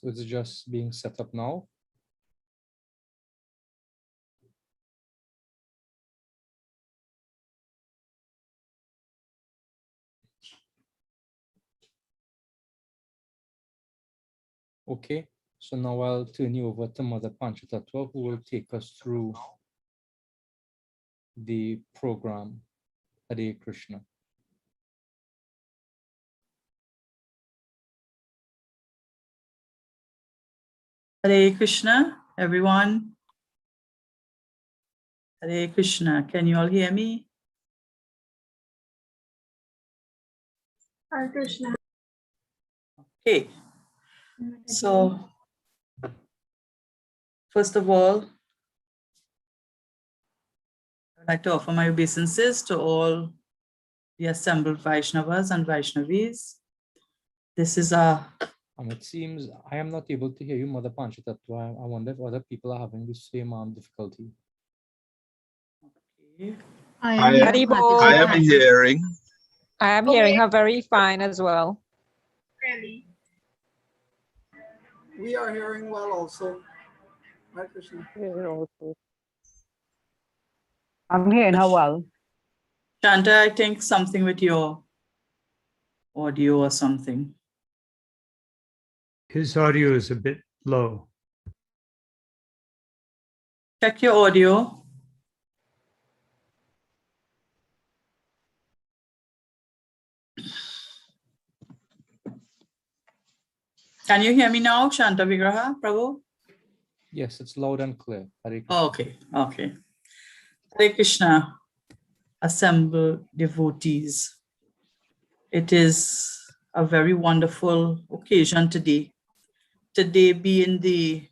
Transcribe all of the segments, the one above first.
So it's just being set up now. Okay, so now I'll turn you over to Mother Panchatattva, who will take us through the program. Hare Krishna. Hare Krishna, everyone. Hare Krishna. Can you all hear me? Hare Krishna. Okay. So, first of all, I'd like to offer my obeisances to all the assembled Vaishnavas and Vaishnavis. This is a... It seems I am not able to hear you, Mother Panchatattva. I wonder if other people are having the same difficulty. Okay. I am hearing. I am hearing her very fine as well. Really? We are hearing well also. Hare Krishna. I'm hearing her well. Shanta, I think something with your audio or something. His audio is a bit low. Check your audio. Can you hear me now, Shanta Vigraha, Prabhu? Yes, it's loud and clear. Hare Krishna. Oh, okay, okay. Hare Krishna, assembled devotees. It is a very wonderful occasion today. Today being the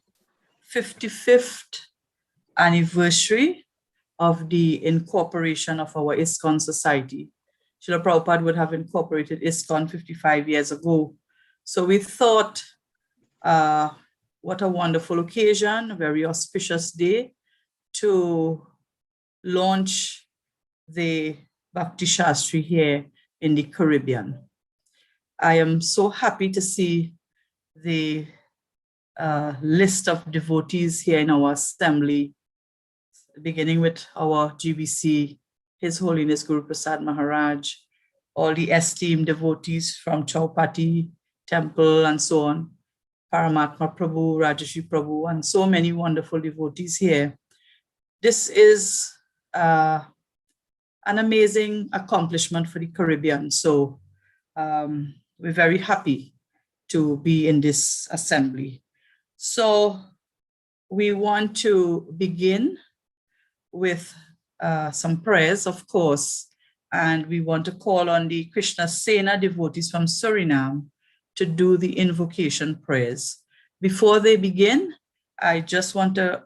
55th anniversary of the incorporation of our ISKCON society. Srila Prabhupada would have incorporated ISKCON 55 years ago. So we thought, what a wonderful occasion, a very auspicious day to launch the Bhakti Sastri here in the Caribbean. I am so happy to see the list of devotees here in our assembly, beginning with our GBC, His Holiness Guru Prasad Maharaj, all the esteemed devotees from Chowpatty Temple and so on, Paramatma Prabhu, Rajarishi Prabhu, and so many wonderful devotees here. This is an amazing accomplishment for the Caribbean. So we're very happy to be in this assembly. So we want to begin with some prayers, of course, and we want to call on the Krishna Sena devotees from Suriname to do the invocation prayers. Before they begin, I just want to,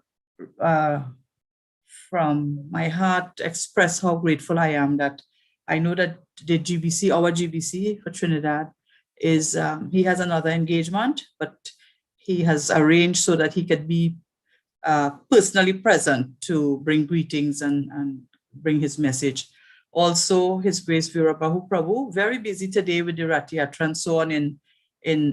from my heart, express how grateful I am that I know that the GBC, our GBC for Trinidad, is, he has another engagement, but he has arranged so that he could be personally present to bring greetings and bring his message. Also, His Grace Vira Bahu Prabhu, very busy today with the Rath Yatra and so on in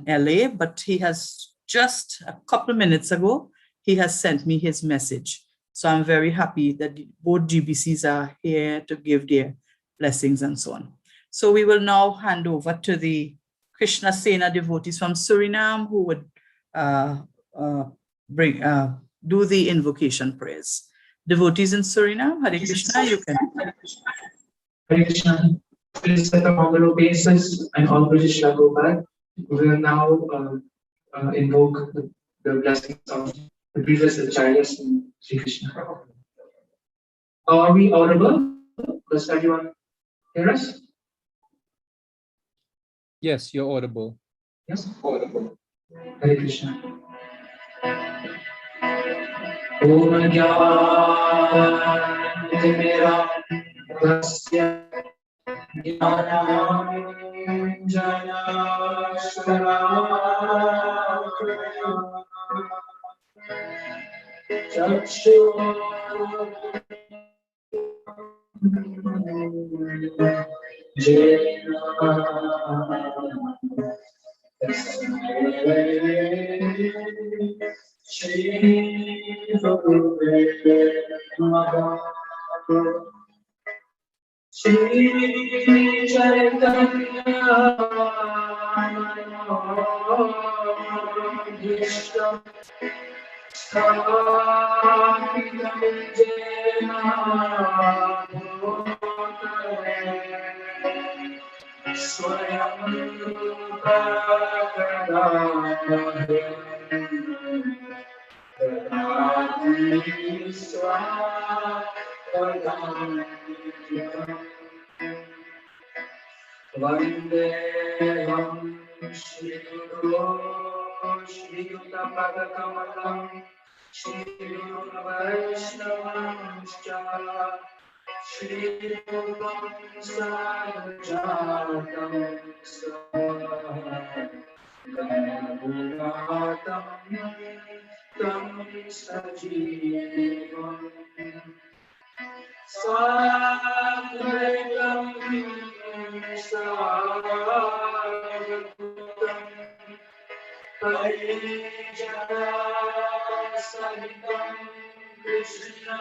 LA, but he has just a couple of minutes ago, he has sent me his message. So I'm very happy that both GBCs are here to give their blessings and so on. So we will now hand over to the Krishna Sena devotees from Suriname who would do the invocation prayers. Devotees in Suriname, Hare Krishna, you can. Hare Krishna. Please set up humble obeisances and all British go back. We will now invoke the blessings of the previous acharyas in Sri Krishna. Are we audible? Does everyone hear us? Yes, you're audible. Yes, audible. Hare Krishna. Om Jnana Rasya Shri Chaitanya Vishnu Sthapitam Jena Bhutale Swayam Prakadanaya Dadati Swapadam Vandeham Shri Guru Shri Yuta Padakamalam Shri Guru Vaishnavamscha Shri Rupam Sajatam Ganagunatam Tam Sajivam Sadhaitam Sadhutam Parijana Sahitam Krishna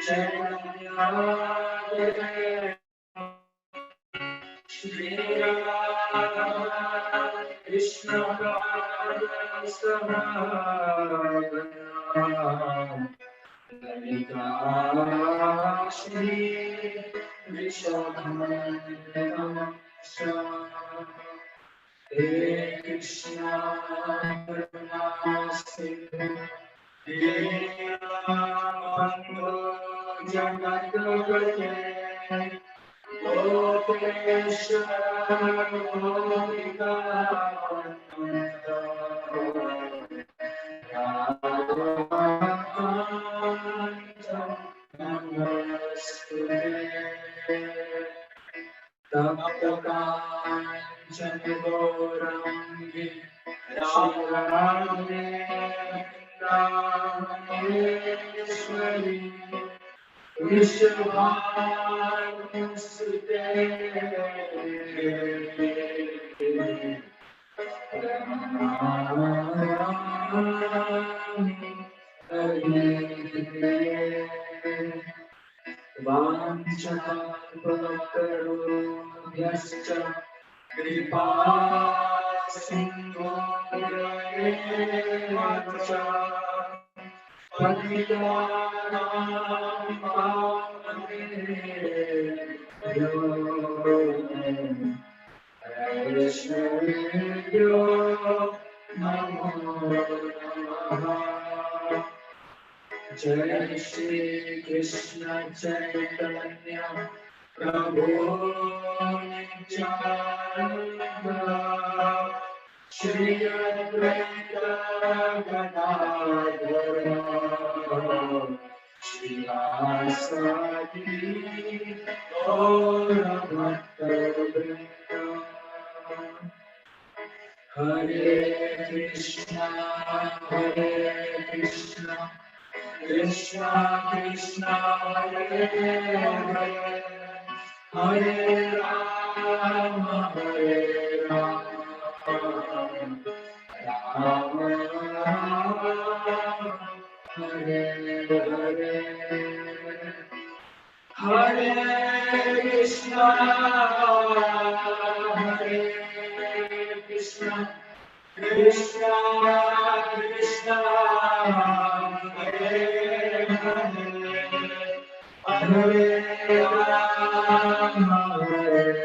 Chaitanya Shri Radha Krishna Prabhu Lalita Shri Vishwamandam He Krishna Paramahansa He Ramando Jagatapate Gopeshwara Gopika Taptakanchana Gaurangi Shri Rameshwari Vishvanussute Vanchakalpatarubhyascha Kripa Sindhuvaivacha Patitanam Pavanebhyo Vaishnavebhyo Namo Namaha Jai Shri Krishna Chaitanya Prabhu Nityananda Shri Advaita Gadadhara Shri Vasadi Gaura Bhaktavrinda Hare Krishna Krishna Krishna Hare Hare Hare Rama Rama Rama Hare Hare Hare Krishna Krishna Krishna Krishna Hare Hare Hare Rama Rama Rama Hare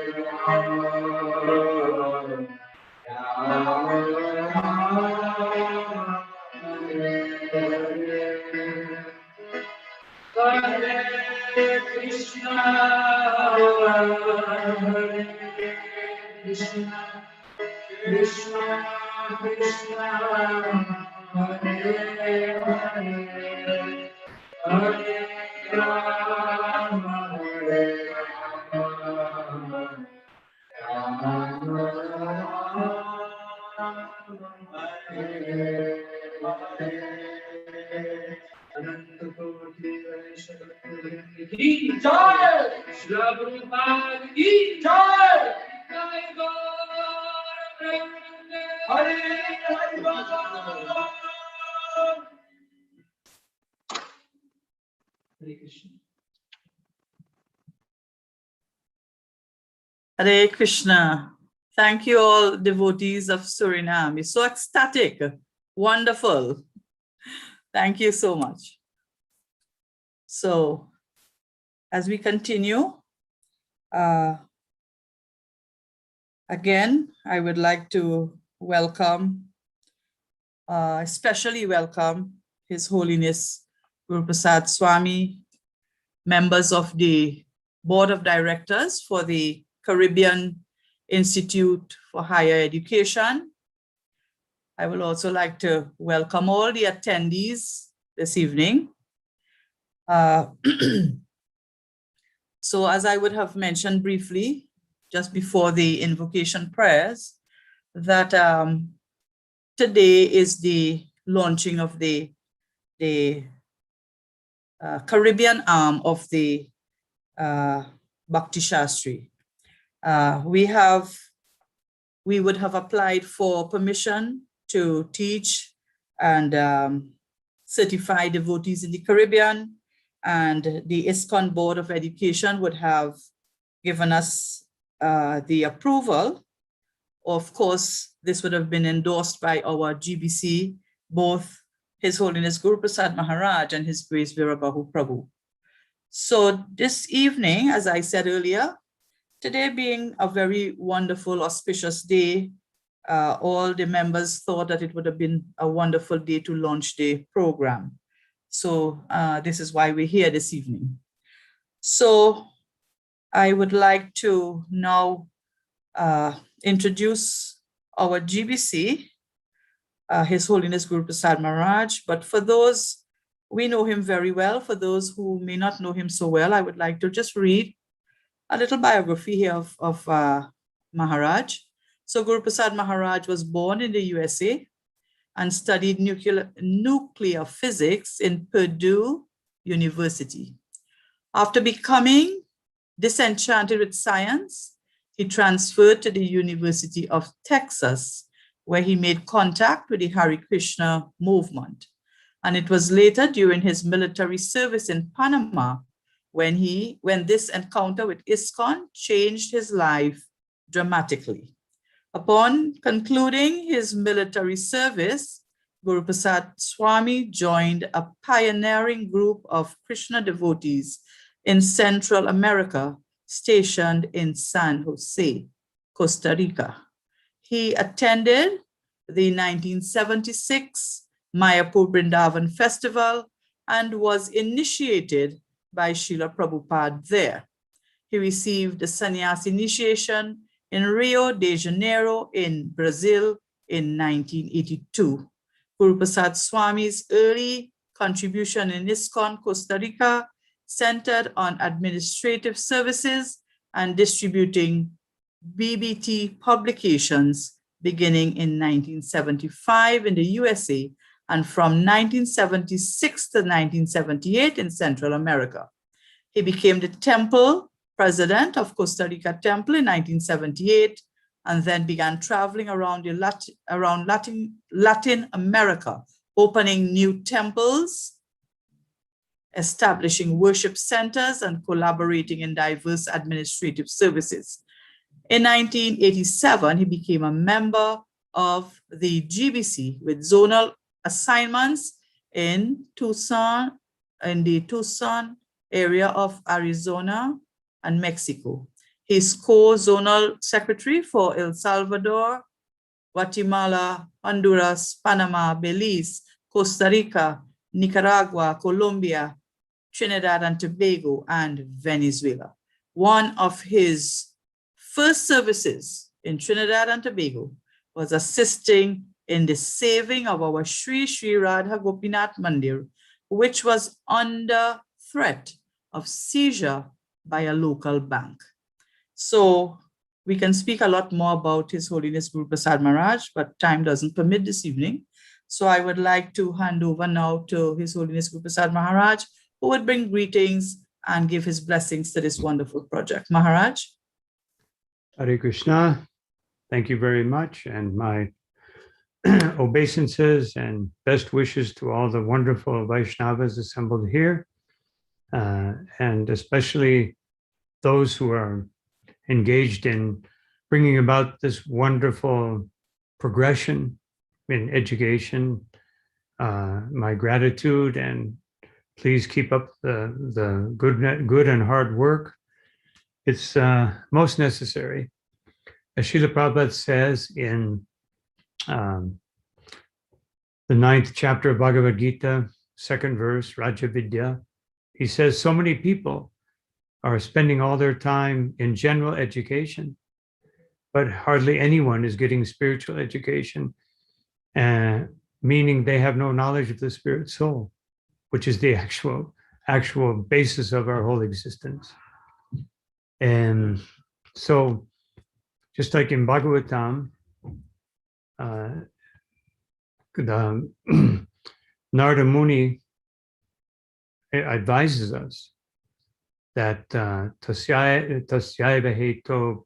Hare Hare Krishna Krishna Krishna Krishna Hare Hare Hare Rama Rama Rama Hare Hare Anantapurti Vaishnavi Ki Jai Shri Prabhupada Ki Jai Jai Gauranga Hare Hare Hare Krishna. Hare Krishna. Thank you all devotees of Suriname. It's so ecstatic. Wonderful. Thank you so much. So as we continue, again, I would like to welcome, especially welcome His Holiness Guru Prasad Swami, members of the Board of Directors for the Caribbean Institute for Higher Education. I would also like to welcome all the attendees this evening. So as I would have mentioned briefly, just before the invocation prayers, that today is the launching of the Caribbean arm of the Bhakti Sastri. We would have applied for permission to teach and certify devotees in the Caribbean, and the ISKCON Board of Education would have given us the approval. Of course, this would have been endorsed by our GBC, both His Holiness Guru Prasad Maharaj and His Grace Vira Bahu Prabhu. So this evening, as I said earlier, today being a very wonderful, auspicious day, all the members thought that it would have been a wonderful day to launch the program. So this is why we're here this evening. So I would like to now introduce our GBC, His Holiness Guru Prasad Maharaj. But for those, we know him very well. For those who may not know him so well, I would like to just read a little biography here of Maharaj. So Guru Prasad Maharaj was born in the USA and studied nuclear physics in Purdue University. After becoming disenchanted with science, he transferred to the University of Texas, where he made contact with the Hare Krishna movement. And it was later during his military service in Panama when this encounter with ISKCON changed his life dramatically. Upon concluding his military service, Guru Prasad Swami joined a pioneering group of Krishna devotees in Central America, stationed in San Jose, Costa Rica. He attended the 1976 Mayapur Vrindavan Festival and was initiated by Srila Prabhupada there. He received the sannyas initiation in Rio de Janeiro in Brazil in 1982. Guru Prasad Swami's early contribution in ISKCON Costa Rica centered on administrative services and distributing BBT publications beginning in 1975 in the USA and from 1976 to 1978 in Central America. He became the temple president of Costa Rica Temple in 1978 and then began traveling around Latin America, opening new temples, establishing worship centers, and collaborating in diverse administrative services. In 1987, he became a member of the GBC with zonal assignments in the Tucson area of Arizona and Mexico. He's co-zonal secretary for El Salvador, Guatemala, Honduras, Panama, Belize, Costa Rica, Nicaragua, Colombia, Trinidad and Tobago, and Venezuela. One of his first services in Trinidad and Tobago was assisting in the saving of our Sri Sri Radha Gopinath Mandir, which was under threat of seizure by a local bank. So we can speak a lot more about His Holiness Guru Prasad Maharaj, but time doesn't permit this evening. So I would like to hand over now to His Holiness Guru Prasad Maharaj, who would bring greetings and give his blessings to this wonderful project. Maharaj. Hare Krishna. Thank you very much. And my obeisances and best wishes to all the wonderful Vaishnavas assembled here. and especially those who are engaged in bringing about this wonderful progression in education. My gratitude, and please keep up the good and hard work. It's most necessary. As Srila Prabhupada says in the 9th chapter of Bhagavad Gita, 2nd verse, Raja Vidya, he says so many people are spending all their time in general education, but hardly anyone is getting spiritual education, meaning they have no knowledge of the spirit soul, which is the actual basis of our whole existence. And so, just like in Bhagavatam, the Narada Muni advises us that tasyaiva heto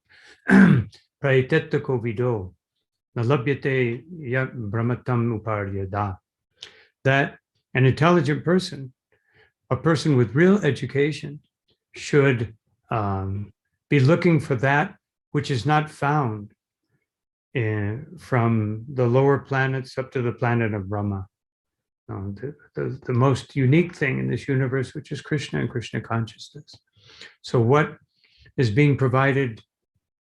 prayetetako vido nalabhyate brahmatam uparyada, that an intelligent person, a person with real education, should be looking for that which is not found from the lower planets up to the planet of Brahma. The most unique thing in this universe, which is Krishna and Krishna consciousness. So what is being provided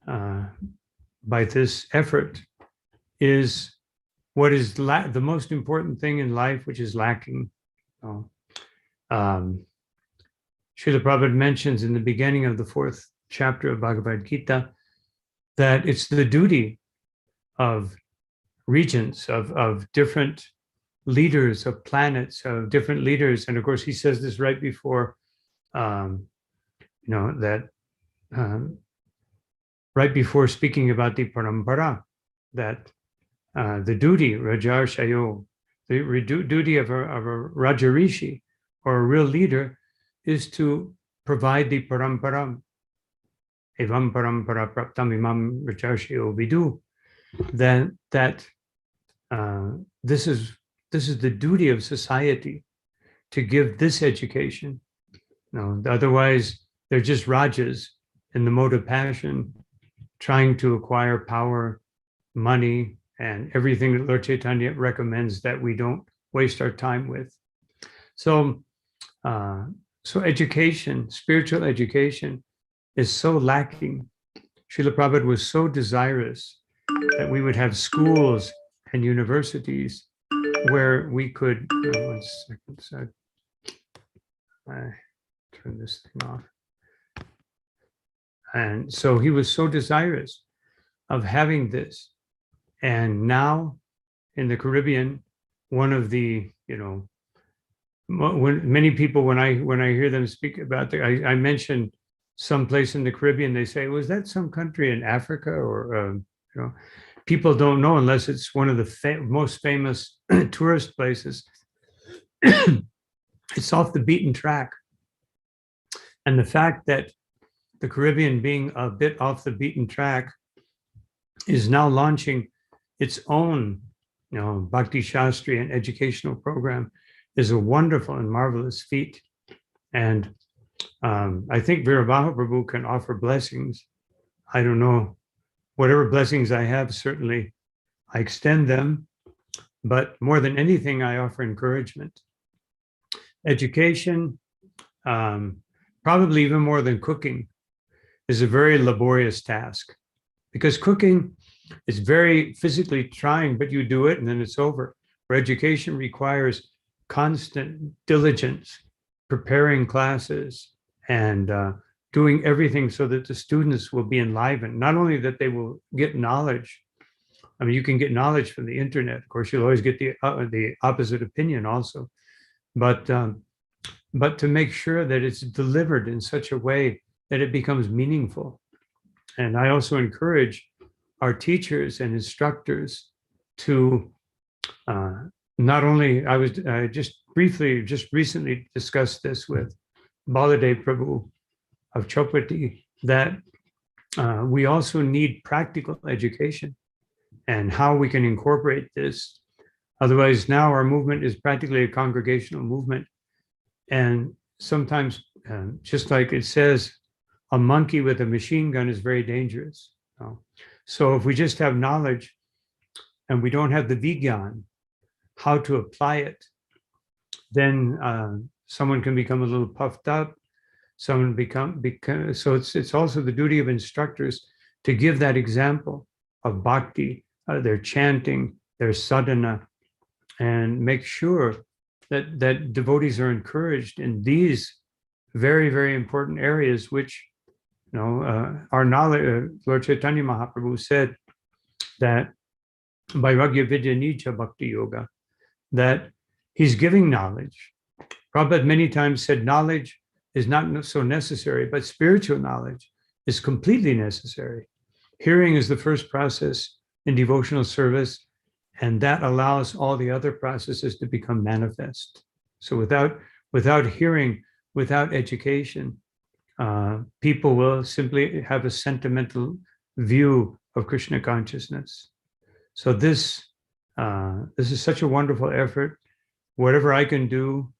by this effort is what is the most important thing in life, which is lacking. Srila Prabhupada mentions in the beginning of the 4th chapter of Bhagavad Gita that it's the duty of regents, of different leaders, of planets, of different leaders. And of course, he says this right before, that right before speaking about the parampara, that the duty, Rajarshayo, the duty of a Rajarishi or a real leader is to provide the parampara. Evam parampara praptam imam Rajarshayo vidu. Then that this is the duty of society to give this education. Otherwise they're just rajas in the mode of passion, trying to acquire power, money, and everything that Lord Chaitanya recommends that we don't waste our time with. So, education, spiritual education, is so lacking. Srila Prabhupada was so desirous that we would have schools and universities where we could, 1 second, so I turn this thing off. And so he was so desirous of having this. And now in the Caribbean, one of the, when many people, when I hear them speak about I mentioned some place in the Caribbean, they say, was that some country in Africa? Or, people don't know unless it's one of the most famous tourist places. It's off the beaten track. And the fact that the Caribbean, being a bit off the beaten track, is now launching its own, Bhakti Sastri and educational program is a wonderful and marvelous feat. And I think Vira Bahu Prabhu can offer blessings. I don't know, whatever blessings I have, certainly I extend them, but more than anything, I offer encouragement. Education, probably even more than cooking, is a very laborious task, because cooking is very physically trying, but you do it and then it's over. Where education requires constant diligence, preparing classes, and doing everything so that the students will be enlivened. Not only that they will get knowledge. I mean, you can get knowledge from the internet. Of course, you'll always get the opposite opinion also. But to make sure that it's delivered in such a way that it becomes meaningful. And I also encourage our teachers and instructors to not only, I just recently discussed this with Baladev Prabhu of Chopati, that we also need practical education and how we can incorporate this. Otherwise, now our movement is practically a congregational movement. And sometimes just like it says, a monkey with a machine gun is very dangerous. So if we just have knowledge and we don't have the vigyan, how to apply it, then someone can become a little puffed up. Someone so it's also the duty of instructors to give that example of bhakti, their chanting, their sadhana, and make sure that devotees are encouraged in these very, very important areas, which, our knowledge. Lord Chaitanya Mahaprabhu said that Vairagya Vidya Nija Bhakti Yoga, that he's giving knowledge. Prabhupada many times said knowledge is not so necessary, but spiritual knowledge is completely necessary. Hearing is the first process in devotional service, and that allows all the other processes to become manifest. So without hearing, without education, people will simply have a sentimental view of Krishna consciousness. So this is such a wonderful effort. Whatever I can do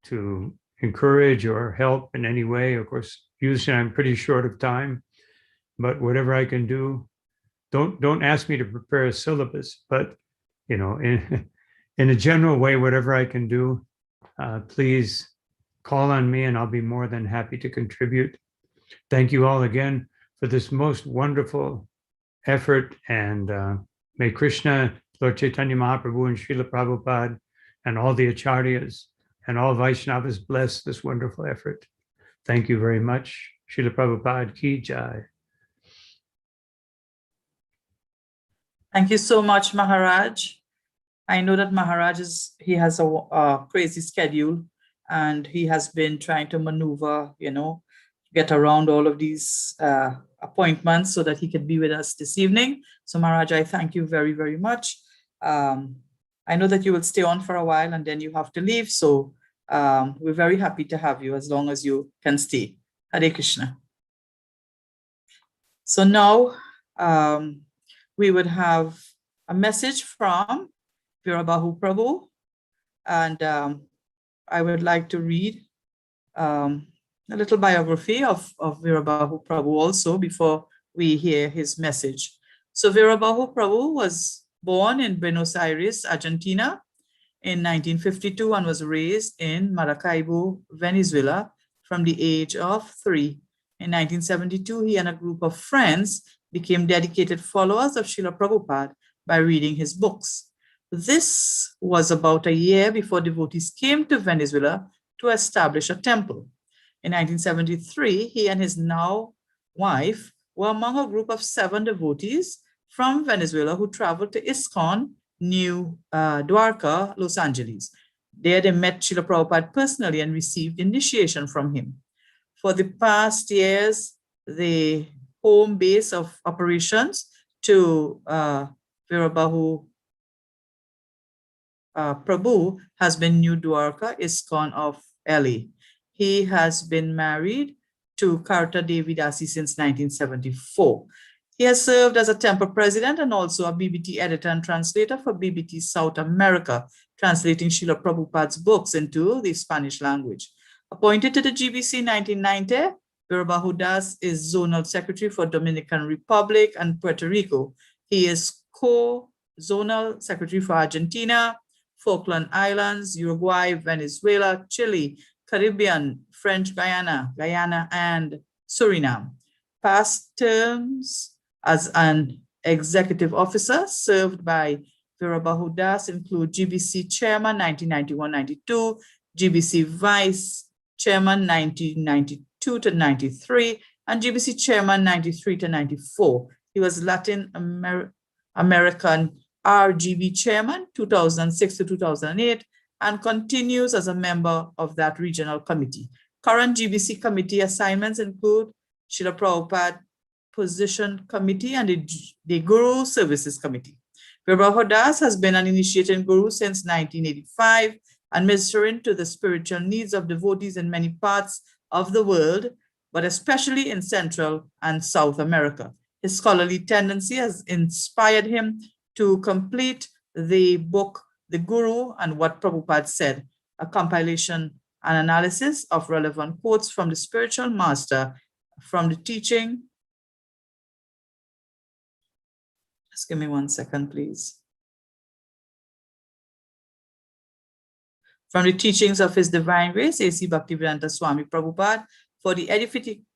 to encourage or help in any way, of course, usually I'm pretty short of time, but whatever I can do, don't ask me to prepare a syllabus, but in a general way, whatever I can do, please call on me and I'll be more than happy to contribute. Thank you all again for this most wonderful effort, and may Krishna, Lord Chaitanya Mahaprabhu and Srila Prabhupada and all the acharyas and all Vaishnavas bless this wonderful effort. Thank you very much. Srila Prabhupada ki jai. Thank you so much, Maharaj. I know that Maharaj has a crazy schedule, and he has been trying to maneuver, get around all of these appointments so that he can be with us this evening. So Maharaj, I thank you very, very much. I know that you will stay on for a while and then you have to leave. So we're very happy to have you as long as you can stay. Hare Krishna. So now we would have a message from Vira Bahu Prabhu, and I would like to read a little biography of Vira Bahu Prabhu also before we hear his message. So Vira Bahu Prabhu was born in Buenos Aires, Argentina in 1952 and was raised in Maracaibo, Venezuela from the age of 3. In 1972, he and a group of friends became dedicated followers of Srila Prabhupada by reading his books. This was about a year before devotees came to Venezuela to establish a temple. In 1973, he and his now wife were among a group of 7 devotees from Venezuela who traveled to ISKCON, New Dwarka, Los Angeles. There they met Srila Prabhupada personally and received initiation from him. For the past years, the home base of operations to Vira Bahu Prabhu has been New Dwarka, ISKCON of LA. He has been married to Karta Devidasi since 1974. He has served as a temple president and also a BBT editor and translator for BBT South America, translating Srila Prabhupada's books into the Spanish language. Appointed to the GBC in 1990, Vira Bahu Das is Zonal Secretary for Dominican Republic and Puerto Rico. He is co-Zonal Secretary for Argentina, Falkland Islands, Uruguay, Venezuela, Chile, Caribbean, French Guyana, and Suriname. Past terms as an executive officer served by Vira Bahu Das include GBC Chairman 1991-92, GBC Vice Chairman 1992-93, and GBC Chairman 93-94. He was Latin American RGB Chairman 2006-2008 and continues as a member of that regional committee. Current GBC committee assignments include Srila Prabhupada Position Committee and the Guru Services Committee. Vira Bahu Das has been an initiating guru since 1985, administering to the spiritual needs of devotees in many parts of the world, but especially in Central and South America. His scholarly tendency has inspired him to complete the book, The Guru and What Prabhupada Said, a compilation an analysis of relevant quotes from the spiritual master from the teaching. Just give me 1 second, please. From the teachings of His Divine Grace, A.C. Bhaktivedanta Swami Prabhupada, for the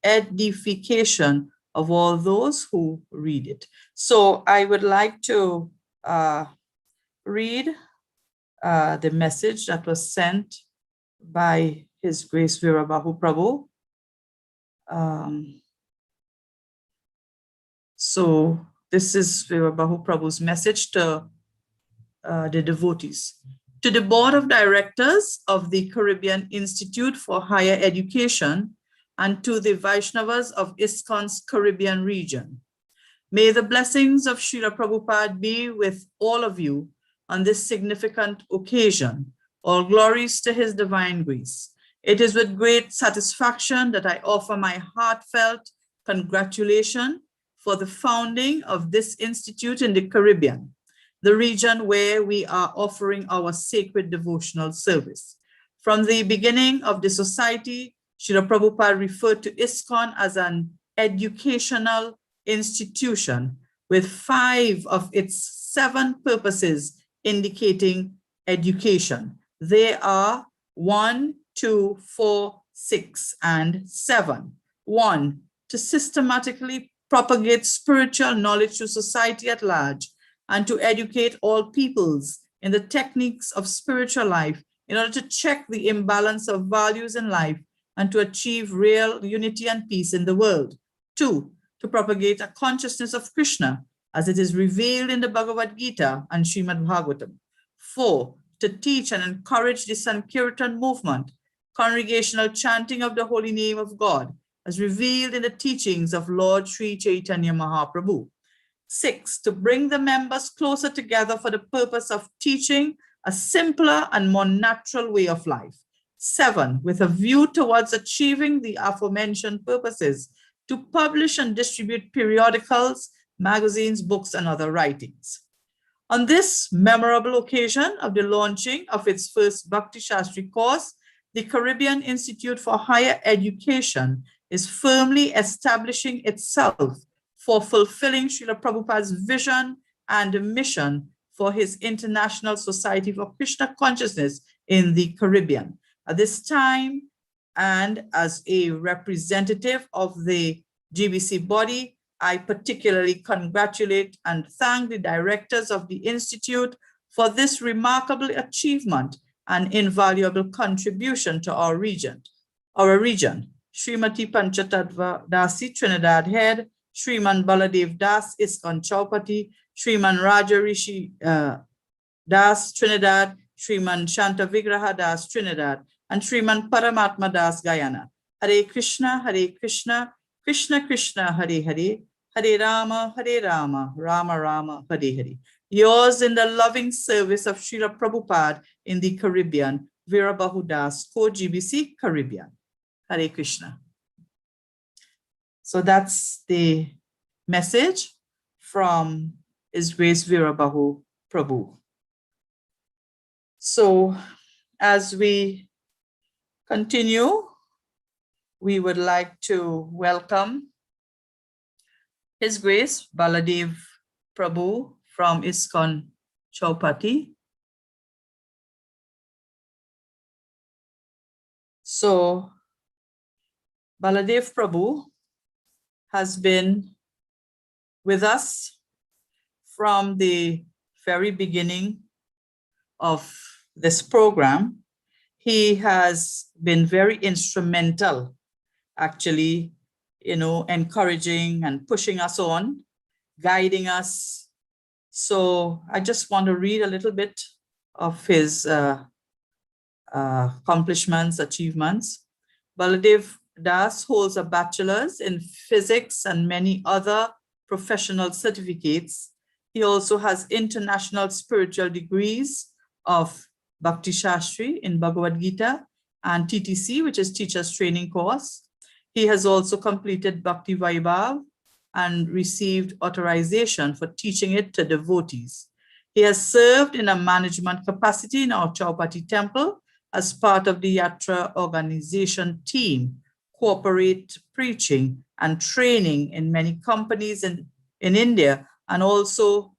edification of all those who read it. So I would like to read the message that was sent by His Grace Vira Bahu Prabhu. So this is Vira Bahu Prabhu's message to the devotees. To the Board of Directors of the Caribbean Institute for Higher Education and to the Vaishnavas of ISKCON's Caribbean region. May the blessings of Srila Prabhupada be with all of you on this significant occasion. All glories to His Divine Grace. It is with great satisfaction that I offer my heartfelt congratulations for the founding of this institute in the Caribbean, the region where we are offering our sacred devotional service. From the beginning of the society, Srila Prabhupada referred to ISKCON as an educational institution with 5 of its 7 purposes indicating education. They are 1, 2, 4, 6, and 7. 1, to systematically propagate spiritual knowledge to society at large and to educate all peoples in the techniques of spiritual life in order to check the imbalance of values in life and to achieve real unity and peace in the world. 2, to propagate a consciousness of Krishna as it is revealed in the Bhagavad Gita and Srimad Bhagavatam. 4, to teach and encourage the Sankirtan movement, congregational chanting of the holy name of God, as revealed in the teachings of Lord Sri Chaitanya Mahaprabhu. 6, to bring the members closer together for the purpose of teaching a simpler and more natural way of life. 7, with a view towards achieving the aforementioned purposes, to publish and distribute periodicals, magazines, books, and other writings. On this memorable occasion of the launching of its first Bhakti Sastri course, the Caribbean Institute for Higher Education is firmly establishing itself for fulfilling Srila Prabhupada's vision and mission for his International Society for Krishna Consciousness in the Caribbean. At this time, and as a representative of the GBC body, I particularly congratulate and thank the directors of the Institute for this remarkable achievement and invaluable contribution to our region. Srimati Panchatattva Dasi, Trinidad Head, Shriman Baladev Das, ISKCON Chowpatty, Shriman Rajarishi Das, Trinidad, Shriman Shanta Vigraha Das, Trinidad, and Shriman Paramatma Das, Guyana. Hare Krishna, Krishna Krishna, Hare Hare, Hare Rama, Rama Rama, Hare Hare. Yours in the loving service of Srila Prabhupada in the Caribbean, Vira Bahu Das, Co-GBC Caribbean. Hare Krishna. So that's the message from His Grace Vira Bahu Prabhu. So as we continue, we would like to welcome His Grace Baladev Prabhu from ISKCON Chowpatty. So Baladev Prabhu has been with us from the very beginning of this program. He has been very instrumental, actually, encouraging and pushing us on, guiding us. So I just want to read a little bit of his accomplishments, achievements. Baladev Das holds a bachelor's in physics and many other professional certificates. He also has international spiritual degrees of Bhakti Sastri in Bhagavad Gita and TTC, which is Teacher's Training Course. He has also completed Bhakti Vaibhav and received authorization for teaching it to devotees. He has served in a management capacity in our Chowpatty temple as part of the Yatra organization team, corporate preaching and training in many companies in India, and also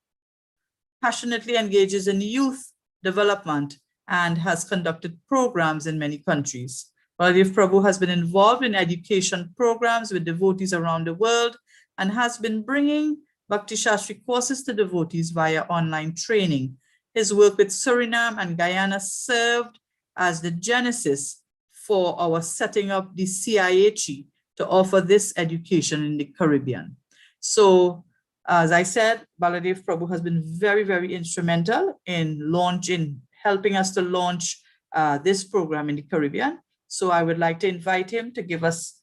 passionately engages in youth development and has conducted programs in many countries. Baladev Prabhu has been involved in education programs with devotees around the world and has been bringing Bhakti Sastri courses to devotees via online training. His work with Suriname and Guyana served as the genesis for our setting up the CIHE to offer this education in the Caribbean. So, as I said, Baladev Prabhu has been very, very instrumental in helping us to launch this program in the Caribbean. So I would like to invite him to give us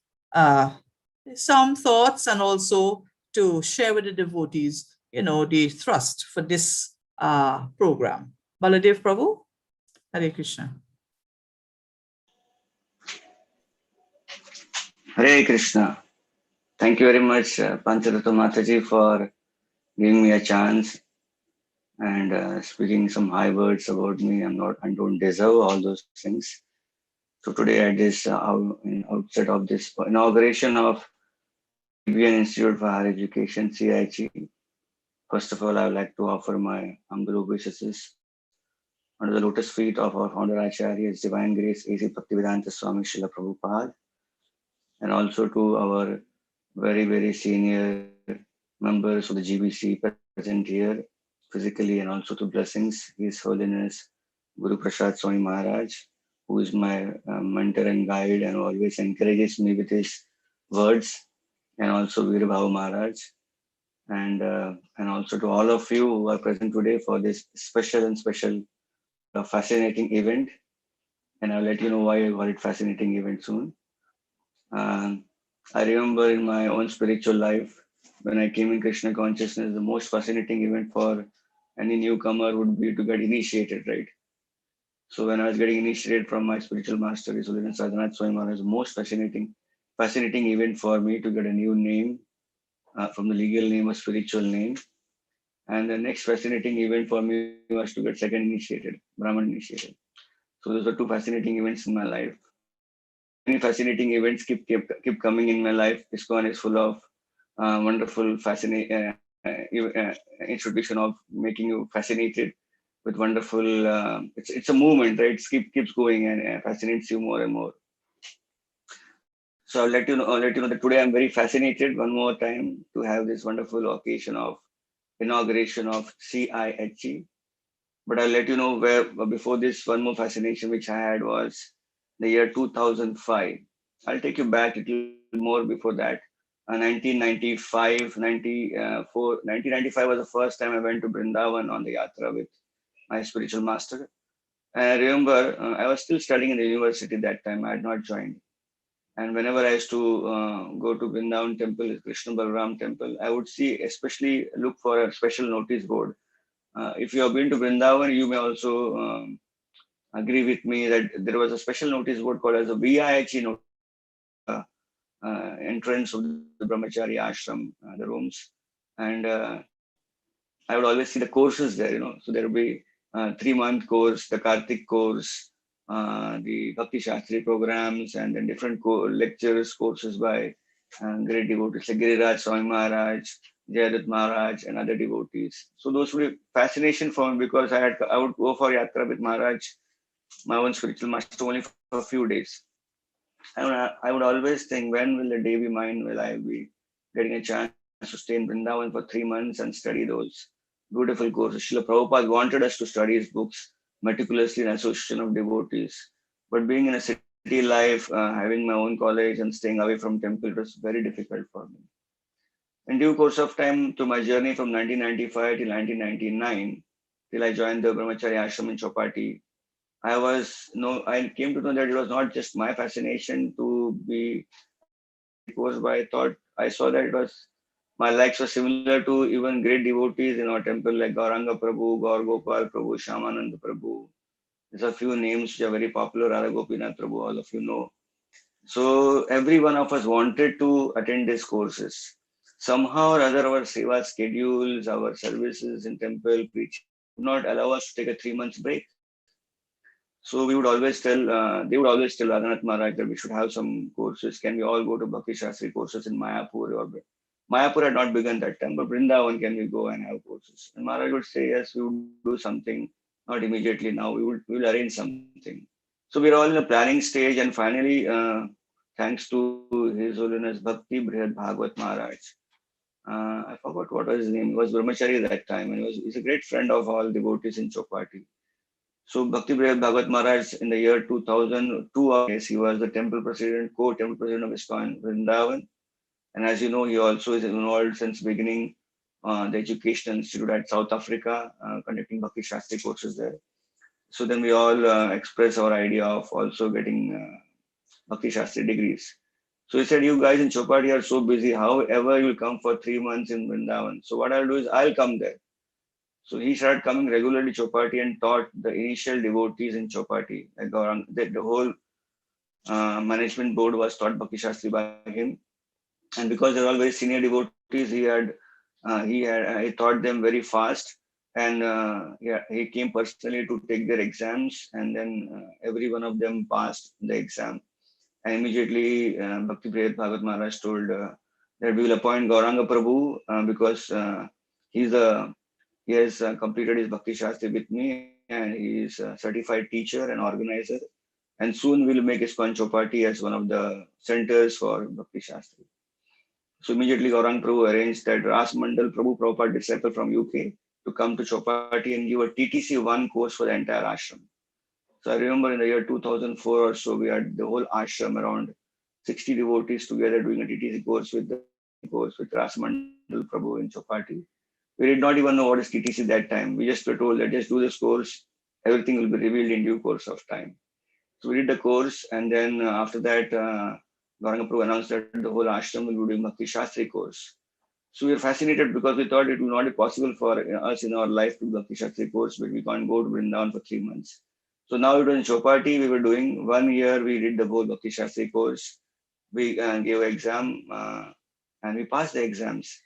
some thoughts and also to share with the devotees, the thrust for this program. Baladev Prabhu, Hare Krishna. Hare Krishna. Thank you very much, Panchatattva Mataji, for giving me a chance and speaking some high words about me. I don't deserve all those things. So today at this outset of this inauguration of Caribbean Institute for Higher Education, CIHE, first of all, I would like to offer my humble obeisances under the lotus feet of our founder Acharya, His Divine Grace, A.C. Bhaktivedanta Swami Srila Prabhupada, and also to our very, very senior members of the GBC present here physically, and also to blessings, His Holiness Guru Prasad Swami Maharaj, who is my mentor and guide and always encourages me with his words, and also Vira Bahu Maharaj, and also to all of you who are present today for this special fascinating event. And I'll let you know why I call it fascinating event soon. I remember in my own spiritual life, when I came in Krishna consciousness, the most fascinating event for any newcomer would be to get initiated, right? So when I was getting initiated from my spiritual master, His Holiness Sadhanath Swami Maharaj, the most fascinating event for me to get a new name from the legal name, a spiritual name. And the next fascinating event for me was to get second initiated, Brahman initiated. So those are two fascinating events in my life. Many fascinating events keep coming in my life. ISKCON is full of wonderful, fascinating institution of making you fascinated with wonderful. It's a movement, right? It keeps going and fascinates you more and more. So I'll let you know that today I'm very fascinated one more time to have this wonderful occasion of inauguration of CIHE. But I'll let you know where before this, one more fascination which I had was the year 2005. I'll take you back a little more before that. 1995 was the first time I went to Vrindavan on the Yatra with my spiritual master. And I remember I was still studying in the university that time. I had not joined. And whenever I used to go to Vrindavan temple, Krishna Balaram temple, I would especially look for a special notice board. If you have been to Vrindavan, you may also agree with me that there was a special notice board called as a VIHE notice, entrance of the Brahmachari ashram, the rooms. And I would always see the courses there, So there would be 3-month course, the Kartik course, the Bhakti Sastri programs, and then different lectures, courses by great devotees like Giriraj Swami Maharaj, Jayadut Maharaj, and other devotees. So those would be fascination for me because I would go for Yatra with Maharaj, my own spiritual master, only for a few days. I would always think, when will the day be mine? Will I be getting a chance to stay in Vrindavan for 3 months and study those beautiful courses? Srila Prabhupada wanted us to study his books meticulously in association of devotees. But being in a city life, having my own college and staying away from temple, it was very difficult for me. In due course of time, to my journey from 1995 till 1999, till I joined the Brahmachari ashram in Chopati, I came to know that it was not just my fascination to be course, but I saw that my likes were similar to even great devotees in our temple like Gauranga Prabhu, Gaur Gopal Prabhu, Shyamananda Prabhu. There's a few names which are very popular, Radha Gopinath Prabhu, all of you know. So every one of us wanted to attend these courses. Somehow or other, our seva schedules, our services in temple, preaching, would not allow us to take a 3 months break. So we would always tell, they would always tell Radhanath Maharaj that we should have some courses. Can we all go to Bhakti Sastri courses in Mayapur? Or Mayapur had not begun that time, but Vrindavan, can we go and have courses? And Maharaj would say, yes, we would do something, not immediately now. We will arrange something. So we're all in a planning stage, and finally, thanks to His Holiness Bhakti Brihad Bhagwat Maharaj. I forgot what was his name. He was Brahmachari that time, and he's a great friend of all devotees in Chopati. So Bhakti Brihad Bhagwat Maharaj in the year 2002, he was the temple president, co-temple president of ISKCON Vrindavan. And as you know, he also is involved since beginning the Educational Institute at South Africa, conducting Bhakti Sastri courses there. So then we all express our idea of also getting Bhakti Sastri degrees. So he said, you guys in Chopati are so busy, however you will come for 3 months in Vrindavan. So what I'll do is I'll come there. So he started coming regularly to Chopati and taught the initial devotees in Chopati. Like Gauranga, the whole management board was taught Bhakti Sastri by him. And because they're all very senior devotees, he taught them very fast. And he came personally to take their exams, and then every one of them passed the exam. And immediately Bhakti Brihad Bhagwat Maharaj told that we will appoint Gauranga Prabhu because he has completed his Bhakti Shastri with me, and he is a certified teacher and organizer. And soon we'll make ISKCON Chopati as one of the centers for Bhakti Shastri. So immediately Gauranga Prabhu arranged that Ras Mandal Prabhu, Prabhupada disciple from UK, to come to Chopati and give a TTC1 course for the entire ashram. So I remember in the year 2004 or so, we had the whole ashram, around 60 devotees together doing a TTC course with Ras Mandal Prabhu in Chopati. We did not even know what is TTC that time. We just were told that just do this course, everything will be revealed in due course of time. So we did the course, and then after that, Gauranga Prabhu announced that the whole ashram will be doing Bhakti Shastri course. So we were fascinated because we thought it would not be possible for us in our life to do Bhakti Shastri course, but we can't go to Vrindavan for 3 months. So now it was in Chopati, we were doing 1 year, we did the whole Bhakti Shastri course. We gave an exam and we passed the exams.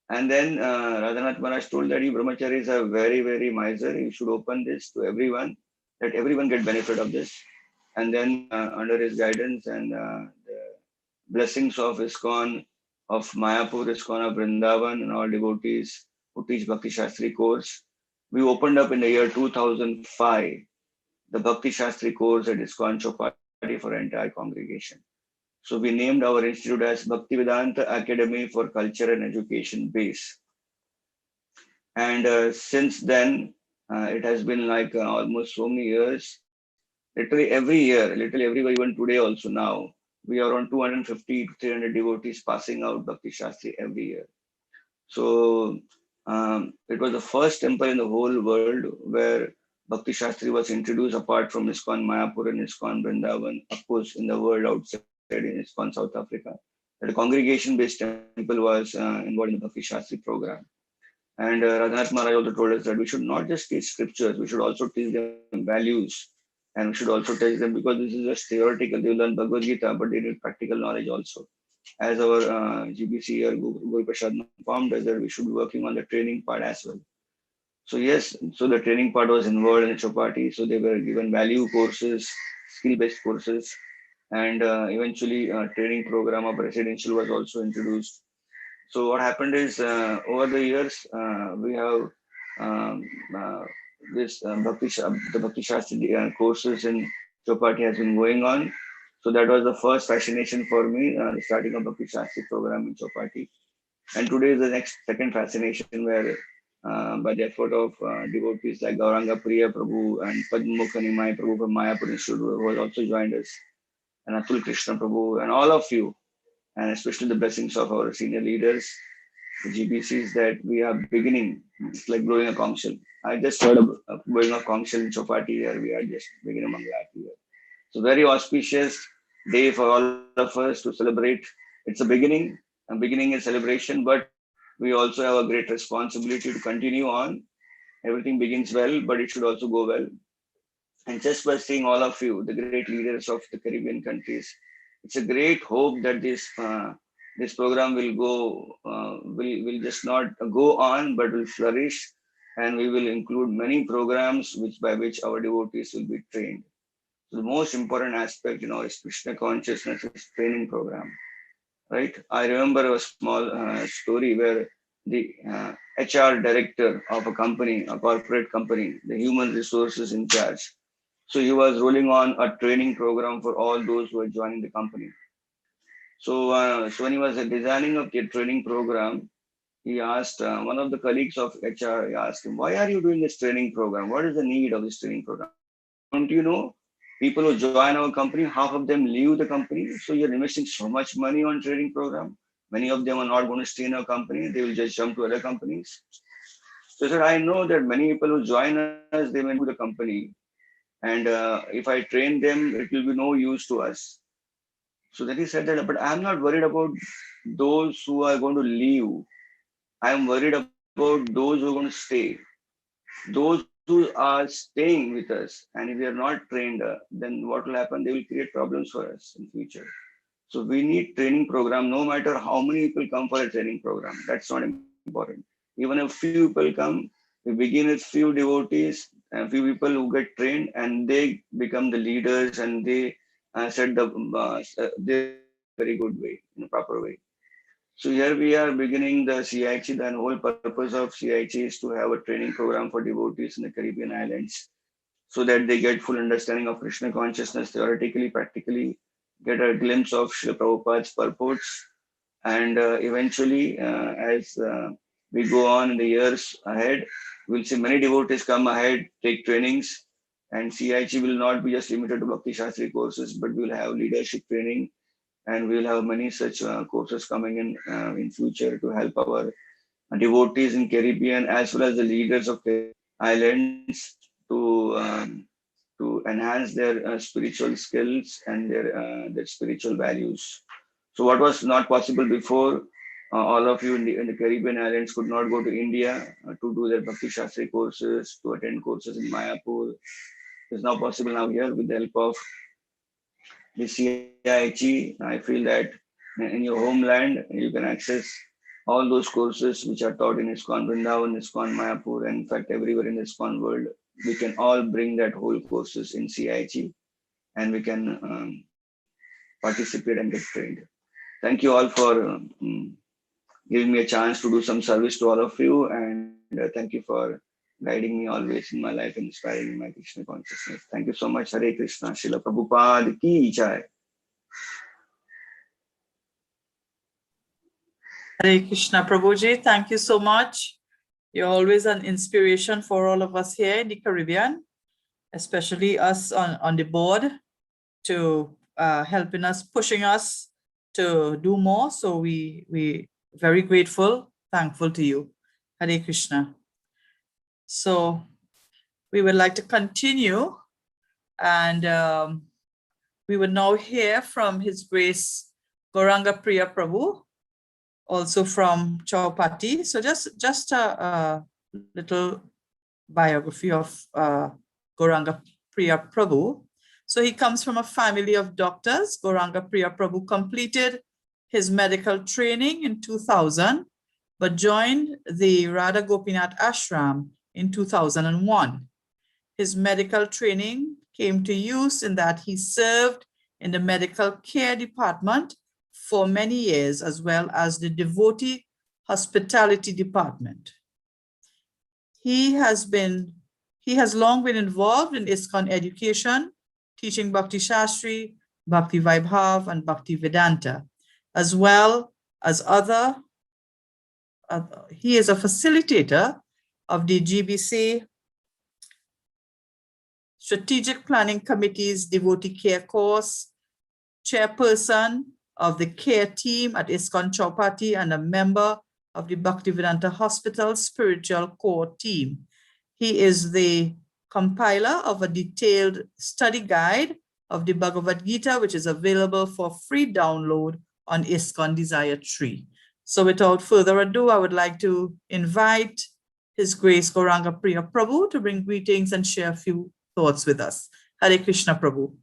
And then Radhanath Maharaj told that you brahmacharis are very, very miser. You should open this to everyone, that everyone get benefit of this. And then under his guidance and the blessings of ISKCON, of Mayapur, ISKCON of Vrindavan, and all devotees who teach Bhakti Shastri course, we opened up in the year 2005 the Bhakti Shastri course at ISKCON Chopati for entire congregation. So we named our institute as Bhaktivedanta Academy for Culture and Education Base. And since then, it has been like almost so many years. Literally every year, literally everywhere, even today also now, we are on 250 to 300 devotees passing out Bhakti Shastri every year. So it was the first temple in the whole world where Bhakti Shastri was introduced, apart from ISKCON Mayapur and ISKCON Vrindavan, of course, in the world outside in ISKCON South Africa. That a congregation-based temple was involved in the Bhakti Shastri program. And Radhanath Maharaj also told us that we should not just teach scriptures, we should also teach them values. And we should also teach them, because this is just theoretical, they learn Bhagavad Gita, but they need practical knowledge also. As our GBC here, Guru Prasad informed us that we should be working on the training part as well. So yes, so the training part was involved in the Chopati. So they were given value courses, skill-based courses, and eventually a training program of residential was also introduced. So what happened is over the years, we have the Bhakti Shastri courses in Chopati has been going on. So that was the first fascination for me, the starting of Bhakti Shastri program in Chopati. And today is the second fascination where by the effort of devotees like Gauranga, Priya Prabhu and Padma, Muka, Nimai Prabhu from Mayapur Institute, who has also joined us, and Atul Krishna Prabhu, and all of you, and especially the blessings of our senior leaders, the GBCs, that we are beginning. It's like blowing a conch shell. I just heard of blowing a conch shell in Chopati here. We are just beginning Mangalati here. So very auspicious day for all of us to celebrate. It's a beginning is celebration, but we also have a great responsibility to continue on. Everything begins well, but it should also go well. And just by seeing all of you, the great leaders of the Caribbean countries, it's a great hope that this program will just not go on, but will flourish, and we will include many programs by which our devotees will be trained. So the most important aspect, is Krishna consciousness is training program, right? I remember a small story where the HR director of a company, a corporate company, the human resources in charge. So he was rolling on a training program for all those who are joining the company. So when he was designing a training program, he asked one of the colleagues of HR, he asked him, why are you doing this training program? What is the need of this training program? Don't you know, people who join our company, half of them leave the company. So you're investing so much money on training program. Many of them are not going to stay in our company. They will just jump to other companies. So he said, I know that many people who join us, they may leave the company. And if I train them, it will be no use to us. So then he said that, but I'm not worried about those who are going to leave. I'm worried about those who are going to stay. Those who are staying with us, and if we are not trained, then what will happen? They will create problems for us in future. So we need training program, no matter how many people come for a training program. That's not important. Even if few people come, we begin with few devotees and few people who get trained, and they become the leaders, and they set the very good way, in a proper way. So here we are beginning the CIHE. The whole purpose of CIHE is to have a training program for devotees in the Caribbean islands, so that they get full understanding of Krishna consciousness theoretically, practically, get a glimpse of Srila Prabhupada's purports, and eventually, as we go on in the years ahead, we'll see many devotees come ahead, take trainings, and CIHE will not be just limited to Bhakti Sastri courses, but we'll have leadership training, and we'll have many such courses coming in future to help our devotees in Caribbean as well as the leaders of islands to enhance their spiritual skills and their spiritual values. So what was not possible before, all of you in the Caribbean islands could not go to India to do their Bhakti Shastri courses, to attend courses in Mayapur. It's now possible now here with the help of the CIHE. I feel that in your homeland, you can access all those courses which are taught in ISKCON Vrindavan, ISKCON Mayapur, and in fact, everywhere in the ISKCON world. We can all bring that whole courses in CIHE, and we can participate and get trained. Thank you all for giving me a chance to do some service to all of you, and thank you for guiding me always in my life, inspiring my Krishna consciousness. Thank you so much. Hare Krishna. Srila Prabhupada ki jai. Hare Krishna Prabhuji, thank you so much. You're always an inspiration for all of us here in the Caribbean, especially us on the board, to helping us, pushing us to do more. So we very grateful, thankful to you. Hare Krishna. So we would like to continue, and we will now hear from His Grace Gauranga Priya Prabhu, also from Chowpatty. So just a little biography of Gauranga Priya Prabhu. So he comes from a family of doctors. Gauranga Priya Prabhu completed his medical training in 2000, but joined the Radha Gopinath Ashram in 2001. His medical training came to use in that he served in the medical care department for many years, as well as the devotee hospitality department. He has long been involved in ISKCON education, teaching Bhakti Sastri, Bhakti Vaibhav, and Bhakti Vedanta, as well as he is a facilitator of the GBC Strategic Planning Committee's Devotee Care course, chairperson of the care team at ISKCON Chowpatty, and a member of the Bhaktivedanta Hospital Spiritual Core team. He is the compiler of a detailed study guide of the Bhagavad Gita, which is available for free download on ISKCON Desire Tree. So without further ado, I would like to invite His Grace Gauranga Priya Prabhu to bring greetings and share a few thoughts with us. Hare Krishna Prabhu.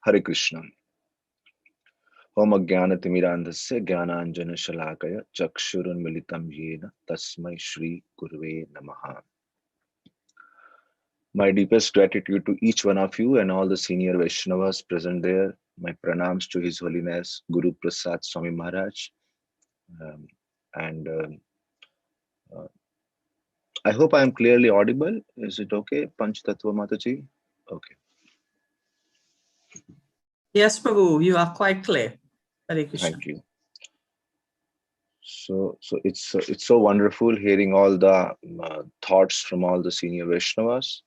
Hare Krishna. Om Ajnanatimirandhasya Jnananjana Shalakaya Chakshurun Militam Yena Tasmai Shri Gurve Namaha. My deepest gratitude to each one of you and all the senior Vaishnavas present there. My pranams to His Holiness Guru Prasad Swami Maharaj. I hope I am clearly audible. Is it okay, Panch Tattva Mataji? Okay. Yes, Prabhu, you are quite clear. Hare Krishna. Thank you. So it's so wonderful hearing all the thoughts from all the senior Vaishnavas.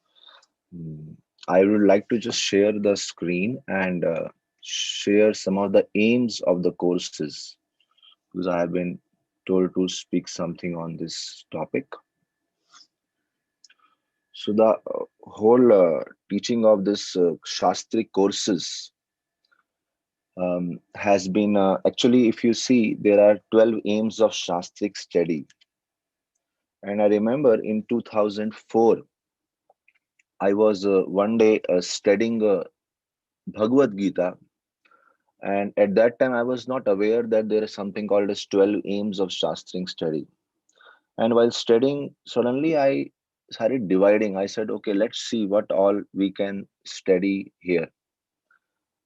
I would like to just share the screen and share some of the aims of the courses, because I have been told to speak something on this topic. So the whole teaching of this Shastri courses has been actually, if you see, there are 12 aims of Shastric study. And I remember in 2004, I was one day studying Bhagavad Gita. And at that time, I was not aware that there is something called as 12 aims of Shastric study. And while studying, suddenly I started dividing. I said, okay, let's see what all we can study here.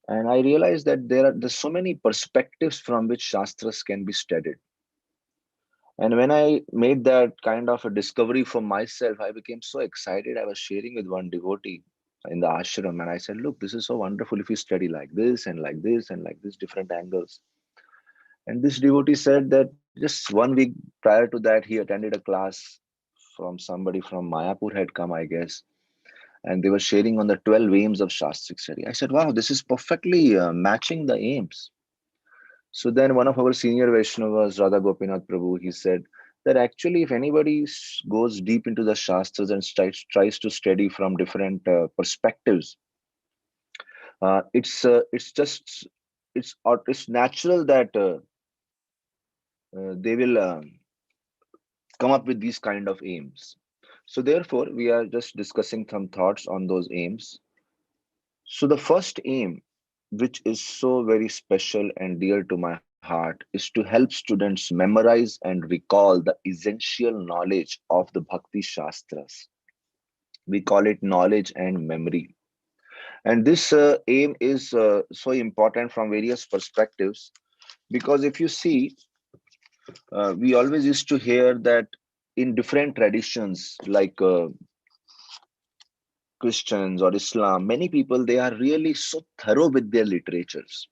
And I realized that there's so many perspectives from which Shastras can be studied. And when I made that kind of a discovery for myself, I became so excited. I was sharing with one devotee in the ashram, and I said, look, this is so wonderful if you study like this and like this and like this, different angles. And this devotee said that just 1 week prior to that, he attended a class from somebody from Mayapur had come, I guess. And they were sharing on the 12 aims of Shastric study. I said, wow, this is perfectly matching the aims. So then one of our senior Vaishnavas, Radha Gopinath Prabhu, he said that actually if anybody goes deep into the Shastras and tries to study from different perspectives, it's natural that they will come up with these kind of aims. So therefore, we are just discussing some thoughts on those aims. So the first aim, which is so very special and dear to my heart, is to help students memorize and recall the essential knowledge of the Bhakti Shastras. We call it knowledge and memory. And this aim is so important from various perspectives, because if you see, we always used to hear that in different traditions like Christians or Islam, many people, they are really so thorough with their literatures.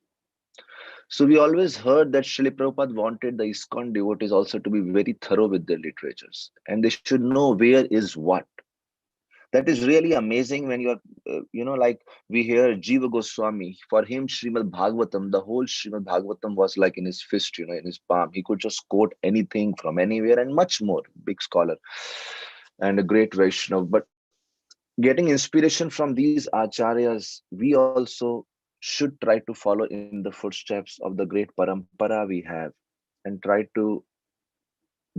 So we always heard that Srila Prabhupada wanted the ISKCON devotees also to be very thorough with their literatures, and they should know where is what. That is really amazing when you are, like we hear Jiva Goswami. For him, Srimad Bhagavatam, the whole Srimad Bhagavatam was like in his fist, in his palm. He could just quote anything from anywhere and much more. Big scholar and a great Vaishnava. But getting inspiration from these acharyas, we also should try to follow in the footsteps of the great parampara we have and try to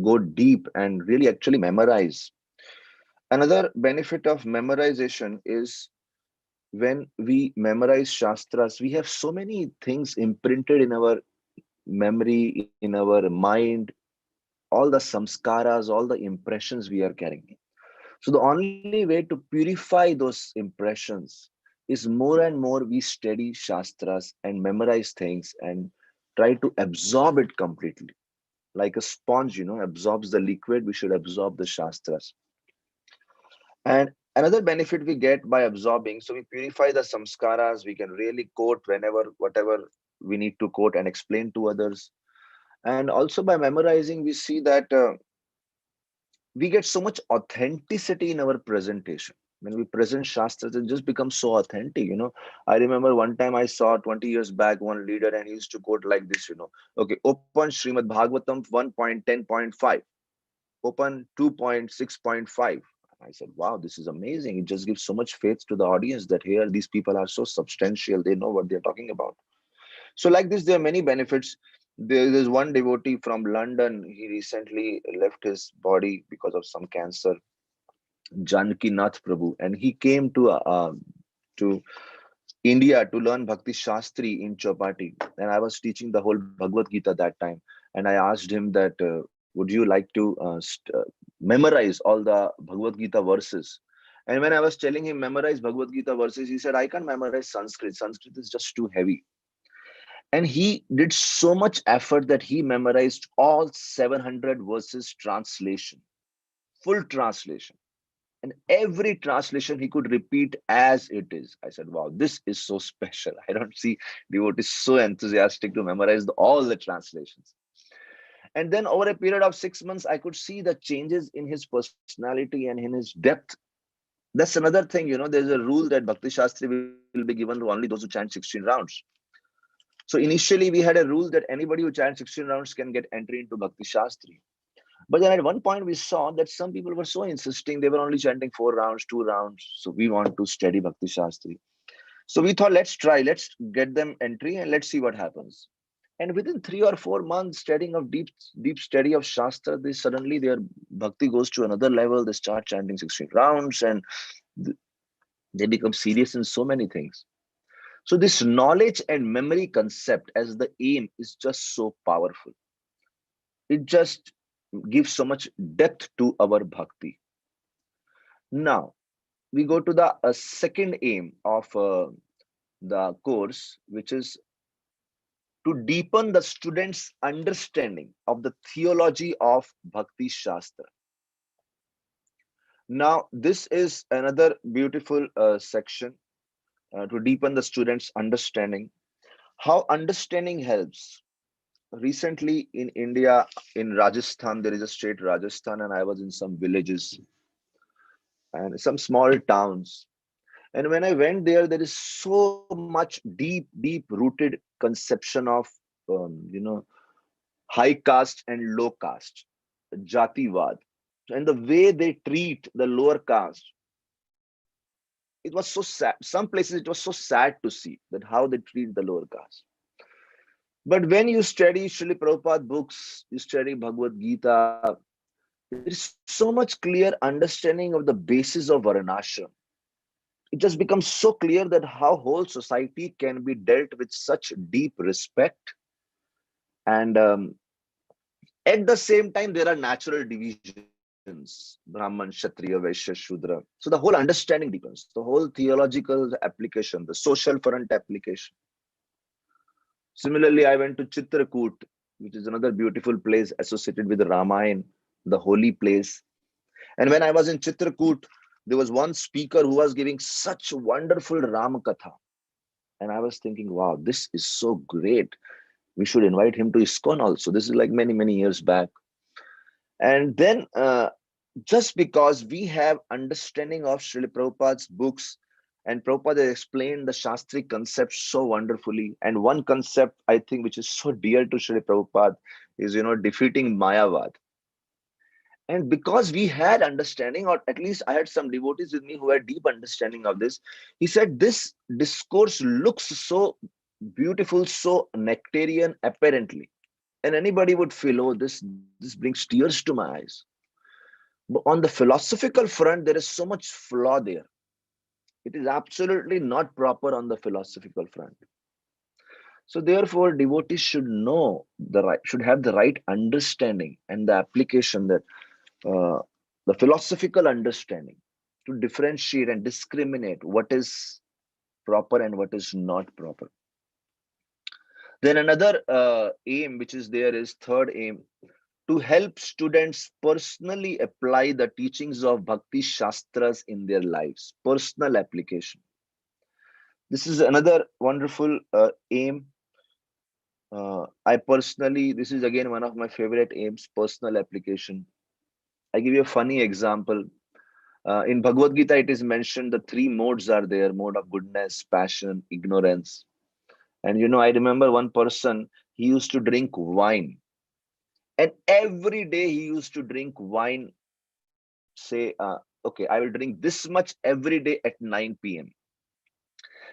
go deep and really actually memorize. Another benefit of memorization is when we memorize Shastras, we have so many things imprinted in our memory, in our mind, all the samskaras, all the impressions we are carrying. So the only way to purify those impressions is more and more we study Shastras and memorize things and try to absorb it completely. Like a sponge, absorbs the liquid, we should absorb the Shastras. And another benefit we get by absorbing, so we purify the samskaras, we can really quote whenever, whatever we need to quote and explain to others. And also by memorizing, we see that we get so much authenticity in our presentation. When we present Shastras, it just becomes so authentic. I remember one time I saw 20 years back one leader, and he used to quote like this, okay, open Srimad Bhagavatam 1.10.5, open 2.6.5. I said, wow, this is amazing. It just gives so much faith to the audience that here these people are so substantial. They know what they're talking about. So like this, there are many benefits. There's one devotee from London. He recently left his body because of some cancer, Janaki Nath Prabhu, and he came to India to learn Bhakti Shastri in Chopati. And I was teaching the whole Bhagavad Gita that time. And I asked him that, would you like to memorize all the Bhagavad Gita verses? And when I was telling him memorize Bhagavad Gita verses, he said, I can't memorize Sanskrit. Sanskrit is just too heavy. And he did so much effort that he memorized all 700 verses translation, full translation. And every translation he could repeat as it is. I said, wow, this is so special. I don't see devotees so enthusiastic to memorize all the translations. And then over a period of 6 months, I could see the changes in his personality and in his depth. That's another thing, there's a rule that Bhakti Shastri will be given to only those who chant 16 rounds. So initially we had a rule that anybody who chants 16 rounds can get entry into Bhakti Shastri. But then at one point we saw that some people were so insisting, they were only chanting 4 rounds, 2 rounds. So we want to study Bhakti Shastri. So we thought, let's get them entry and let's see what happens. And within 3 or 4 months studying of deep study of Shastra, suddenly their bhakti goes to another level. They start chanting 16 rounds and they become serious in so many things. So this knowledge and memory concept as the aim is just so powerful. It just gives so much depth to our bhakti. Now, we go to the second aim of the course, which is to deepen the students' understanding of the theology of Bhakti Shastra. Now, this is another beautiful section to deepen the students' understanding. How understanding helps. Recently in India, in Rajasthan, there is a state Rajasthan, and I was in some villages and some small towns. And when I went there, there is so much deep rooted conception of, high caste and low caste, Jativad. And the way they treat the lower caste, it was so sad. Some places it was so sad to see that how they treat the lower caste. But when you study Srila Prabhupada books, you study Bhagavad Gita, there is so much clear understanding of the basis of Varnashram. It just becomes so clear that how whole society can be dealt with such deep respect. And at the same time, there are natural divisions, Brahman, Kshatriya, Vaishya, Shudra. So the whole understanding deepens, the whole theological application, the social front application. Similarly, I went to Chitrakoot, which is another beautiful place associated with Ramayana, the holy place. And when I was in Chitrakoot, there was one speaker who was giving such wonderful Ram Katha. And I was thinking, wow, this is so great. We should invite him to ISKCON also. This is like many years back. And then just because we have understanding of Srila Prabhupada's books, and Prabhupada explained the Shastri concept so wonderfully. And one concept, I think, which is so dear to Srila Prabhupada is, defeating Mayavad. And because we had understanding, or at least I had some devotees with me who had deep understanding of this, he said, this discourse looks so beautiful, so nectarian apparently. And anybody would feel, oh, this brings tears to my eyes. But on the philosophical front, there is so much flaw there. It is absolutely not proper on the philosophical front. So therefore, devotees should should have the right understanding and the application, that the philosophical understanding to differentiate and discriminate what is proper and what is not proper. Then another aim which is there is third aim, to help students personally apply the teachings of Bhakti Shastras in their lives, personal application. This is another wonderful aim. This is again one of my favorite aims, personal application. I give you a funny example. In Bhagavad Gita, it is mentioned the 3 modes are there: mode of goodness, passion, ignorance. And I remember one person, he used to drink wine. And every day he used to drink wine, say, okay, I will drink this much every day at 9 p.m.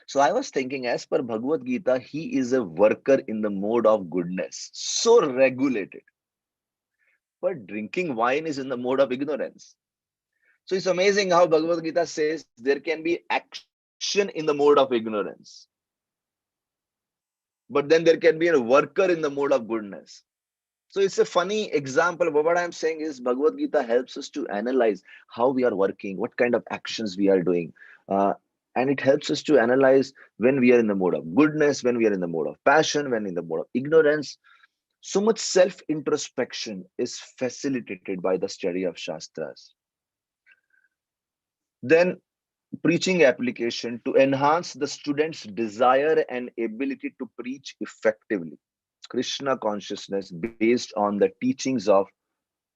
So I was thinking, as per Bhagavad Gita, he is a worker in the mode of goodness, so regulated. But drinking wine is in the mode of ignorance. So it's amazing how Bhagavad Gita says there can be action magician in the mode of ignorance. But then there can be a worker in the mode of goodness. So it's a funny example. But what I'm saying is Bhagavad Gita helps us to analyze how we are working, what kind of actions we are doing. And it helps us to analyze when we are in the mode of goodness, when we are in the mode of passion, when in the mode of ignorance. So much self-introspection is facilitated by the study of Shastras. Then preaching application to enhance the student's desire and ability to preach effectively. Krishna consciousness based on the teachings of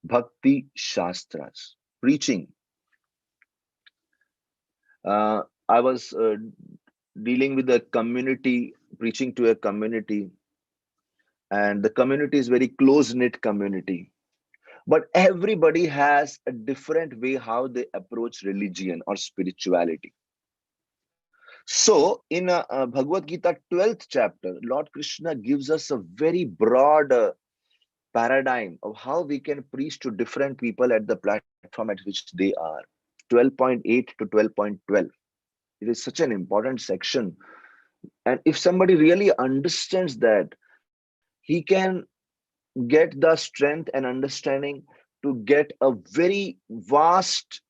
Bhakti Shastras. Preaching. I was dealing with a community, preaching to a community, and the community is very close-knit community. But everybody has a different way how they approach religion or spirituality. So in Bhagavad Gita 12th chapter, Lord Krishna gives us a very broad paradigm of how we can preach to different people at the platform at which they are. 12.8 to 12.12. It is such an important section. And if somebody really understands that, he can get the strength and understanding to get a very vast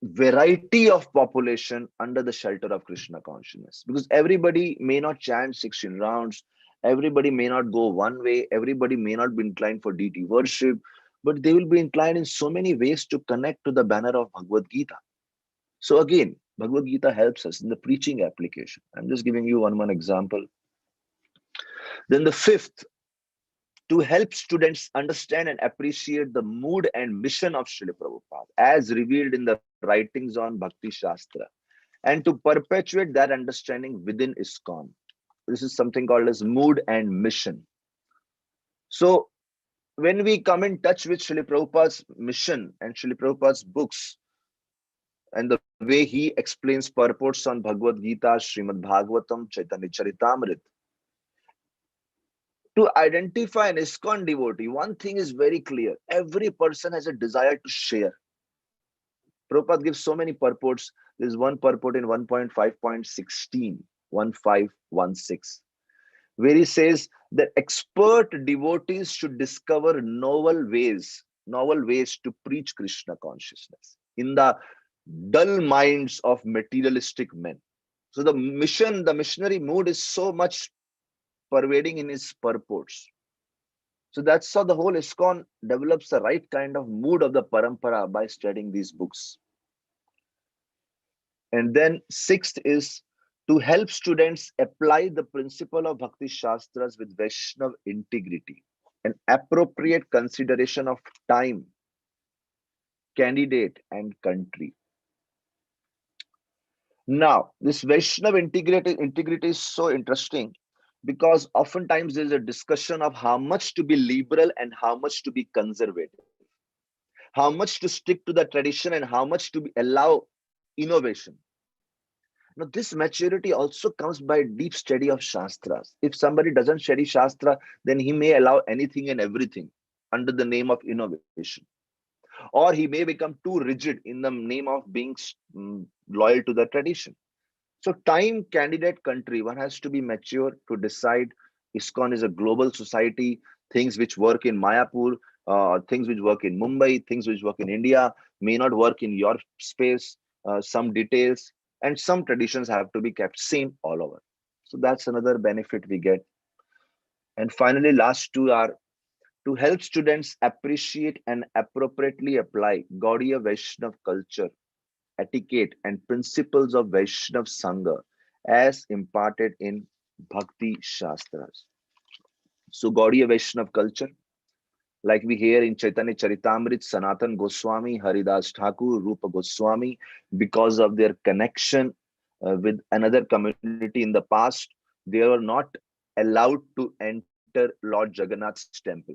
variety of population under the shelter of Krishna consciousness. Because everybody may not chant 16 rounds, everybody may not go one way, everybody may not be inclined for deity worship, but they will be inclined in so many ways to connect to the banner of Bhagavad Gita. So again, Bhagavad Gita helps us in the preaching application. I'm just giving you one example. Then the fifth, to help students understand and appreciate the mood and mission of Srila Prabhupada as revealed in the writings on Bhakti Shastra, and to perpetuate that understanding within ISKCON. This is something called as mood and mission. So when we come in touch with Srila Prabhupada's mission and Srila Prabhupada's books, and the way he explains purports on Bhagavad Gita, Srimad Bhagavatam, Chaitanya Charitamrita, to identify an ISKCON devotee, one thing is very clear. Every person has a desire to share. Prabhupada gives so many purports. There's one purport in 1.5.16, 1516, where he says that expert devotees should discover novel ways to preach Krishna consciousness in the dull minds of materialistic men. So the missionary mood is so much pervading in his purports. So that's how the whole ISKCON develops the right kind of mood of the parampara by studying these books. And then sixth is to help students apply the principle of Bhakti Shastras with Vaishnav integrity and appropriate consideration of time, candidate, and country. Now, this Vaishnav integrity is so interesting, because oftentimes there's a discussion of how much to be liberal and how much to be conservative, how much to stick to the tradition and how much to allow innovation. Now, this maturity also comes by deep study of Shastras. If somebody doesn't study Shastra, then he may allow anything and everything under the name of innovation. Or he may become too rigid in the name of being loyal to the tradition. So time, candidate, country, one has to be mature to decide. ISKCON is a global society. Things which work in Mayapur, things which work in Mumbai, things which work in India may not work in your space. Some details and some traditions have to be kept same all over. So that's another benefit we get. And finally, last two are to help students appreciate and appropriately apply Gaudiya Vaishnav culture, etiquette, and principles of Vaishnav Sangha as imparted in Bhakti Shastras. So Gaudiya Vaishnav culture, like we hear in Chaitanya Charitamrita, Sanatan Goswami, Haridas Thakur, Rupa Goswami, because of their connection with another community in the past, they were not allowed to enter Lord Jagannath's temple.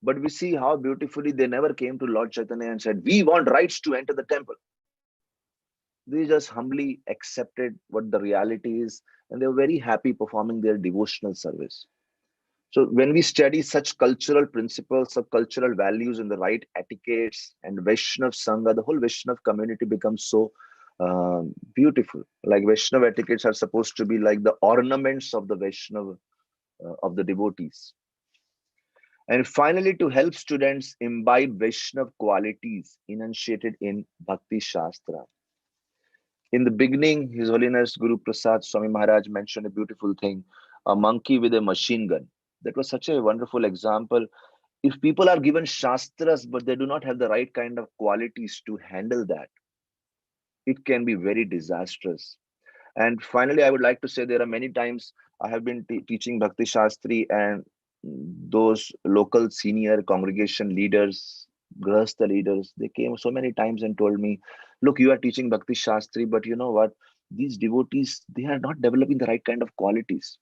But we see how beautifully they never came to Lord Chaitanya and said, we want rights to enter the temple. They just humbly accepted what the reality is, and they were very happy performing their devotional service. So when we study such cultural principles of cultural values and the right etiquettes and Vaishnav Sangha, the whole Vaishnav community becomes so Beautiful. Like Vaishnava etiquettes are supposed to be like the ornaments of the Vaishnava, of the devotees. And finally, to help students imbibe Vaishnava qualities enunciated in Bhakti Shastra. In the beginning, His Holiness Guru Prasad Swami Maharaj mentioned a beautiful thing, a monkey with a machine gun. That was such a wonderful example. If people are given Shastras, but they do not have the right kind of qualities to handle that, it can be very disastrous. And finally, I would like to say there are many times I have been teaching Bhakti Shastri, and those local senior congregation leaders, Grahastha leaders, they came so many times and told me, look, you are teaching Bhakti Shastri, but you know what? These devotees, they are not developing the right kind of qualities.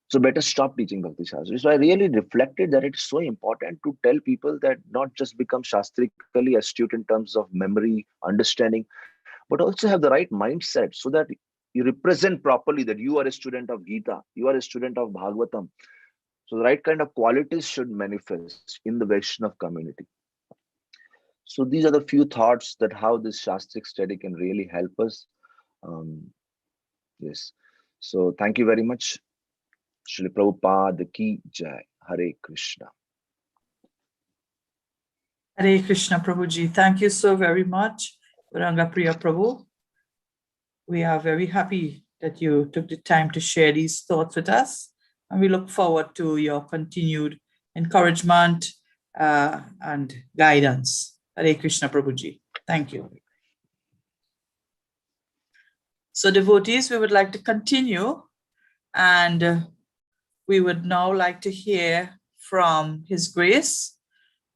So better stop teaching Bhakti Shastri. So I really reflected that it's so important to tell people that not just become Shastrically astute in terms of memory, understanding, but also have the right mindset so that you represent properly that you are a student of Gita, you are a student of Bhagavatam. So the right kind of qualities should manifest in the Vaishnava community. So these are the few thoughts that how this Shastric study can really help us. Yes. So thank you very much. Shri Prabhupada Ki Jai. Hare Krishna. Hare Krishna Prabhuji. Thank you so very much, Gauranga Priya Prabhu. We are very happy that you took the time to share these thoughts with us. And we look forward to your continued encouragement and guidance. Hare Krishna Prabhuji. Thank you. So devotees, we would like to continue, and we would now like to hear from His Grace,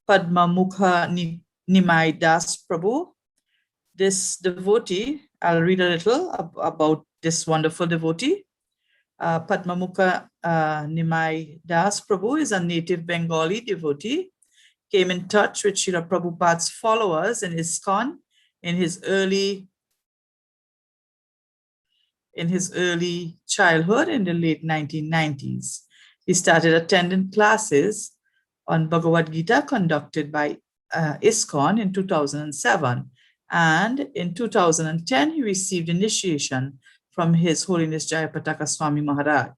Padma Muka Nimai Das Prabhu. This devotee, I'll read a little about this wonderful devotee. Padma Muka Nimai Das Prabhu is a native Bengali devotee, came in touch with Srila Prabhupada's followers in ISKCON in his early childhood in the late 1990s. He started attending classes on Bhagavad Gita conducted by ISKCON in 2007. And in 2010, he received initiation from His Holiness Jayapataka Swami Maharaj.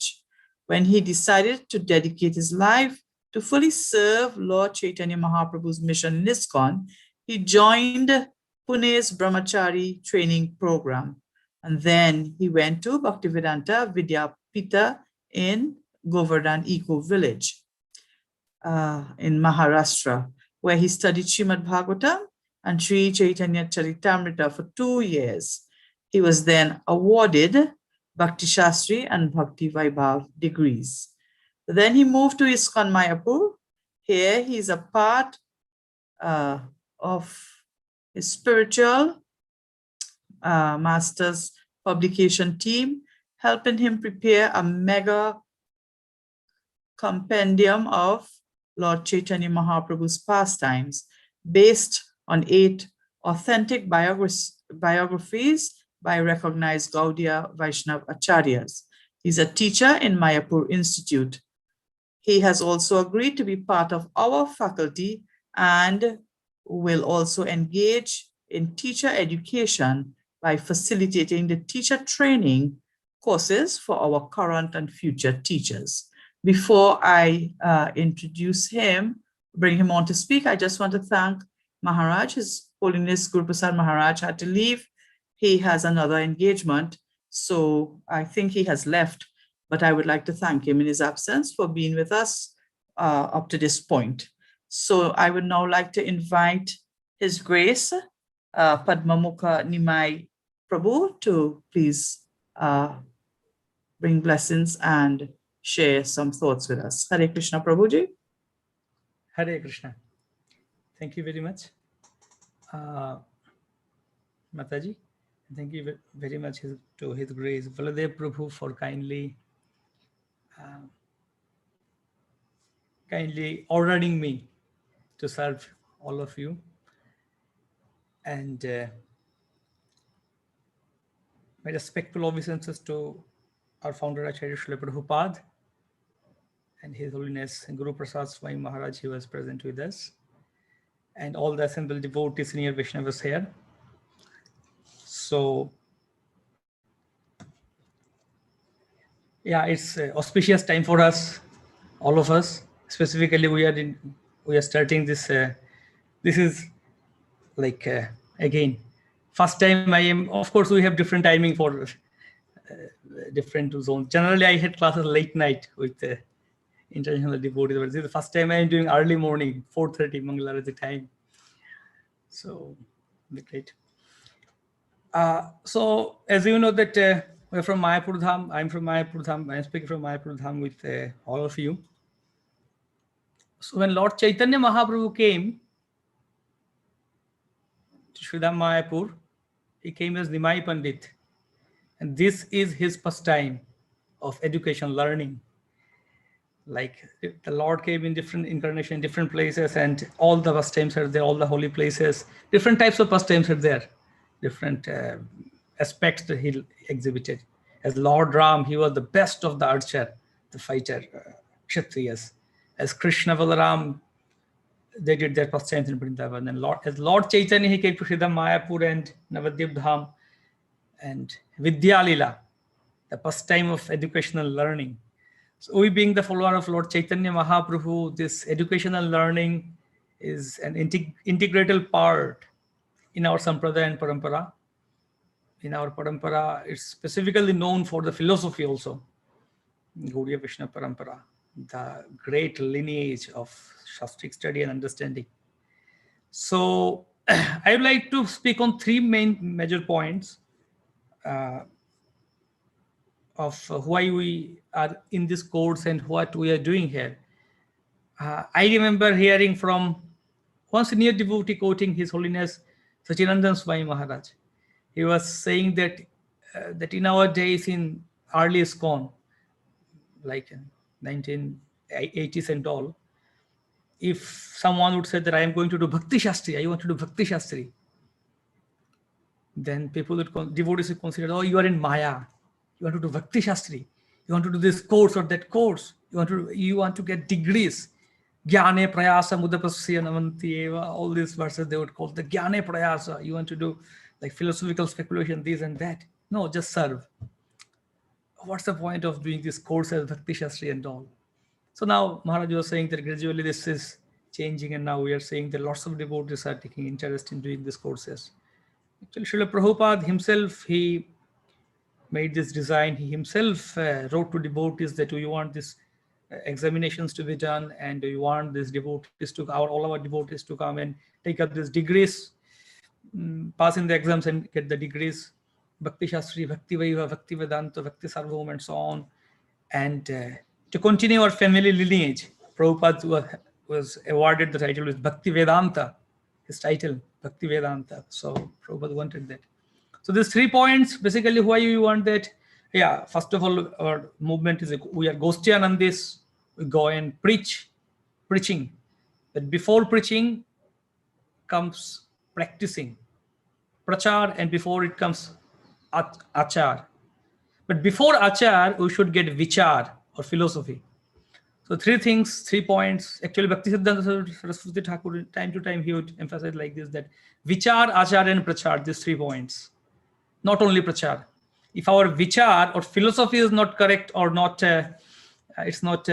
When he decided to dedicate his life to fully serve Lord Chaitanya Mahaprabhu's mission in ISKCON, he joined Pune's Brahmachari training program. And then he went to Bhaktivedanta Vidyapita in Govardhan Eco Village in Maharashtra, where he studied Srimad Bhagavatam and Sri Chaitanya Charitamrita for 2 years. He was then awarded Bhakti Sastri and Bhakti Vaibhav degrees. Then he moved to ISKCON Mayapur. Here he is a part of his spiritual master's publication team, helping him prepare a mega compendium of Lord Chaitanya Mahaprabhu's pastimes based on 8 authentic biographies by recognized Gaudiya Vaishnava Acharyas. He's a teacher in Mayapur Institute. He has also agreed to be part of our faculty and will also engage in teacher education by facilitating the teacher training courses for our current and future teachers. Before I introduce him, bring him on to speak, I just want to thank Maharaj. His Holiness Guru Prasad Maharaj had to leave. He has another engagement, so I think he has left, but I would like to thank him in his absence for being with us up to this point. So I would now like to invite His Grace, Padma Muka Nimai Prabhu, to please bring blessings and share some thoughts with us. Hare Krishna Prabhuji. Hare Krishna. Thank you very much, Mataji. Thank you very much to His Grace Baladev Prabhu for kindly ordering me to serve all of you. And my respectful obeisances to our founder Acharya Srila Prabhupada and His Holiness Guru Prasad Swami Maharaj, who was present with us, and all the assembled devotees, senior Vaishnavas here. So Yeah, it's auspicious time for us, all of us. Specifically, we are starting this. This is like again, first time I am. Of course, we have different timing for different zones. Generally, I had classes late night with international devotees, but this is the first time I am doing early morning, 4:30 Mangalarati time. So, great. So as you know that we're from Mayapur Dham, I'm from Mayapur Dham, I'm speaking from Mayapur Dham with all of you. So when Lord Chaitanya Mahaprabhu came to Sridham Mayapur, he came as Nimai Pandit. And this is his first time of education, learning. Like the Lord came in different incarnation, different places, and all the pastimes are there, all the holy places, different types of pastimes are there, different aspects that he exhibited. As Lord Ram, he was the best of the archer, the fighter, Kshatriyas. As Krishna Balaram, they did their pastimes in Vrindavan. And as Lord Chaitanya, he came to Sridham Mayapur and Navadvip Dham and Vidya Lila, the pastime of educational learning. So we being the follower of Lord Chaitanya Mahaprabhu, this educational learning is an integral part in our Sampradaya and Parampara. In our Parampara, it's specifically known for the philosophy also. Gaudiya Vaishnava Parampara, the great lineage of Shastric study and understanding. So I would like to speak on three major points of why we are in this course and what we are doing here. I remember hearing from one senior devotee quoting His Holiness Sachinandan Swami Maharaj. He was saying that that in our days in early ISKCON, like 1980s and all, if someone would say that I am going to do Bhakti Sastri, I want to do Bhakti Sastri, then people would, devotees would consider, oh, you are in Maya. You want to do Bhakti Sastri. You want to do this course or that course. You want to get degrees. Jnane prayasa mudapasya namanti eva. All these verses they would call the Jnane prayasa. You want to do like philosophical speculation, this and that. No, just serve. What's the point of doing this course as Bhakti Sastri and all? So now Maharaj was saying that gradually this is changing, and now we are saying that lots of devotees are taking interest in doing these courses. Actually, Srila Prabhupada himself, he made this design. He himself wrote to devotees that we want these examinations to be done, and we want these devotees to, all our devotees to come and take up these degrees, pass in the exams and get the degrees, Bhakti Shastri, Bhakti Vaiva, Bhakti Vedanta, Bhakti Sarvam, and so on. And to continue our family lineage, Prabhupada was awarded the title with Bhakti Vedanta, his title, Bhakti Vedanta. So Prabhupada wanted that. So these 3 points, basically why you want that. Yeah, first of all, our movement is, we are Goshtyanandis. We go and preaching. But before preaching comes practicing, prachar, and before it comes achar. But before achar, we should get vichar or philosophy. So 3 things, 3 points. Actually, Bhaktisiddhanta Saraswati Thakur, time to time, he would emphasize like this, that vichar, achar, and prachar, these 3 points. Not only prachar. If our vichar or philosophy is not correct or not, it's not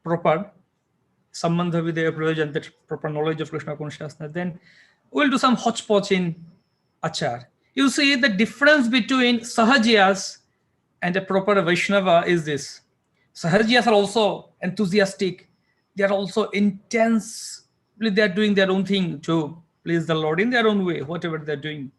proper, sambandha vidya prayojan, that proper knowledge of Krishna consciousness, then we'll do some hodgepodge in achar. You see the difference between sahajiyas and a proper Vaishnava is this. Sahajiyas are also enthusiastic. They are also intensely, they are doing their own thing to please the Lord in their own way, whatever they're doing.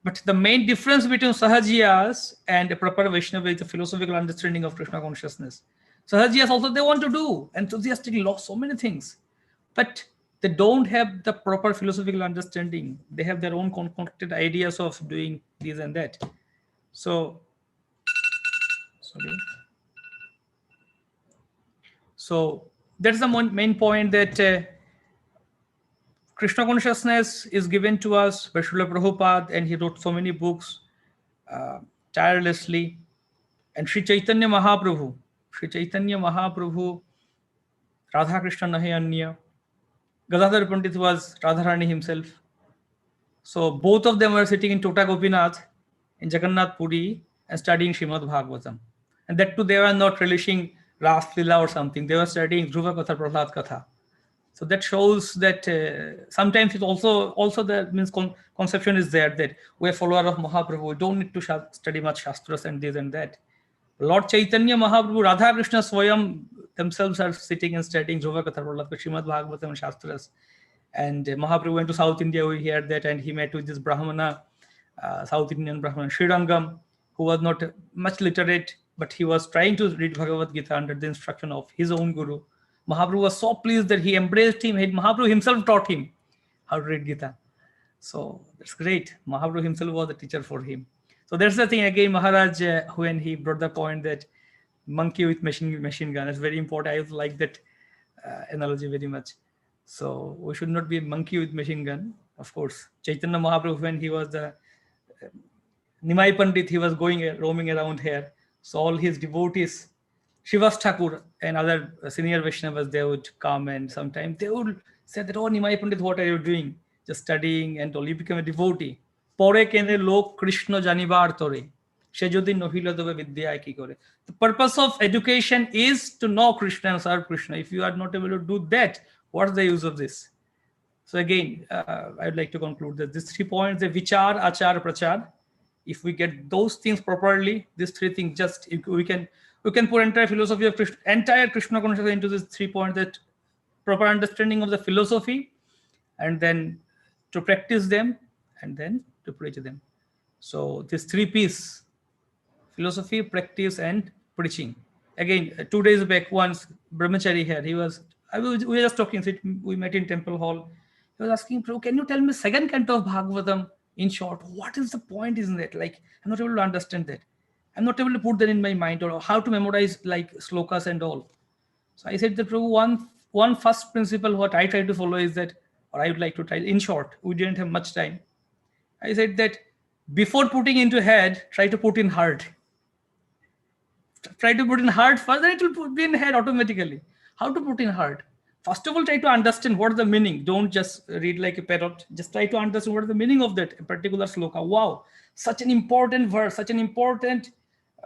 But the main difference between Sahajiyas and a proper Vaishnava is the philosophical understanding of Krishna consciousness. Sahajiyas also, they want to do enthusiastically so many things, but they don't have the proper philosophical understanding. They have their own concocted ideas of doing this and that. So, sorry. So that's the main point, that Krishna consciousness is given to us by Srila Prabhupada, and he wrote so many books tirelessly. And Sri Chaitanya Mahaprabhu, Radha Krishna Nahi Anya, Gadadhar Pandit was Radharani himself. So both of them were sitting in Tota Gopinath in Jagannath Puri and studying Srimad Bhagavatam. And that too, they were not relishing Ras Lila or something. They were studying Dhruva Katha, Prahlad Katha. So that shows that sometimes it also the means conception is there that we're follower of Mahaprabhu. We don't need to study much Shastras and this and that. Lord Chaitanya Mahaprabhu, Radha Krishna Swayam themselves are sitting and studying Dhruva Katha, Prahlad Katha, Srimad Bhagavatam and Shastras. And Mahaprabhu went to South India, we heard that, and he met with this Brahmana, South Indian Brahmana, Srirangam, who was not much literate, but he was trying to read Bhagavad Gita under the instruction of his own guru. Mahaprabhu was so pleased that he embraced him. Mahaprabhu himself taught him how to read Gita. So that's great. Mahaprabhu himself was the teacher for him. So that's the thing again, Maharaj, when he brought the point that monkey with machine gun, it's very important. I like that analogy very much. So we should not be a monkey with machine gun. Of course, Chaitanya Mahaprabhu, when he was the Nimai Pandit, he was roaming around here. So all his devotees, Shivas Thakur and other senior Vaishnavas, they would come, and sometimes they would say that, oh, Nimai Pandit, what are you doing? Just studying and all. You become a devotee. Pore kene lok Krishna janibar tore. Shejodi nohila dove vidya ki kore. The purpose of education is to know Krishna and serve Krishna. If you are not able to do that, what's the use of this? So again, I would like to conclude that these 3 points, the vichar, achar, prachar, if we get those things properly, these 3 things, just we can put entire philosophy of Krishna, entire Krishna consciousness into these 3 points, that proper understanding of the philosophy, and then to practice them, and then to preach them. So these 3 pieces, philosophy, practice, and preaching. Again, 2 days back, once brahmachari here, we were just talking, we met in Temple Hall. He was asking, Prabhu, can you tell me second canto of Bhagavatam in short? What is the point, isn't it? Like, I'm not able to understand that. I'm not able to put that in my mind, or how to memorize like slokas and all. So I said that, Prabhu, one first principle what I try to follow is that, or I would like to try, in short, we didn't have much time. I said that before putting into head, try to put in heart. Try to put in heart first, then it will be in head automatically. How to put in heart? First of all, try to understand what is the meaning. Don't just read like a parrot. Just try to understand what is the meaning of that particular sloka. Wow, such an important verse, such an important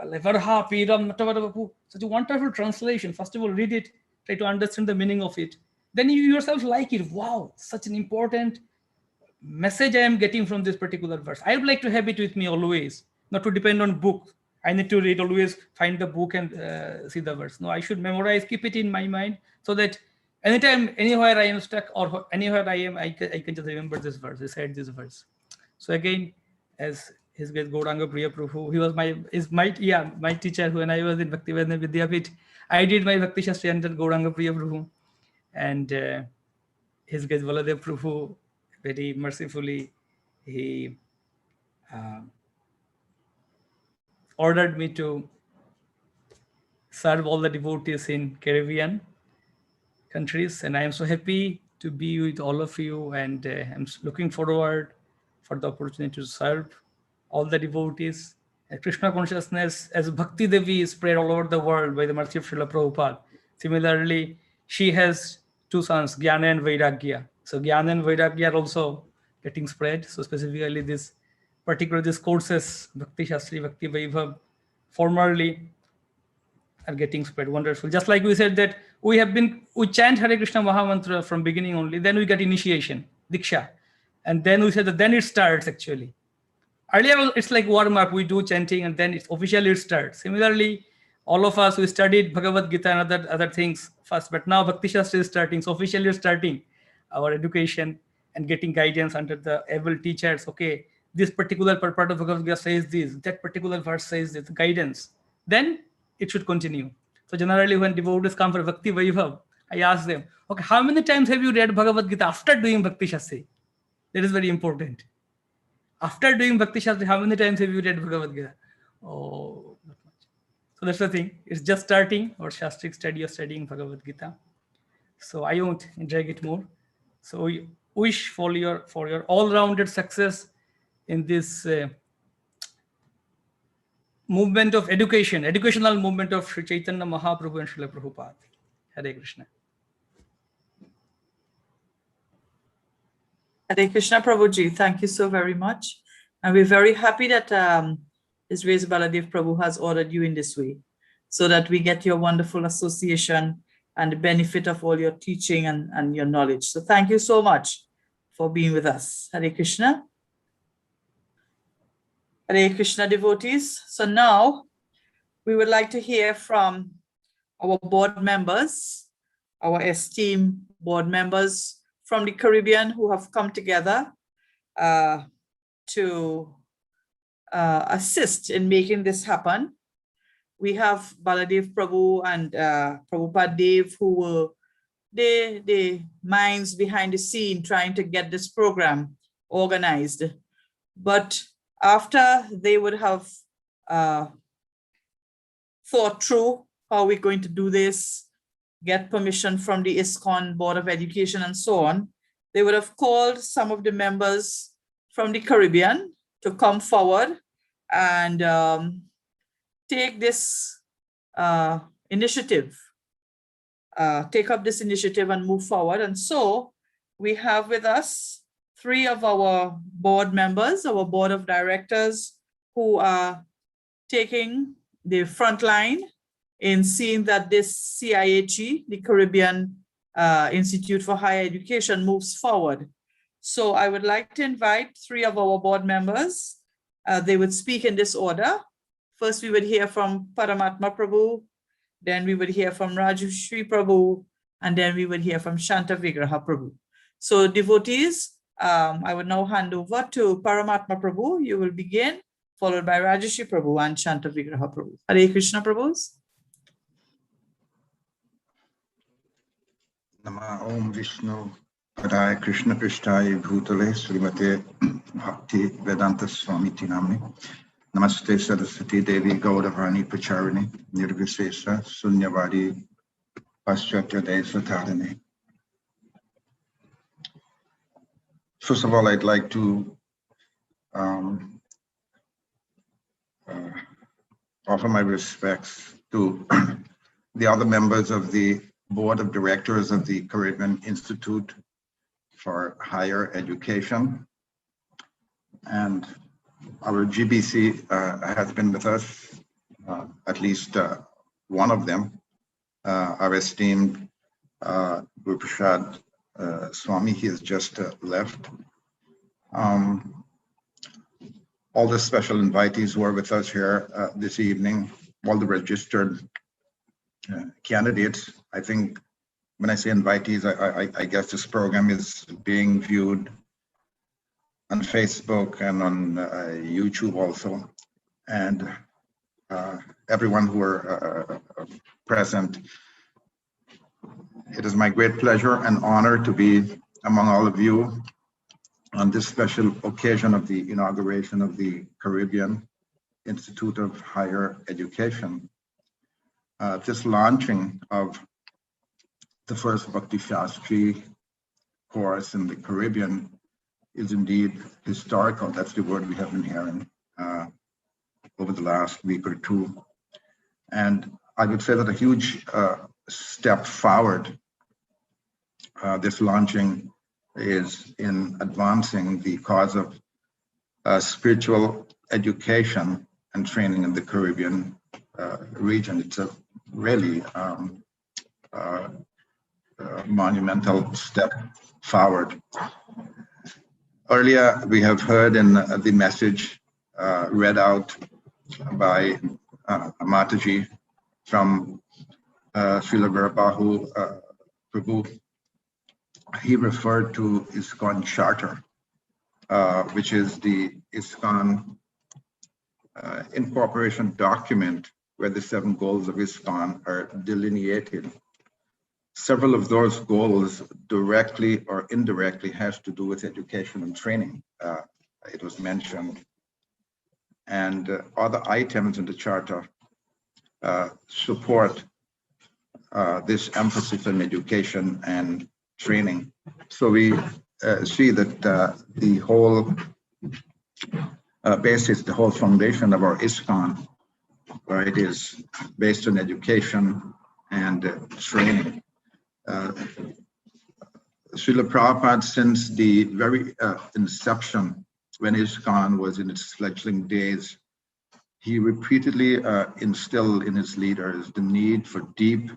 Varha, Piram, such a wonderful translation. First of all, read it, try to understand the meaning of it. Then you yourself like it. Wow, such an important message I am getting from this particular verse. I would like to have it with me always, not to depend on book. I need to read always, find the book and see the verse. No, I should memorize, keep it in my mind, so that anytime, anywhere I am stuck or anywhere I am, I can just remember this verse, recite this verse. So again, as his great Gauranga Priya Prabhu, he was my teacher when I was in Bhakti Vidyapit. I did my Bhakti Sastri under Gauranga Priya Prabhu, and his great Baladev Prabhu, very mercifully, he ordered me to serve all the devotees in Caribbean countries, and I am so happy to be with all of you, and I'm looking forward for the opportunity to serve all the devotees. Krishna consciousness as Bhakti Devi is spread all over the world by the mercy of Srila Prabhupada. Similarly, she has 2 sons, Jnana and Vairagya. So Jnana and Vairagya are also getting spread. So specifically these courses, Bhakti Shastri, Bhakti Vaibhav, formerly are getting spread. Wonderful. Just like we said that we chant Hare Krishna Mahamantra from beginning only, then we get initiation, Diksha. And then we said that then it starts actually. Earlier, it's like warm up, we do chanting and then officially it starts. Similarly, all of us, we studied Bhagavad Gita and other things first, but now Bhakti Shastri is starting. So officially starting our education and getting guidance under the able teachers. Okay, this particular part of Bhagavad Gita says this, that particular verse says this, guidance. Then it should continue. So generally when devotees come for Bhakti Vaibhav, I ask them, okay, how many times have you read Bhagavad Gita after doing Bhakti Shastri? That is very important. After doing Bhakti Shastri, how many times have you read Bhagavad Gita? Oh, not much. So that's the thing. It's just starting our Shastric study of studying Bhagavad Gita. So I won't drag it more. So we wish for your all-rounded success in this movement of educational movement of Sri Chaitanya Mahaprabhu and Srila Prabhupada. Hare Krishna. Hare Krishna Prabhuji, thank you so very much. And we're very happy that His Grace Baladev Prabhu has ordered you in this way. so that we get your wonderful association and the benefit of all your teaching and your knowledge. So thank you so much for being with us. Hare Krishna. Hare Krishna devotees. So now we would like to hear from our board members, our esteemed board members from the Caribbean who have come together to assist in making this happen. We have Baladev Prabhu and Prabhupada Dev, who were the minds behind the scene trying to get this program organized. But after they would have thought through how we're going to do this, get permission from the ISKCON Board of Education and so on, they would have called some of the members from the Caribbean to come forward and take this initiative, take up this initiative and move forward. And so we have with us 3 of our board members, our board of directors, who are taking the front line in seeing that this CIHE, the Caribbean Institute for Higher Education, moves forward. So I would like to invite 3 of our board members. They would speak in this order. First, we would hear from Paramatma Prabhu, then we would hear from Rajarishi Prabhu, and then we would hear from Shanta Vigraha Prabhu. So devotees, I would now hand over to Paramatma Prabhu. You will begin, followed by Rajarishi Prabhu and Shanta Vigraha Prabhu. Hare Krishna Prabhus. Nama Om Vishnu Padaya Krishna Prishthaya Bhutale Srimate Bhakti Vedanta Swami Tinamni Namaste Saraswati Devi Gauravani Pacharini Nirvisesa Sunyavadi Paschatya Desvatadane. First of all, I'd like to offer my respects to the other members of the Board of Directors of the Caribbean Institute for Higher Education. And our GBC has been with us, at least one of them, our esteemed Guru Prasad Swami. He has just left. All the special invitees who are with us here this evening, all the registered candidates. I think when I say invitees, I guess this program is being viewed on Facebook and on YouTube also. And everyone who are present, it is my great pleasure and honor to be among all of you on this special occasion of the inauguration of the Caribbean Institute of Higher Education. This launching of the first Bhakti Sastri course in the Caribbean is indeed historical. That's the word we have been hearing over the last week or two. And I would say that a huge step forward, this launching is in advancing the cause of spiritual education and training in the Caribbean region. It's a really monumental step forward. Earlier, we have heard in the message read out by Mataji from Srila Vira Bahu Prabhu. He referred to ISKCON Charter, which is the ISKCON incorporation document where the 7 goals of ISKCON are delineated. Several of those goals directly or indirectly has to do with education and training. It was mentioned. And other items in the charter support this emphasis on education and training. So we see that the whole basis, the whole foundation of our ISKCON, right, is based on education and training. Srila Prabhupada, since the very inception, when ISKCON was in its fledgling days, he repeatedly instilled in his leaders the need for deep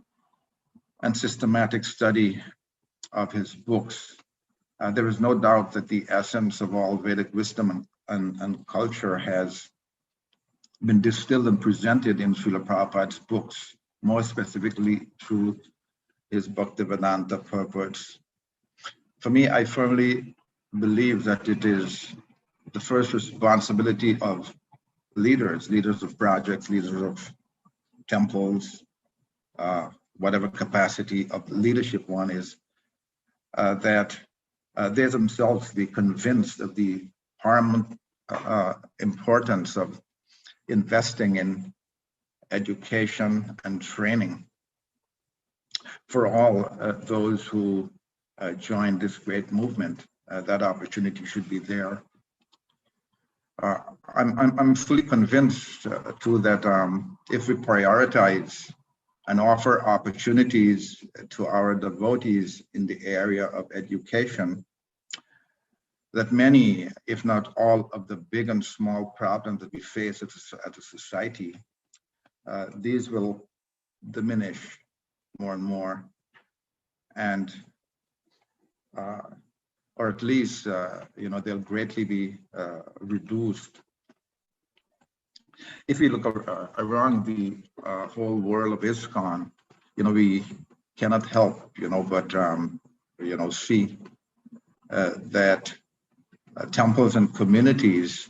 and systematic study of his books. There is no doubt that the essence of all Vedic wisdom and culture has been distilled and presented in Srila Prabhupada's books, more specifically through his Bhaktivedanta purports. For me, I firmly believe that it is the first responsibility of leaders of projects, leaders of temples, whatever capacity of leadership one is, that they themselves be convinced of the paramount importance of investing in education and training for all those who join this great movement. That opportunity should be there. I'm fully convinced too that if we prioritize and offer opportunities to our devotees in the area of education, that many, if not all, of the big and small problems that we face as a society, these will diminish more and more, and or at least they'll greatly be reduced. If we look around the whole world of ISKCON, we cannot help but see that temples and communities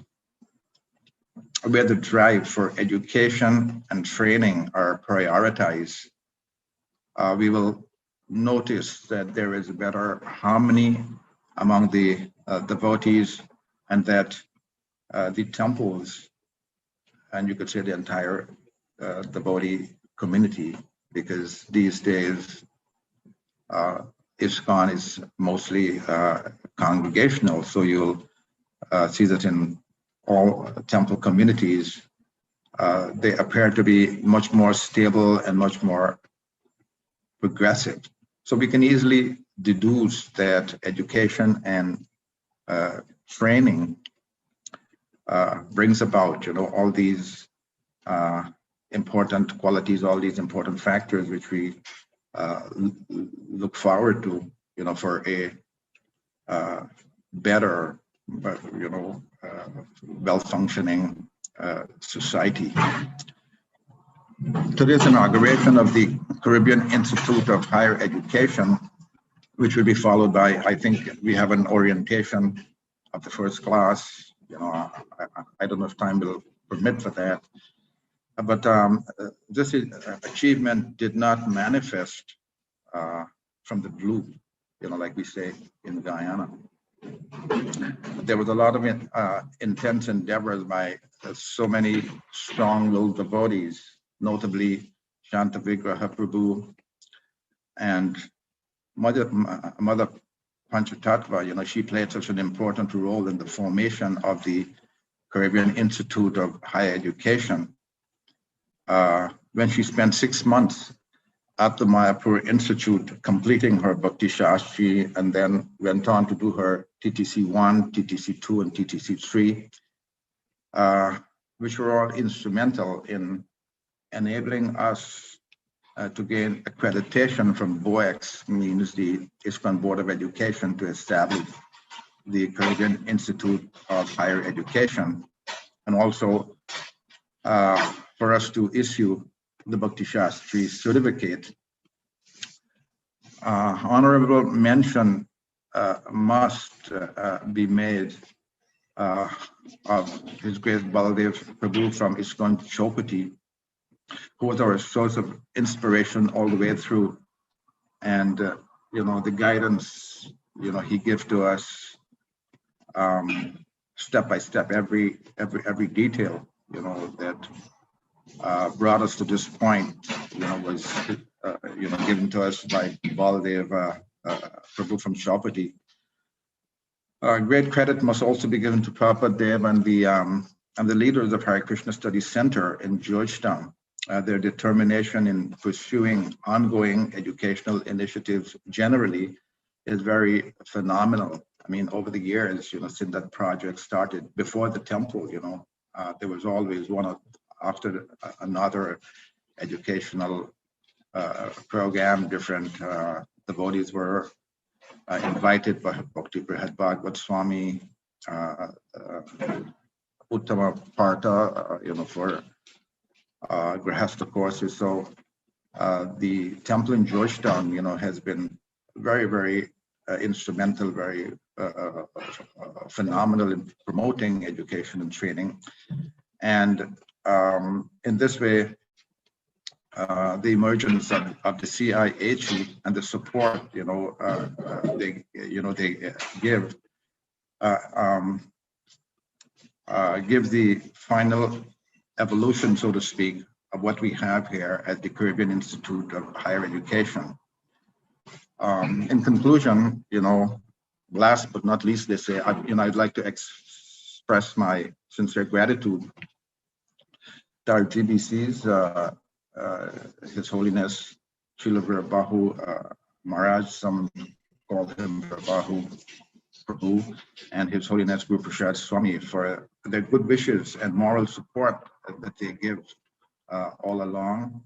where the drive for education and training are prioritized, we will notice that there is a better harmony among the devotees, and that the temples, and you could say the entire devotee community, because these days ISKCON is mostly congregational, so you'll see that in all temple communities, they appear to be much more stable and much more progressive. So we can easily deduce that education and training brings about, all these important qualities, all these important factors which we look forward to, for a better, well-functioning society. Today's inauguration of the Caribbean Institute of Higher Education, which will be followed by, I think we have an orientation of the first class. I don't know if time will permit for that. But this achievement did not manifest from the blue, like we say in Guyana. There was a lot of intense endeavors by so many strong-willed devotees, notably Shanta Vigraha Prabhu and Mother Panchatattva. She played such an important role in the formation of the Caribbean Institute of Higher Education. When she spent 6 months at the Mayapur Institute completing her Bhakti Sastri, and then went on to do her TTC1, TTC2, and TTC3, which were all instrumental in enabling us to gain accreditation from BOEX, means the ISKCON Board of Education, to establish the Caribbean Institute of Higher Education, and also for us to issue the Bhakti Sastri certificate. Honorable mention must be made of His Grace Baladev Prabhu from ISKCON Chowpatty, who was our source of inspiration all the way through, and the guidance he gives to us step by step, every detail that brought us to this point, was given to us by Baladev Prabhu from Chowpatty. Great credit must also be given to Prabhupada Dev and the leaders of Hare Krishna Study Center in Georgetown. Their determination in pursuing ongoing educational initiatives generally is very phenomenal. I mean, over the years, since that project started, before the temple, there was always one or after another educational program. Different devotees were invited by Bhakti Bhagavad Swami, Uttama Partha, for Grihastha courses. So the temple in Georgetown, has been very, very instrumental, very phenomenal in promoting education and training. And in this way, the emergence of the CIHE and the support, they give gives the final evolution, so to speak, of what we have here at the Caribbean Institute of Higher Education. In conclusion, last but not least, they say, I'd like to express my sincere gratitude to our GBCs, His Holiness Srila Vira Bahu Maharaj, some call him Bahu Prabhu, and His Holiness Guru Prasad Swami for their good wishes and moral support that they give all along.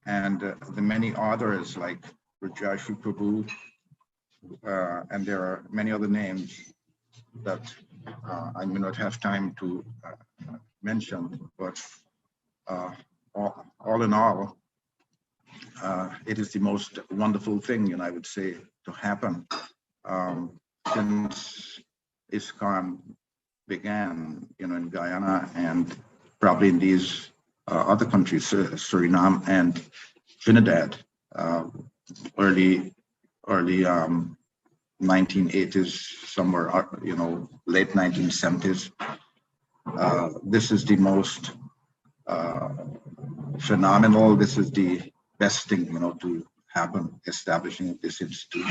And the many others like Rajarishi Prabhu, and there are many other names that I may not have time to mention, but all in all, it is the most wonderful thing, I would say, to happen since ISKCON began, in Guyana and probably in these other countries, Suriname and Trinidad, early 1980s, somewhere, late 1970s. This is the most phenomenal. This is the best thing, to happen, establishing this institute.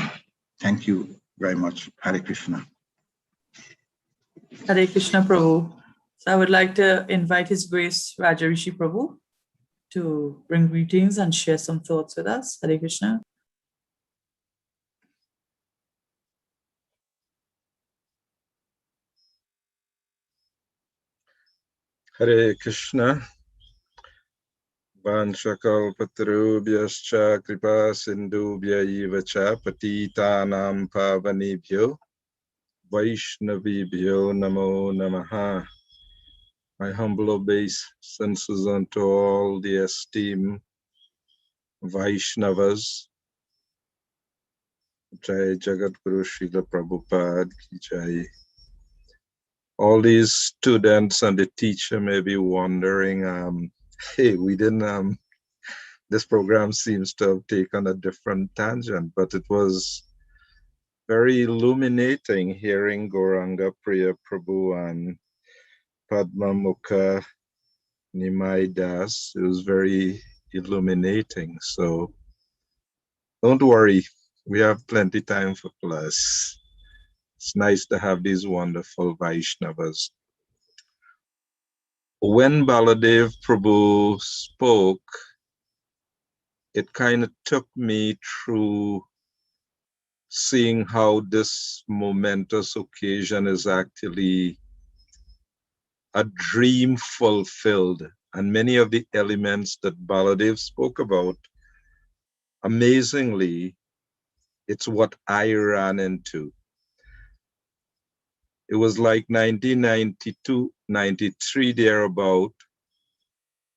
Thank you very much. Hare Krishna. Hare Krishna Prabhu. So I would like to invite His Grace Rajarishi Prabhu to bring greetings and share some thoughts with us. Hare Krishna. Hare Krishna. Vanchakalpatarubhyascha kripa sindhubhya eva cha patitanam pavanebhyo Vaishnavibhyo namo namaha. My humble obeisances unto all the esteemed Vaishnavas. Jai Jagat Guru Srila Prabhupada ki Jai. All these students and the teacher may be wondering, hey, we didn't, this program seems to have taken a different tangent, but it was very illuminating hearing Gauranga, Priya Prabhu and Padma, Muka, Nimai Das. It was very illuminating. So don't worry, we have plenty time for class. It's nice to have these wonderful Vaishnavas. When Baladev Prabhu spoke, it kind of took me through seeing how this momentous occasion is actually a dream fulfilled, and many of the elements that Baladev spoke about, amazingly, it's what I ran into. It was like 1992, 93 thereabout,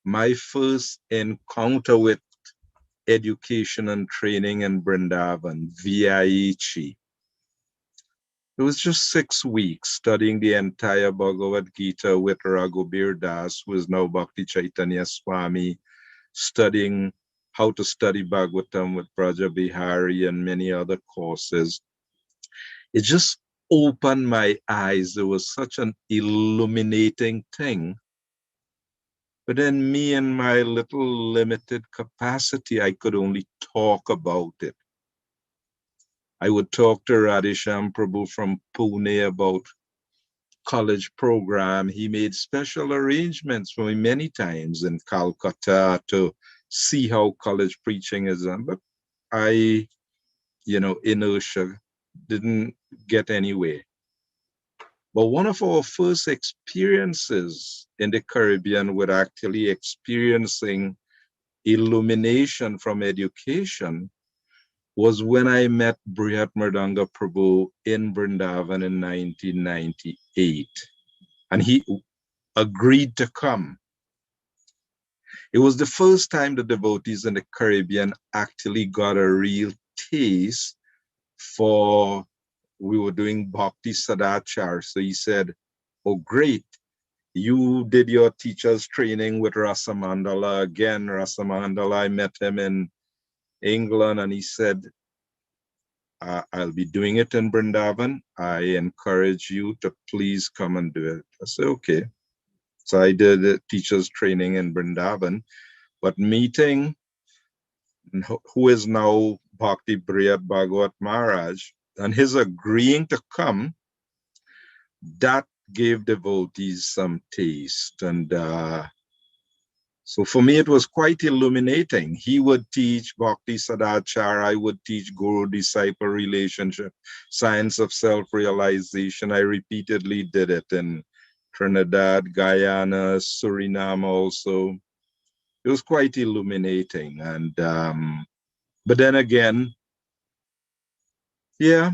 my first encounter with education and training in Vrindavan, CIHE. It was just 6 weeks studying the entire Bhagavad Gita with Raghubir Das, who is now Bhakti Chaitanya Swami, studying how to study Bhagavatam with Braja Bihari and many other courses. It just opened my eyes. It was such an illuminating thing. But then me and my little limited capacity, I could only talk about it. I would talk to Radhisham Prabhu from Pune about college program. He made special arrangements for me many times in Calcutta to see how college preaching is done. But I, inertia, didn't get anywhere. But one of our first experiences in the Caribbean with actually experiencing illumination from education was when I met Paramatma Prabhu in Vrindavan in 1998. And he agreed to come. It was the first time the devotees in the Caribbean actually got a real taste for, we were doing Bhakti Sadachar. So he said, oh, great. You did your teacher's training with Rasamandala. Again, Rasamandala, I met him in England and he said, I'll be doing it in Vrindavan. I encourage you to please come and do it. I said, okay. So I did the teacher's training in Vrindavan, but meeting who is now Bhakti Priya Bhagavat Maharaj and his agreeing to come, that gave devotees some taste. And so for me, it was quite illuminating. He would teach Bhakti Sadachar, I would teach Guru-disciple relationship, science of self-realization. I repeatedly did it in Trinidad, Guyana, Suriname also. It was quite illuminating. And but then again, yeah,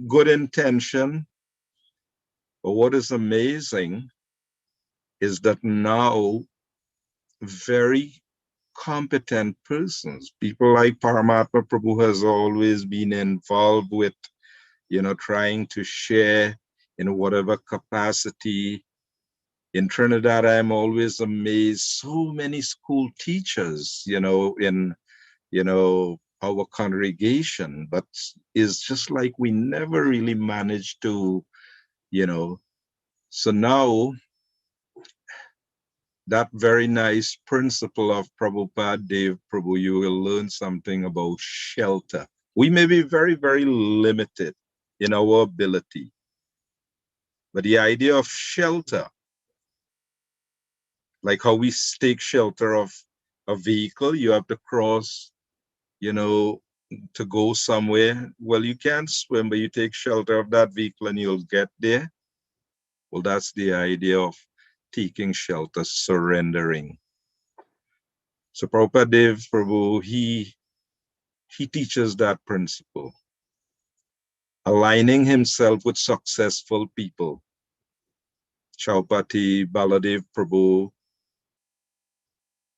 good intention. But what is amazing is that now very competent persons, people like Paramatma Prabhu has always been involved with, trying to share in whatever capacity. In Trinidad, I'm always amazed, so many school teachers, in, our congregation, but it's just like we never really managed to, so now that very nice principle of Prabhupada Dev Prabhu, you will learn something about shelter. We may be very, very limited in our ability, but the idea of shelter, like how we take shelter of a vehicle, you have to cross, to go somewhere. Well, you can't swim, but you take shelter of that vehicle and you'll get there. Well, that's the idea of taking shelter, surrendering. So Prabhupada Dev Prabhu, he teaches that principle, aligning himself with successful people. Chaupati, Baladev Prabhu,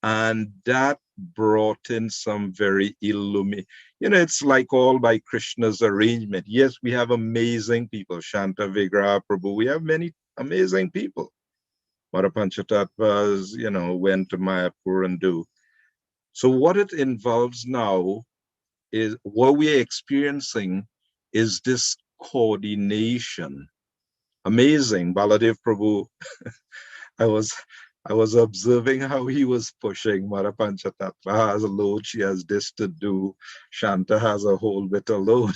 and that brought in some very it's like all by Krishna's arrangement. Yes, we have amazing people, Shanta Vigraha Prabhu, we have many amazing people. Mara Panchatattvas, went to Mayapur and do. So what it involves now is, what we're experiencing is this coordination. Amazing. Baladev Prabhu, I was observing how he was pushing. Mara Panchatattva has a load, she has this to do. Shanta has a whole bit of load.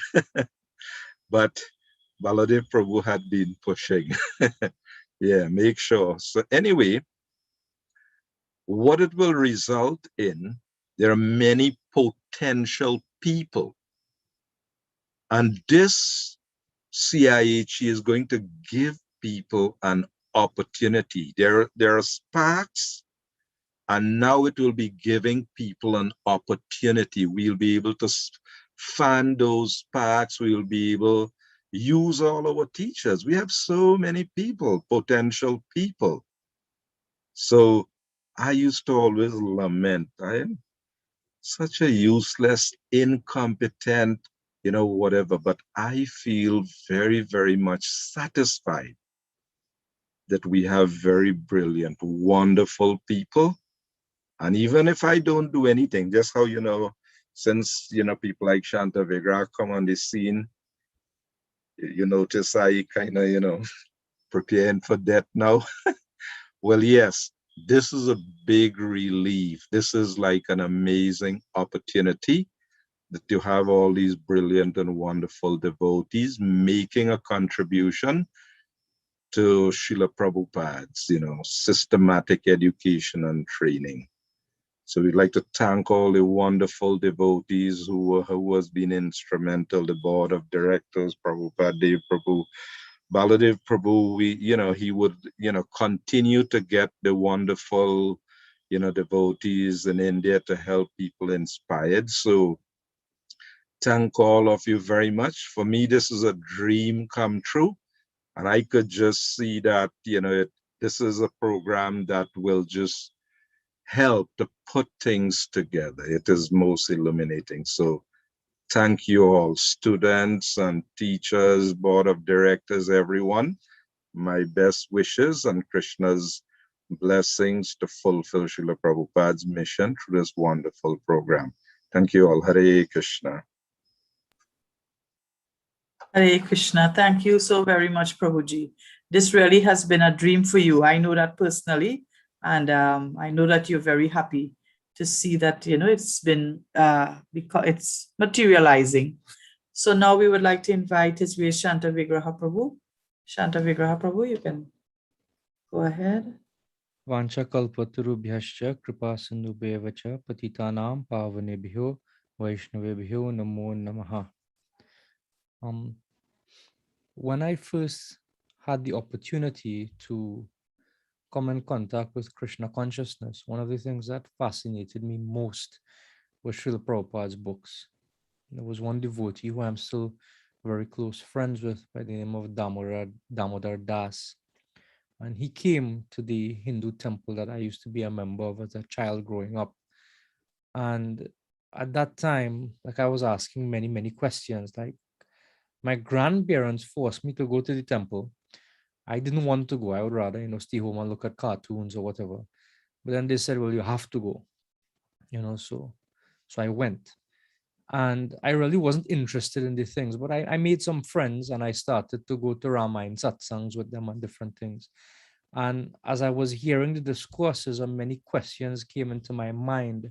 But Baladev Prabhu had been pushing. Yeah, make sure. So anyway, what it will result in, there are many potential people. And this CIHE is going to give people an opportunity. There are sparks, and now it will be giving people an opportunity. We'll be able to fan those sparks. We will be able to use all our teachers. We have so many people, potential people. So I used to always lament, I am such a useless, incompetent, whatever, but I feel very, very much satisfied that we have very brilliant, wonderful people. And even if I don't do anything, just how, since, people like Shanta Vigraha come on the scene, you notice I kind of, preparing for death now. Well, yes, this is a big relief. This is like an amazing opportunity that you have all these brilliant and wonderful devotees making a contribution to Srila Prabhupada's, systematic education and training. So we'd like to thank all the wonderful devotees who has been instrumental, the board of directors, Prabhupada Dev Prabhu, Baladev Prabhu, he would, continue to get the wonderful, devotees in India to help people inspired. So thank all of you very much. For me, this is a dream come true. And I could just see that, this is a program that will just help to put things together. It is most illuminating. So thank you all, students and teachers, board of directors, everyone. My best wishes and Krishna's blessings to fulfill Srila Prabhupada's mission through this wonderful program. Thank you all. Hare Krishna. Hare Krishna. Thank you so very much, Prabhuji. This really has been a dream for you. I know that personally. And I know that you're very happy to see that, it's been, because it's materializing. So now we would like to invite His Grace Shanta Vigraha Prabhu. Shanta Vigraha Prabhu, you can go ahead. Vancha kalpatarubhyascha kripa sindhubhyevacha patitanam pavanebhyo vaishnavebhyo namo namaha. When I first had the opportunity to come in contact with Krishna consciousness, one of the things that fascinated me most was Srila Prabhupada's books. There was one devotee who I'm still very close friends with by the name of Damodar Das. And he came to the Hindu temple that I used to be a member of as a child growing up. And at that time, like, I was asking many, many questions. Like, my grandparents forced me to go to the temple. I didn't want to go. I would rather, stay home and look at cartoons or whatever. But then they said, well, you have to go, so I went. And I really wasn't interested in the things, but I made some friends and I started to go to Ramayana satsangs with them and different things. And as I was hearing the discourses, many questions came into my mind.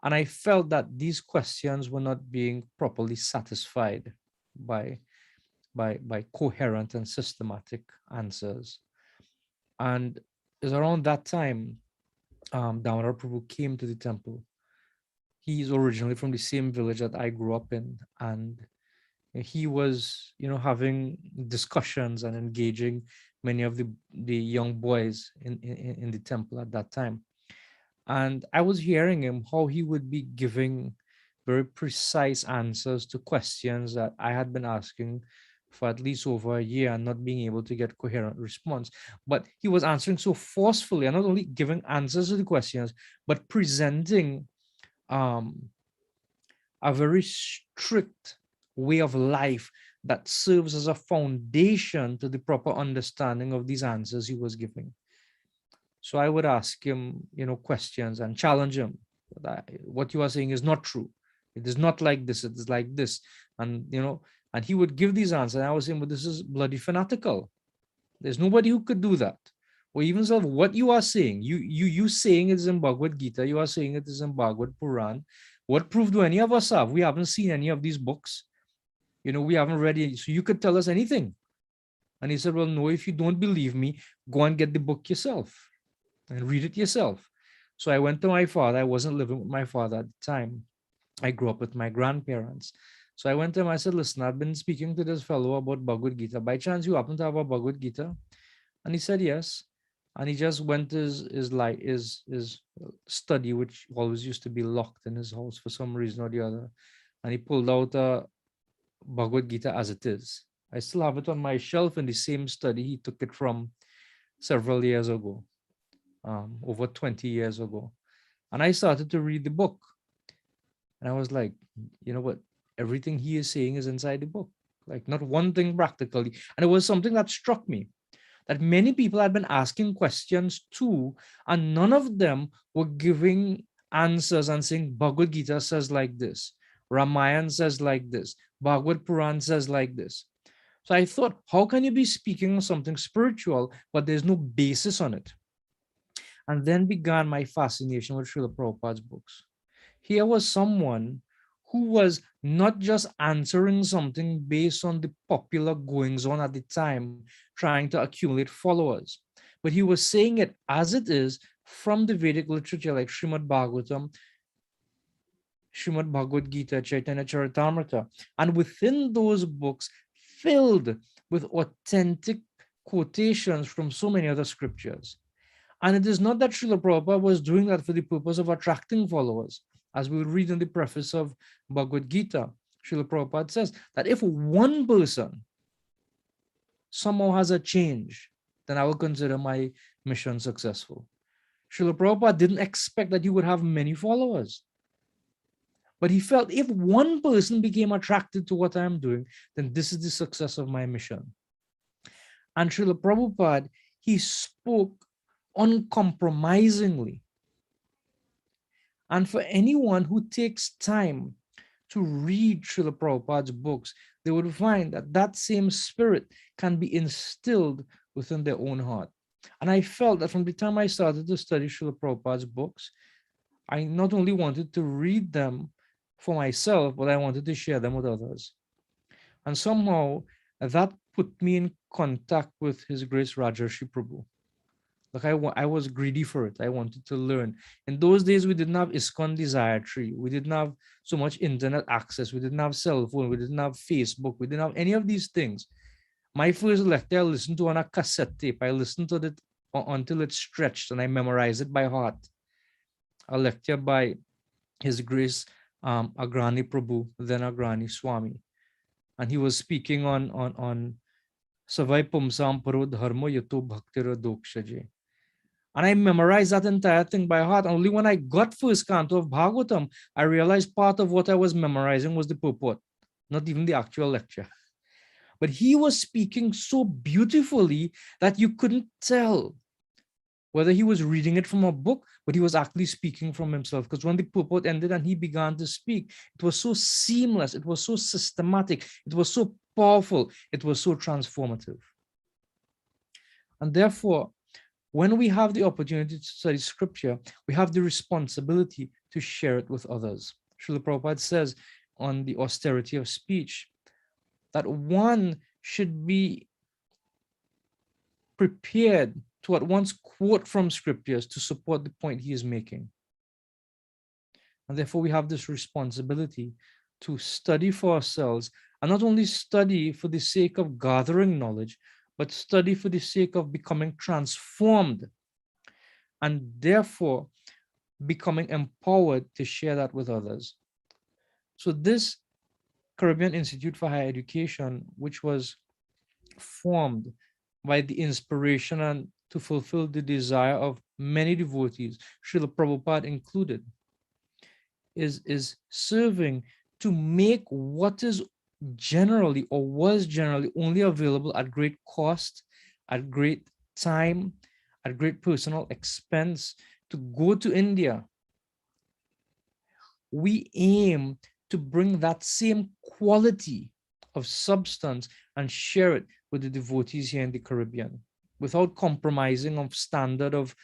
And I felt that these questions were not being properly satisfied by coherent and systematic answers. And it was around that time Damodar Prabhu came to the temple. He's originally from the same village that I grew up in, and he was, having discussions and engaging many of the young boys in the temple at that time. And I was hearing him how he would be giving very precise answers to questions that I had been asking for at least over a year and not being able to get coherent response. But he was answering so forcefully and not only giving answers to the questions, but presenting a very strict way of life that serves as a foundation to the proper understanding of these answers he was giving. So I would ask him, questions and challenge him. What you are saying is not true. It is not like this. It is like this. And, and he would give these answers. And I was saying, but this is bloody fanatical. There's nobody who could do that. Or even so, what you are saying, you saying it is in Bhagavad Gita, you are saying it is in Bhagavad Puran. What proof do any of us have? We haven't seen any of these books. We haven't read it. So you could tell us anything. And he said, well, no, if you don't believe me, go and get the book yourself and read it yourself. So I went to my father. I wasn't living with my father at the time. I grew up with my grandparents. So I went to him, I said, listen, I've been speaking to this fellow about Bhagavad Gita. By chance, you happen to have a Bhagavad Gita? And he said, yes. And he just went to his study, which always used to be locked in his house for some reason or the other. And he pulled out a Bhagavad Gita as it is. I still have it on my shelf in the same study. He took it from several years ago, over 20 years ago. And I started to read the book. And I was like, you know what? Everything he is saying is inside the book. Like, not one thing practically. And it was something that struck me, that many people had been asking questions too, and none of them were giving answers and saying, Bhagavad Gita says like this, Ramayana says like this, Bhagavad Puran says like this. So I thought, how can you be speaking on something spiritual, but there's no basis on it? And then began my fascination with Srila Prabhupada's books. Here was someone who was not just answering something based on the popular goings on at the time, trying to accumulate followers, but he was saying it as it is from the Vedic literature like Srimad Bhagavatam, Srimad Bhagavad Gita, Chaitanya Charitamrita. And within those books, filled with authentic quotations from so many other scriptures. And it is not that Srila Prabhupada was doing that for the purpose of attracting followers. As we read in the preface of Bhagavad Gita, Srila Prabhupada says that if one person somehow has a change, then I will consider my mission successful. Srila Prabhupada didn't expect that he would have many followers. But he felt if one person became attracted to what I am doing, then this is the success of my mission. And Srila Prabhupada, he spoke uncompromisingly. And for anyone who takes time to read Srila Prabhupada's books, they would find that that same spirit can be instilled within their own heart. And I felt that from the time I started to study Srila Prabhupada's books, I not only wanted to read them for myself, but I wanted to share them with others. And somehow that put me in contact with His Grace Rajarishi Prabhu. Like I was greedy for it. I wanted to learn. In those days, we didn't have ISKCON Desire Tree. We didn't have so much internet access. We didn't have cell phone. We didn't have Facebook. We didn't have any of these things. My first lecture, I listened to on a cassette tape. I listened to it until it stretched, and I memorized it by heart. A lecture by His Grace Agrani Prabhu, then Agrani Swami. And he was speaking on Savai Pumsam Paro Dharma Yato Bhaktira Dokshaje. And I memorized that entire thing by heart. Only when I got first canto of Bhagavatam, I realized part of what I was memorizing was the purport, not even the actual lecture. But he was speaking so beautifully that you couldn't tell whether he was reading it from a book, but he was actually speaking from himself. Because when the purport ended and he began to speak, it was so seamless, it was so systematic, it was so powerful, it was so transformative. And therefore, when we have the opportunity to study scripture, we have the responsibility to share it with others. Srila Prabhupada says on the austerity of speech that one should be prepared to at once quote from scriptures to support the point he is making. And therefore, we have this responsibility to study for ourselves, and not only study for the sake of gathering knowledge, but study for the sake of becoming transformed and therefore becoming empowered to share that with others. So this Caribbean Institute for Higher Education, which was formed by the inspiration and to fulfill the desire of many devotees, Srila Prabhupada included, is serving to make what is generally or was generally only available at great cost, at great time, at great personal expense to go to India. We aim to bring that same quality of substance and share it with the devotees here in the Caribbean without compromising of standard of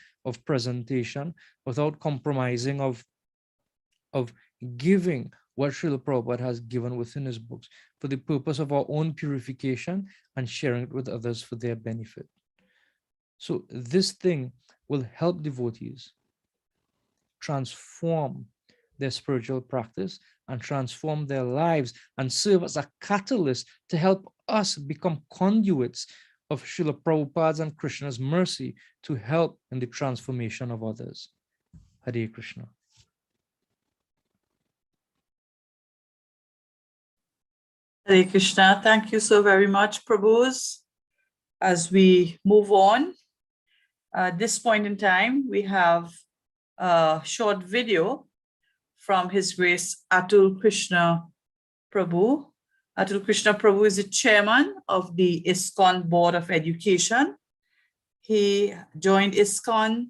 presentation, without compromising of giving what Srila Prabhupada has given within his books for the purpose of our own purification and sharing it with others for their benefit. So this thing will help devotees transform their spiritual practice and transform their lives and serve as a catalyst to help us become conduits of Srila Prabhupada's and Krishna's mercy to help in the transformation of others. Hare Krishna. Hare Krishna. Thank you so very much, Prabhus. As we move on, at this point in time, we have a short video from His Grace Atul Krishna Prabhu. Atul Krishna Prabhu is the chairman of the ISKCON Board of Education. He joined ISKCON.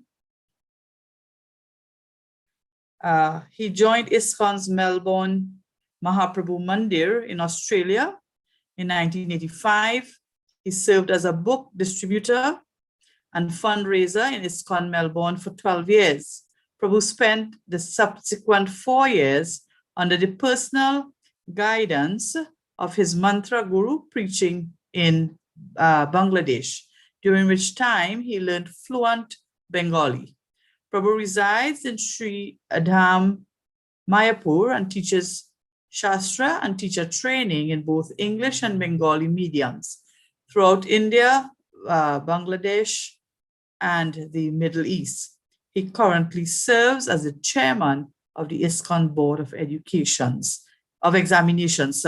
He joined ISKCON's Melbourne Mahaprabhu Mandir in Australia in 1985. He served as a book distributor and fundraiser in ISKCON Melbourne for 12 years. Prabhu spent the subsequent 4 years under the personal guidance of his mantra guru preaching in Bangladesh, during which time he learned fluent Bengali. Prabhu resides in Sri Adham, Mayapur, and teaches Shastra and teacher training in both English and Bengali mediums throughout India, Bangladesh, and the Middle East. He currently serves as the chairman of the ISKCON Board of Examinations.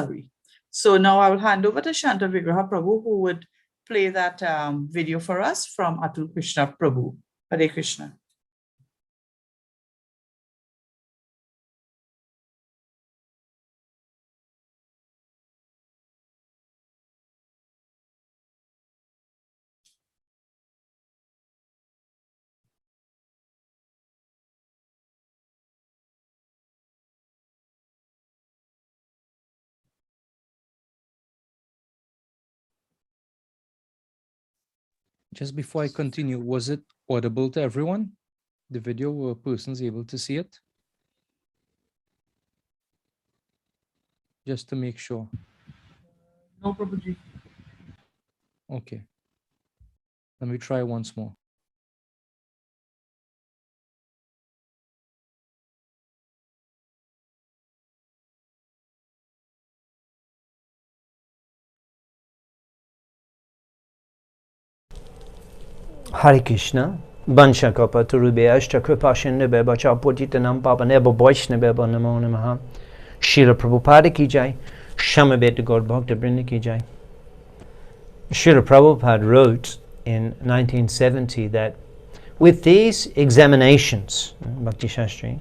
So now I will hand over to Shanta Vigraha Prabhu, who would play that video for us from Atul Krishna Prabhu. Hare Krishna. Just before I continue, was it audible to everyone? The video, were persons able to see it? Just to make sure. No, Prabhuji. Okay. Let me try once more. Hare Krishna. Bansha Kapa Turube Ashta Kripashin Nebe Bacha Potitanam Papa Nebo Boishnebe Namo Namaha. Srila Prabhupada Ki Jai. Shamabet to God Bhakta Brinda Ki Jai. Srila Prabhupada wrote in 1970 that with these examinations, Bhakti Sastri,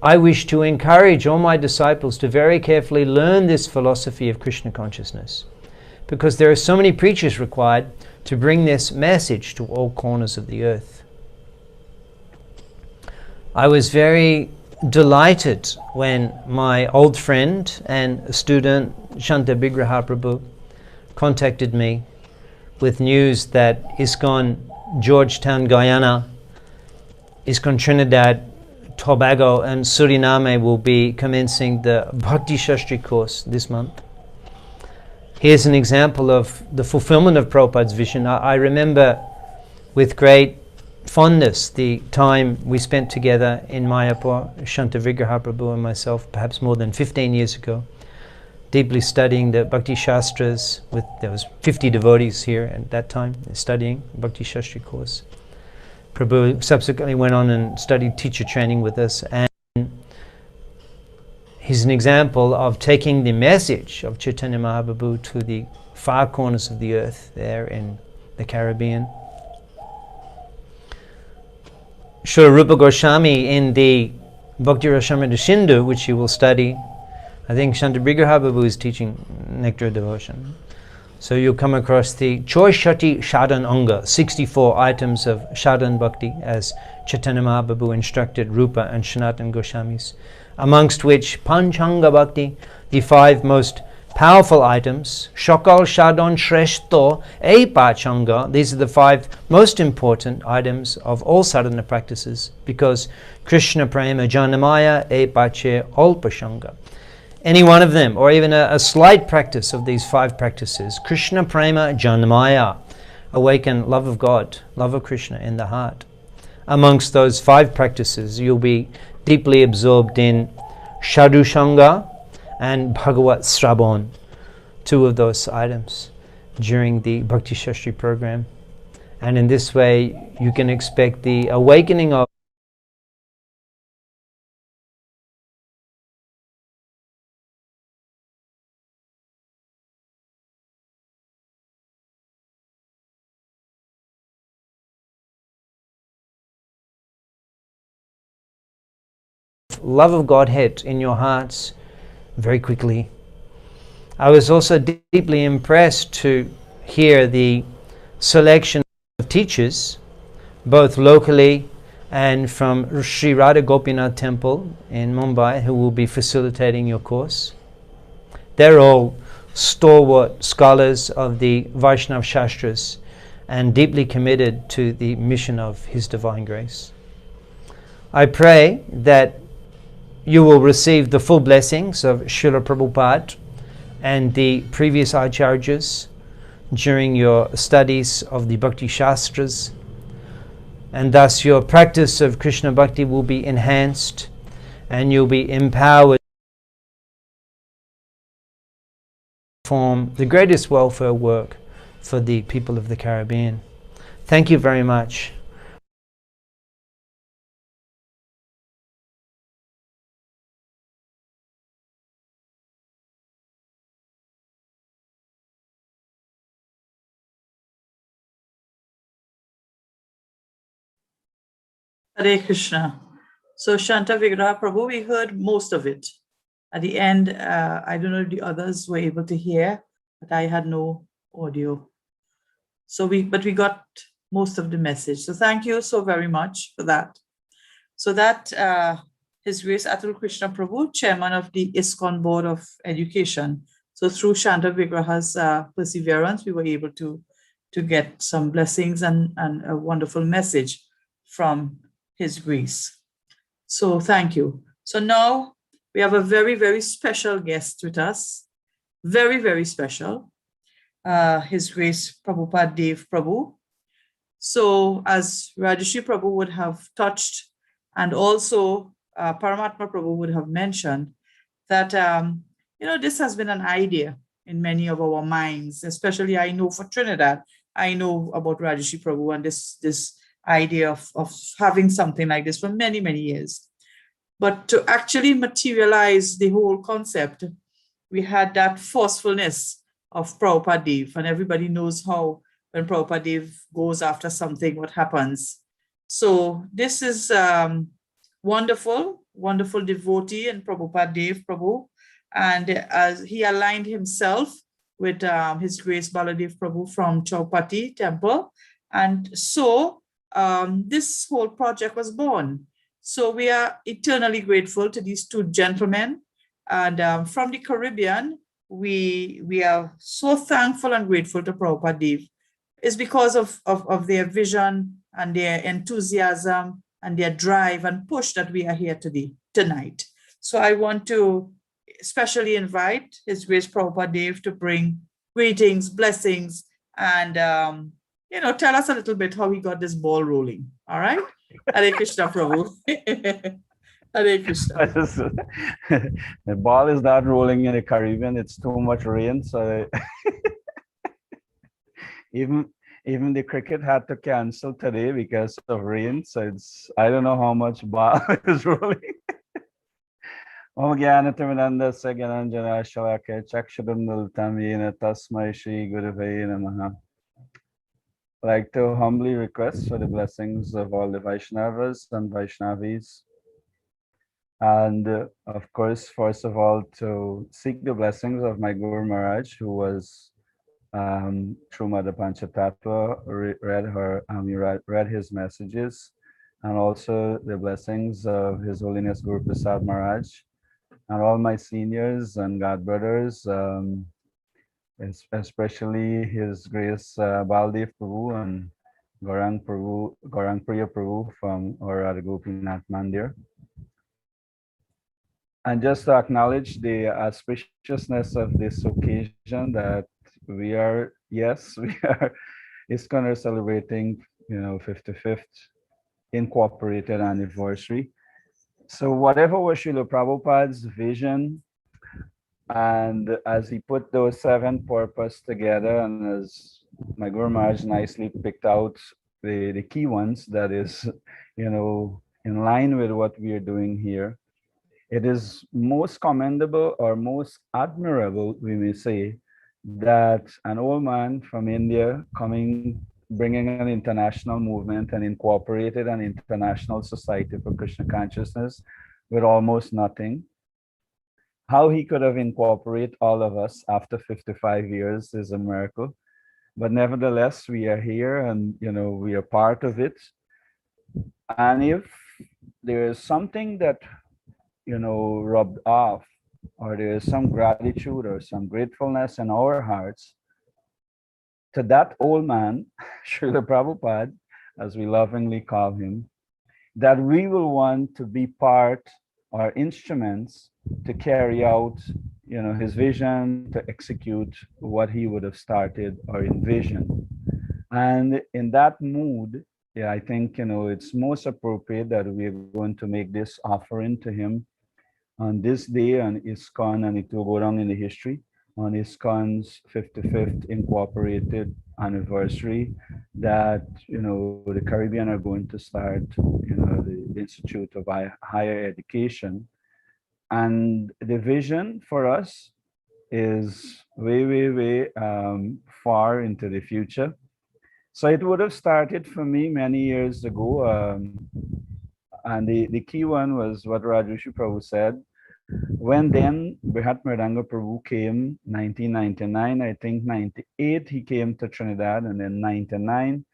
I wish to encourage all my disciples to very carefully learn this philosophy of Krishna consciousness, because there are so many preachers required to bring this message to all corners of the earth. I was very delighted when my old friend and student Shanta Vigraha Prabhu contacted me with news that ISKCON Georgetown, Guyana, ISKCON Trinidad, Tobago and Suriname will be commencing the Bhakti Sastri course this month. Here's an example of the fulfillment of Prabhupada's vision. I remember with great fondness the time we spent together in Mayapur, Shanta Vigraha Prabhu and myself, perhaps more than 15 years ago, deeply studying the Bhakti Shastras. There was 50 devotees here at that time studying Bhakti Sastri course. Prabhu subsequently went on and studied teacher training with us, and he's an example of taking the message of Chaitanya Mahaprabhu to the far corners of the earth there in the Caribbean. Srila Rupa Goswami in the Bhakti Rasamrita Sindhu, which you will study, I think Shanta Vigraha Prabhu is teaching Nectar Devotion. So you'll come across the Choishati Shadan Anga, 64 items of Shadan Bhakti as Chaitanya Mahaprabhu instructed Rupa and Sanatana Goswamis, amongst which Panchanga Bhakti, the 5 most powerful items, Shakal Shadan Shreshto E Pachanga, these are the 5 most important items of all sadhana practices, because Krishna Prema Janamaya E Pache Olpashanga. Any one of them, or even a slight practice of these 5 practices, Krishna Prema Janamaya, awaken love of God, love of Krishna in the heart. Amongst those 5 practices, you'll be deeply absorbed in Sadhu Sangha and Bhagavat Sravan, 2 of those items during the Bhakti Sastri program. And in this way, you can expect the awakening of love of Godhead in your hearts very quickly. I was also deeply impressed to hear the selection of teachers, both locally and from Sri Radha Gopinath Temple in Mumbai, who will be facilitating your course. They're all stalwart scholars of the Vaishnava Shastras and deeply committed to the mission of His Divine Grace. I pray that you will receive the full blessings of Srila Prabhupada and the previous acharyas during your studies of the Bhakti Shastras, and thus your practice of Krishna Bhakti will be enhanced and you'll be empowered perform the greatest welfare work for the people of the Caribbean. Thank you very much. Hare Krishna. So Shanta Vigraha Prabhu, we heard most of it. At the end, I don't know if the others were able to hear, but I had no audio. So but we got most of the message. So thank you so very much for that. So that His Grace Atul Krishna Prabhu, Chairman of the ISKCON Board of Education. So through Shanta Vigraha's perseverance, we were able to get some blessings and a wonderful message from His Grace. So thank you. So now we have a very, very special guest with us. Very, very special. His Grace Prabhupada Dev Prabhu. So as Rajarishi Prabhu would have touched, and also Paramatma Prabhu would have mentioned, that this has been an idea in many of our minds, especially I know for Trinidad. I know about Rajarishi Prabhu and this idea of having something like this for many, many years. But to actually materialize the whole concept, we had that forcefulness of Prabhupada Dev, and everybody knows how when Prabhupada Dev goes after something, what happens. So this is wonderful, wonderful devotee in Prabhupada Dev Prabhu, and as he aligned himself with His Grace Baladev Prabhu from Chowpatty Temple, and so this whole project was born. So we are eternally grateful to these two gentlemen, and from the Caribbean, we are so thankful and grateful to Prabhupada Dev. It's because of their vision and their enthusiasm and their drive and push that we are here tonight. So I want to especially invite His Grace Prabhupada Dev to bring greetings, blessings, and tell us a little bit how he got this ball rolling. All right? Hare Krishna Prabhu. Hare Krishna. The ball is not rolling in the Caribbean. It's too much rain. So even the cricket had to cancel today because of rain. So I don't know how much ball is rolling. Om Gyanatamidanda Sagananjana Shalaka Chakshadamnultam Yena Tasmai Shri Guruvaya Namaha. I'd like to humbly request for the blessings of all the Vaishnavas and Vaishnavis. And of course, first of all, to seek the blessings of my Guru Maharaj, who was through Mother Panchatattva, read his messages, and also the blessings of His Holiness Guru Prasad Maharaj, and all my seniors and god brothers, especially His Grace Baladev Prabhu and Priya Prabhu from our Gopinath Mandir. And just to acknowledge the auspiciousness of this occasion, that we are ISKCON celebrating, 55th incorporated anniversary. So whatever was Srila Prabhupada's vision, and as he put those 7 purposes together, and as my Guru Maharaj nicely picked out the key ones, that is, in line with what we are doing here, it is most commendable or most admirable, we may say, that an old man from India bringing an international movement and incorporated an international society for Krishna consciousness with almost nothing. How he could have incorporated all of us after 55 years is a miracle. But nevertheless, we are here and, we are part of it. And if there is something that, rubbed off, or there is some gratitude or some gratefulness in our hearts to that old man, Srila Prabhupada, as we lovingly call him, that we will want to be part or instruments to carry out, his vision, to execute what he would have started or envisioned. And in that mood, I think, it's most appropriate that we're going to make this offering to him on this day on ISKCON and Gauranga in the history. on ISKCON's 55th Incorporated anniversary that, the Caribbean are going to start, the Institute of Higher Education. And the vision for us is way, way, way far into the future. So it would have started for me many years ago. And the key one was what Rajarishi Prabhu said. When then Paramatma Prabhu came, 1999, I think 98, he came to Trinidad, and then 99,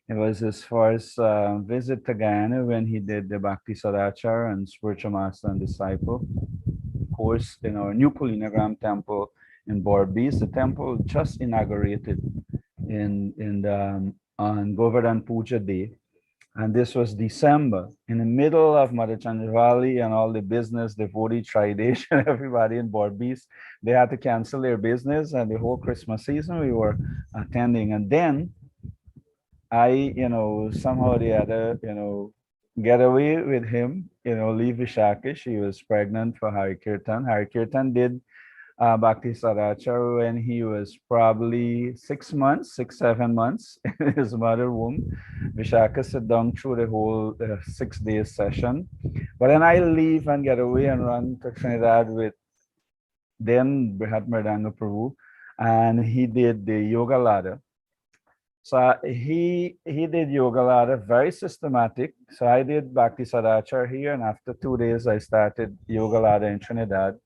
it was his first visit to Guyana when he did the Bhakti Sadachar and Spiritual Master and Disciple course in our new Kulinagram temple in Bordeaux. The temple just inaugurated on Govardhan Puja Day. And this was December, in the middle of Mother Chandravali and all the business, devotee Tridation, everybody in Bordeaux, they had to cancel their business, and the whole Christmas season we were attending. And then I, somehow or the other, get away with him, leave Vishaka. She was pregnant for Hari Kirtan. Hari Kirtan did Bhakti Sadachar when he was probably 6 months, 7 months in his mother womb. Vishaka sat down through the whole 6 days session. But then I leave and get away and run to Trinidad with then Paramatma Prabhu, and he did the Yoga Ladder. So he did Yoga Ladder, very systematic. So I did Bhakti Sadachar here, and after 2 days I started Yoga Ladder in Trinidad.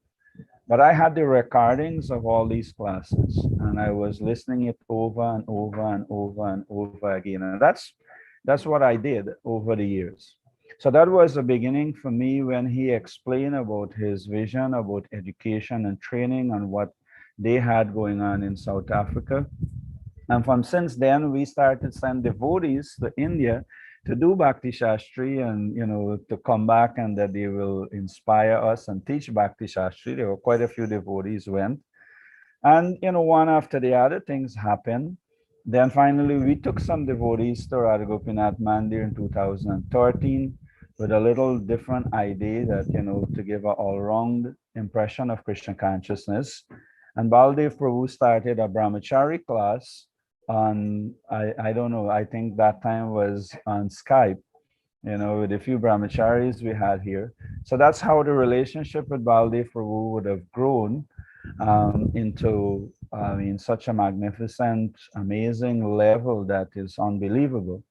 But I had the recordings of all these classes, and I was listening it over and over and over and over again. And that's what I did over the years. So that was the beginning for me when he explained about his vision about education and training and what they had going on in South Africa. And from since then, we started send devotees to India to do Bhakti Sastri and, to come back and that they will inspire us and teach Bhakti Sastri. There were quite a few devotees went. And, one after the other things happened. Then finally, we took some devotees to Radha Gopinath Mandir in 2013 with a little different idea that, to give an all-round impression of Krishna consciousness. And Baladev Prabhu started a brahmachari class on, I don't know, I think that time was on Skype, with a few brahmacharis we had here. So that's how the relationship with Baladev Prabhu would have grown into, such a magnificent, amazing level that is unbelievable.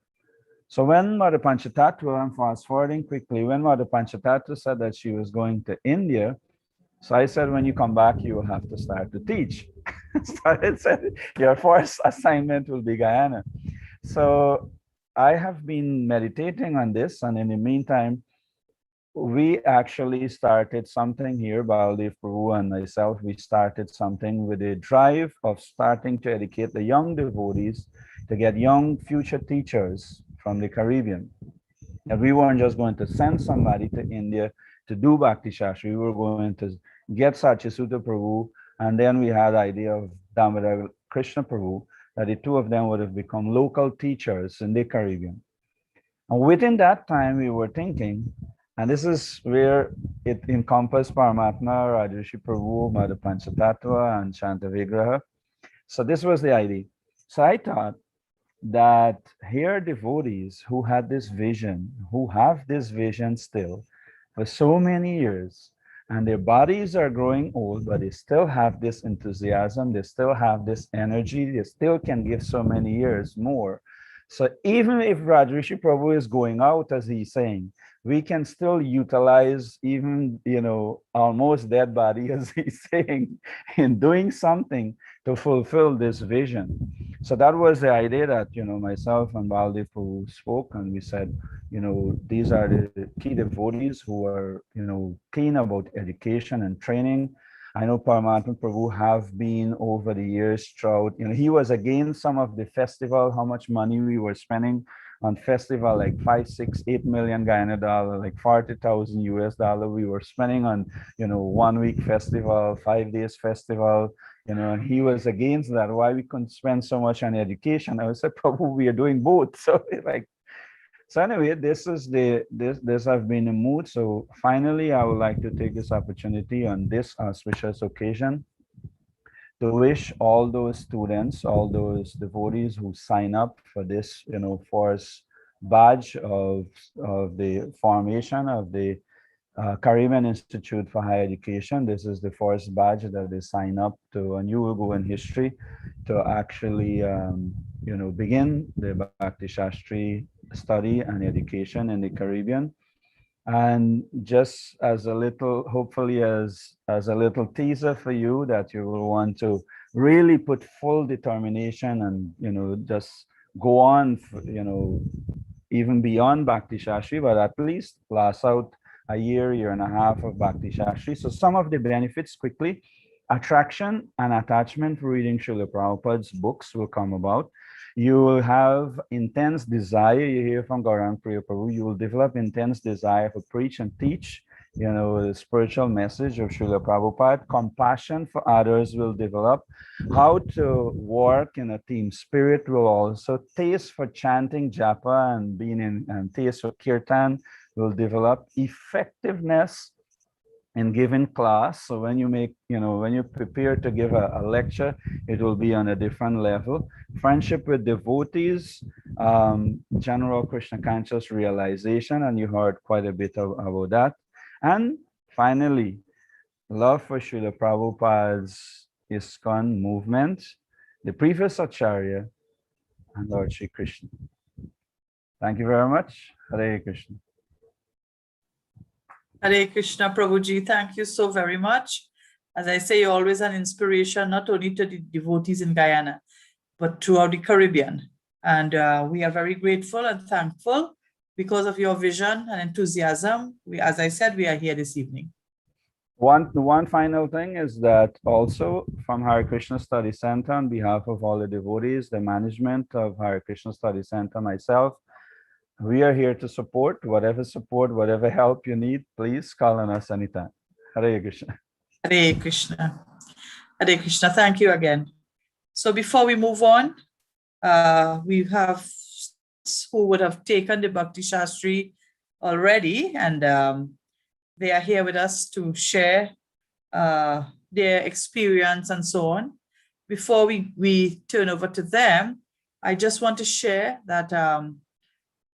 So when Mother Panchatattva, I'm fast forwarding quickly, when Mother Panchatattva said that she was going to India, so I said, when you come back, you will have to start to teach. So I said, your first assignment will be Guyana. So I have been meditating on this, and in the meantime, we actually started something here, Baladev Prabhu and myself, we started something with a drive of starting to educate the young devotees to get young future teachers from the Caribbean. And we weren't just going to send somebody to India to do Bhakti Sastri, we were going to get Satyasuta Prabhu, and then we had the idea of Damodar Krishna Prabhu, that the two of them would have become local teachers in the Caribbean. And within that time, we were thinking, and this is where it encompassed Paramatma, Rajarishi Prabhu, Mother Panchatattva, and Shanta Vigraha. So this was the idea. So I thought that here are devotees who had this vision, who have this vision still for so many years, and their bodies are growing old, but they still have this enthusiasm, they still have this energy, they still can give so many years more. So even if Rajarishi Prabhu is going out, as he's saying, we can still utilize even, almost dead body, as he's saying, in doing something to fulfill this vision. So that was the idea that, myself and Baladev Prabhu spoke, and we said, these are the key devotees who are, keen about education and training. I know Paramatma Prabhu have been over the years throughout, he was against some of the festival, how much money we were spending on festival, like 5, 6, 8 million Guyana dollar, like 40,000 US dollar we were spending on, 1 week festival, 5 days festival, and he was against that. Why we couldn't spend so much on education? I said, Prabhu, we are doing both. So anyway, this have been a mood. So finally, I would like to take this opportunity on this auspicious occasion to wish all those students, all those devotees who sign up for this, first badge of the formation of the Caribbean Institute for Higher Education. This is the first badge that they sign up to, and you will go in history to actually, begin the Bhakti Sastri study and education in the Caribbean. And just as a little, hopefully as a little teaser for you, that you will want to really put full determination and, just go on, even beyond Bhakti Sastri, but at least last out a year and a half of Bhakti Sastri. So some of the benefits quickly: attraction and attachment for reading Srila Prabhupada's books will come about. You will have intense desire. You hear from Gauranga Priya Prabhu. You will develop intense desire to preach and teach, the spiritual message of Srila Prabhupada. Compassion for others will develop. How to work in a team spirit will also. Taste for chanting japa and being in, and taste for kirtan will develop. Effectiveness in giving class. So when you when you prepare to give a lecture, it will be on a different level. Friendship with devotees, general Krishna conscious realization, and you heard quite a bit about that. And finally, love for Srila Prabhupada's ISKCON movement, the previous Acharya, and Lord Shri Krishna. Thank you very much. Hare Krishna. Hare Krishna, Prabhuji, thank you so very much. As I say, you're always an inspiration, not only to the devotees in Guyana, but throughout the Caribbean. And we are very grateful and thankful because of your vision and enthusiasm. As I said, we are here this evening. One final thing is that also from Hare Krishna Study Center, on behalf of all the devotees, the management of Hare Krishna Study Center, myself, we are here to support. Whatever help you need, please call on us anytime. Hare Krishna. Hare Krishna. Hare Krishna. Thank you again. So before we move on, we have who would have taken the Bhakti Sastri already, and they are here with us to share their experience and so on. Before we turn over to them, I just want to share that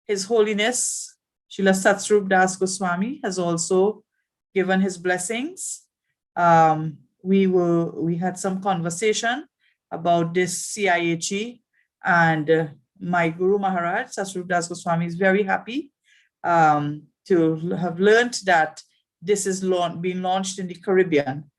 His Holiness Srila Satsrup Das Goswami has also given his blessings. We had some conversation about this CIHE, and my Guru Maharaj, Satsrup Das Goswami, is very happy to have learned that this is being launched in the Caribbean.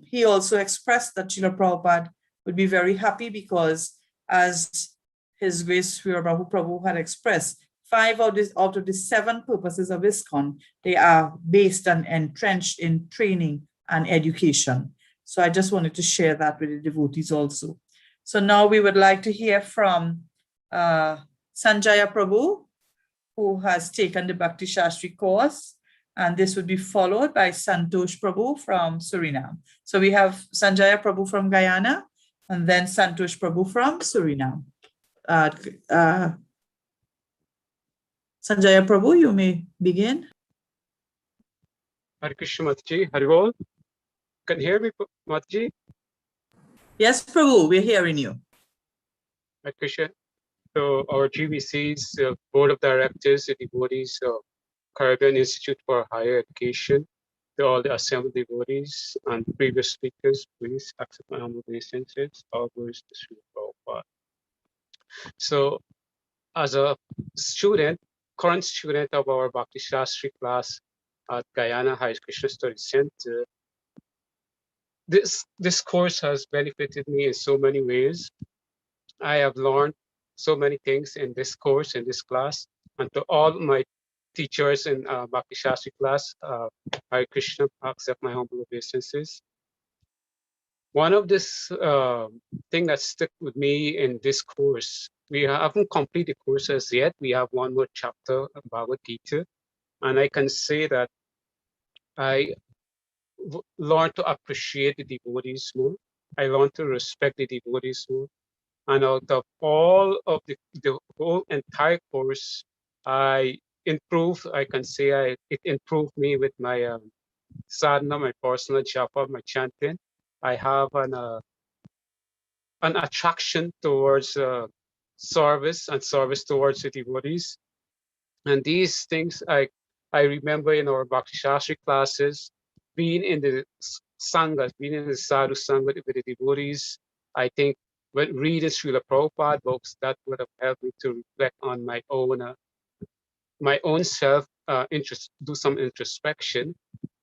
He also expressed that Srila Prabhupada would be very happy because, as His Grace Vira Bahu Prabhu had expressed, 5 out of the 7 purposes of ISKCON, they are based and entrenched in training and education. So I just wanted to share that with the devotees also. So now we would like to hear from Sanjaya Prabhu, who has taken the Bhakti Sastri course, and this would be followed by Santosh Prabhu from Suriname. So we have Sanjaya Prabhu from Guyana, and then Santosh Prabhu from Suriname. Sanjaya Prabhu, you may begin. Hare Krishna Mataji, Haribol. Can you hear me, Mataji? Yes, Prabhu, we're hearing you. Hare Krishna. So our GBC's Board of Directors, the devotees of Caribbean Institute for Higher Education, to all the assembled devotees and previous speakers, please accept my humble obeisances. All glories to Sri Prabhupada. So as a student, current student of our Bhakti Sastri class at Guyana Hare Krishna Study Center, this course has benefited me in so many ways. I have learned so many things in this course, in this class, and to all my teachers in Bhakti Sastri class, Hare Krishna, accept my humble obeisances. One of this thing that stuck with me in this course, we haven't completed the course as yet. We have one more chapter of Bhagavad Gita, and I can say that I learned to appreciate the devotees more. I learned to respect the devotees more. And out of all of the whole entire course, I improved. I can say it improved me with my sadhana, my personal japa, my chanting. I have an an attraction towards service and service towards the devotees. And these things I remember in our Bhakti Shastri classes, being in the Sangha, being in the Sadhu Sangha with the devotees. I think when reading Srila Prabhupada books, that would have helped me to reflect on my own self, do some introspection.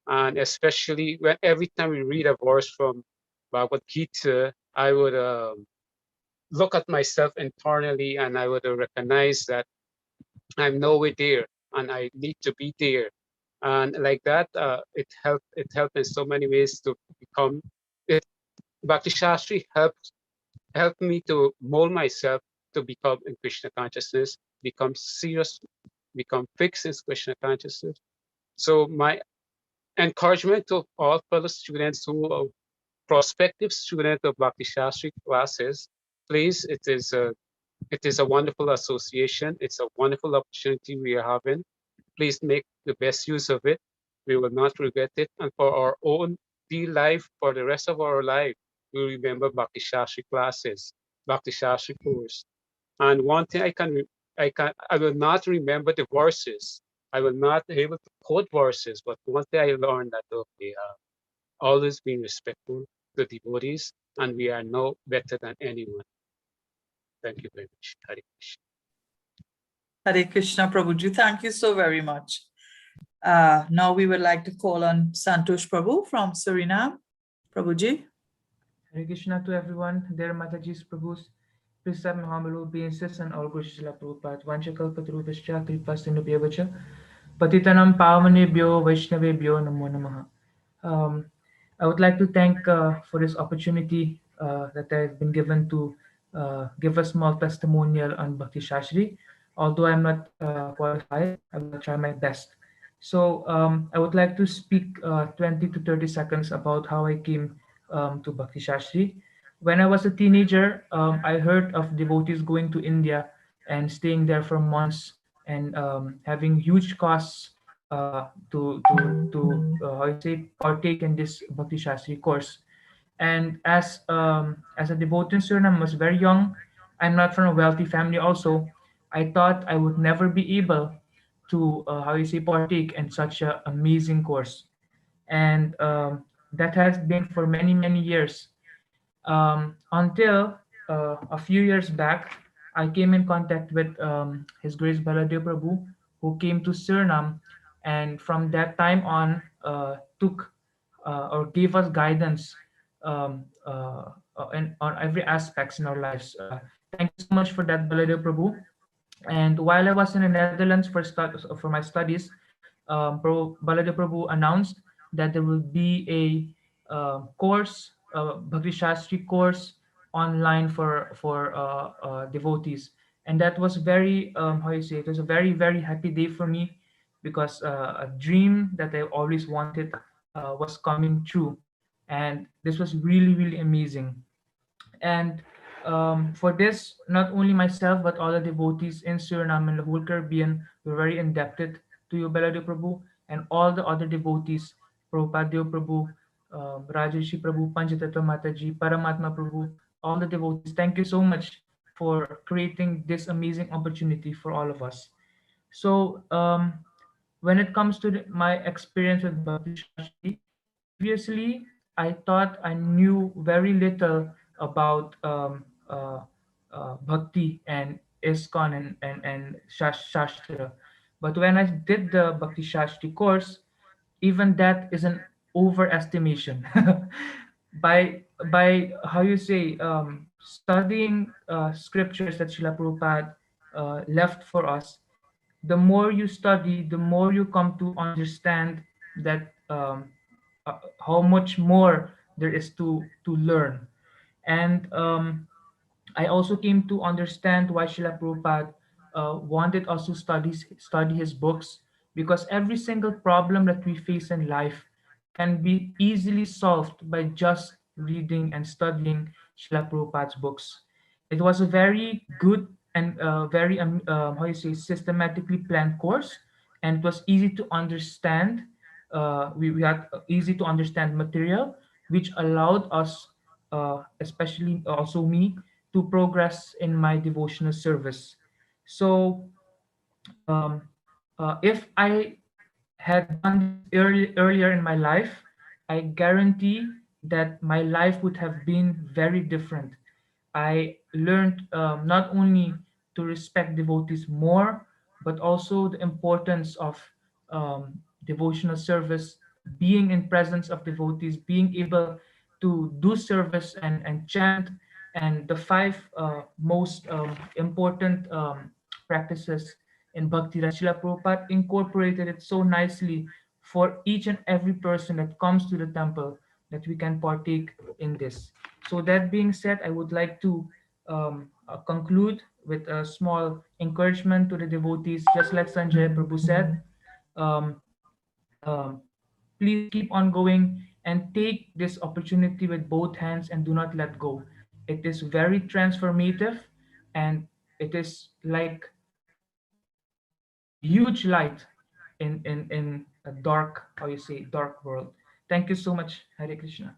And especially when every time we read a verse from Bhagavad Gita, I would look at myself internally and I would recognize that I'm nowhere there and I need to be there. And like that, it helped in so many ways to become it. Bhakti Shastri helped me to mold myself to become in Krishna consciousness, become serious, become fixed in Krishna consciousness. So my encouragement to all fellow students who are prospective students of Bhakti Shastri classes, please, it is a wonderful association. It's a wonderful opportunity we are having. Please make the best use of it. We will not regret it. And for our own dear life, for the rest of our life, we remember Bhakti Shastri classes, Bhakti Shastri course. And one thing I will not remember the verses. I will not be able to quote verses, but one thing I learned that okay, always being respectful to devotees, and we are no better than anyone. Thank you very much. Hare Krishna. Hare Krishna Prabhuji, thank you so very much. Now we would like to call on Santosh Prabhu from Suriname. Prabhuji. Hare Krishna to everyone, dear Mataji's Prabhus, Prasad, my humble obeisances, and all Guru Srila Prabhupada. Vanchakal Patrubhascha Kripasindubhyavacha Patitanam Pavanebhyo Vaishnavebhyo Namo Namaha. I would like to thank for this opportunity that I've been given to give a small testimonial on Bhakti Shastri. Although I'm not qualified, I will try my best. So I would like to speak 20 to 30 seconds about how I came to Bhakti Shastri. When I was a teenager, I heard of devotees going to India and staying there for months and having huge costs to how you say partake in this Bhakti Shastri course. And as a devotee in Suriname, I was very young. I'm not from a wealthy family. Also, I thought I would never be able to how you say partake in such an amazing course, and that has been for many years until a few years back. I came in contact with His Grace Baladev Prabhu, who came to Suriname, and from that time on took or gave us guidance on every aspects in our lives. Thank you so much for that, Baladev Prabhu. And while I was in the Netherlands for my studies, Baladev Prabhu announced that there will be a course, Bhakti Shastri course online for devotees, and that was very how you say, it was a very happy day for me, because a dream that I always wanted was coming true, and this was really amazing. And for this, not only myself, but all the devotees in Suriname and the whole Caribbean were very indebted to you, Baladev Prabhu, and all the other devotees, Prabhupada Dev Prabhu, Rajarishi Prabhu, Panchatattva Mataji, Paramatma Prabhu, all the devotees. Thank you so much for creating this amazing opportunity for all of us. So when it comes to my experience with Bhakti Shastri, previously I thought I knew very little about Bhakti and ISKCON and Shastra. But when I did the Bhakti Shastri course, even that is an overestimation. by how you say studying scriptures that Srila Prabhupada left for us, the more you study, the more you come to understand that how much more there is to learn. And I also came to understand why Srila Prabhupada wanted us to study his books, because every single problem that we face in life can be easily solved by just reading and studying Srila Prabhupada's books. It was a very good and very how you say systematically planned course, and it was easy to understand. We had easy to understand material, which allowed us especially also me, to progress in my devotional service. So if I had done this earlier in my life, I guarantee that my life would have been very different. I learned not only to respect devotees more, but also the importance of devotional service, being in presence of devotees, being able to do service and chant, and the five most important practices in Bhakti. Srila Prabhupada incorporated it so nicely for each and every person that comes to the temple, that we can partake in this. So that being said, I would like to conclude with a small encouragement to the devotees, just like Sanjay Prabhu said. Um, um, Please keep on going and take this opportunity with both hands and do not let go. It is very transformative, and it is like huge light in a dark, how you say, dark world. Thank you so much. Hare Krishna.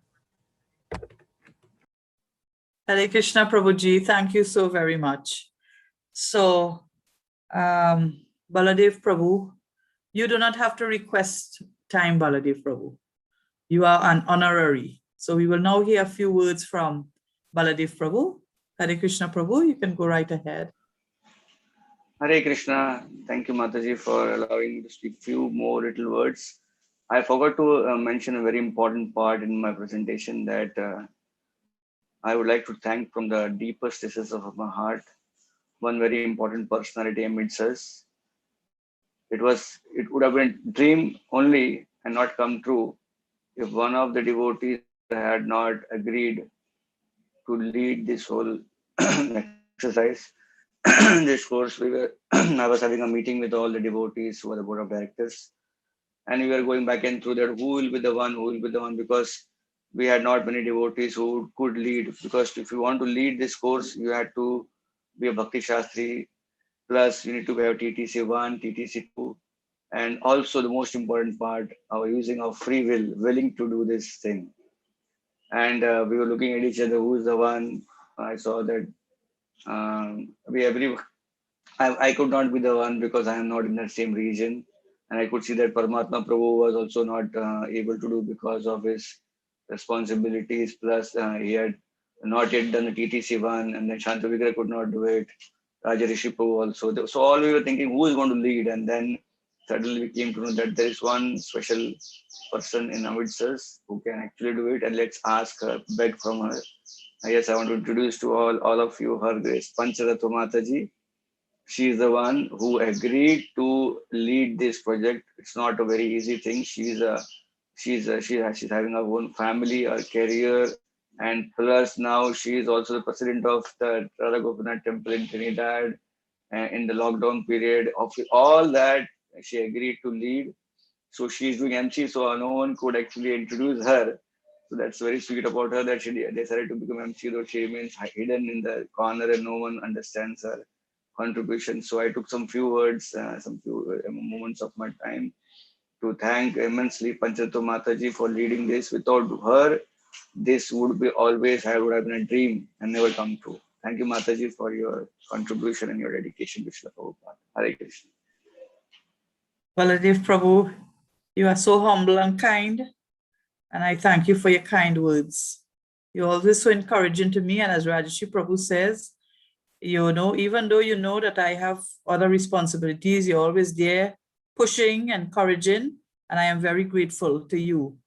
Hare Krishna Prabhuji, thank you so very much. So, Baladev Prabhu, you do not have to request time, Baladev Prabhu. You are an honorary. So we will now hear a few words from Baladev Prabhu. Hare Krishna Prabhu, you can go right ahead. Hare Krishna. Thank you, Mataji, for allowing me to speak few more little words. I forgot to mention a very important part in my presentation, that I would like to thank from the deepest recesses of my heart one very important personality amidst us. It would have been a dream only and not come true if one of the devotees had not agreed to lead this whole exercise. This course, I was having a meeting with all the devotees who are the board of directors, and we were going back and through that who will be the one, because we had not many devotees who could lead. Because if you want to lead this course, you had to be a Bhakti Sastri, plus you need to have TTC 1, TTC 2, and also the most important part, our using of free will, willing to do this thing. And we were looking at each other, who's the one. I saw that I could not be the one because I am not in that same region. And I could see that Paramatma Prabhu was also not able to do because of his responsibilities. Plus, he had not yet done the TTC 1, and then Shantavigara could not do it. Rajarishi Prabhu also. So all we were thinking, who is going to lead? And then suddenly we came to know that there is one special person in amidst us who can actually do it. And let's ask her, beg from her. Yes, I want to introduce to all of you Her Grace Pancharato Mataji. She is the one who agreed to lead this project. It's not a very easy thing. She's having her own family, her career, and plus now she is also the president of the Radha Gopinath Temple in Trinidad. In the lockdown period, of all that, she agreed to lead. So she's doing MC, so no one could actually introduce her. So that's very sweet about her, that she decided to become MC, though she remains hidden in the corner and no one understands her contribution. So I took some few words, some few moments of my time to thank immensely Pancharato Mataji for leading this. Without her, this would be always, I would have been a dream and never come true. Thank you, Mataji, for your contribution and your dedication to Srila Prabhupada. Hare Krishna. Baladev Prabhu, you are so humble and kind, and I thank you for your kind words. You're always so encouraging to me, and as Rajarishi Prabhu says, you know, even though you know that I have other responsibilities, you're always there pushing, encouraging, and I am very grateful to you.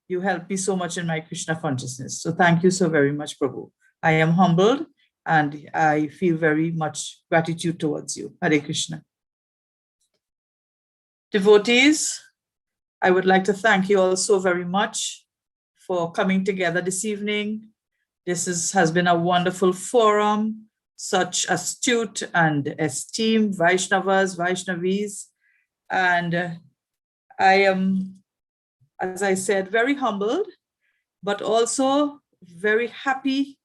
You help me so much in my Krishna consciousness. So thank you so very much, Prabhu. I am humbled and I feel very much gratitude towards you. Hare Krishna. Devotees, I would like to thank you all so very much for coming together this evening. This has been a wonderful forum. Such astute and esteemed Vaishnavas, Vaishnavis. And I am, as I said, very humbled, but also very happy.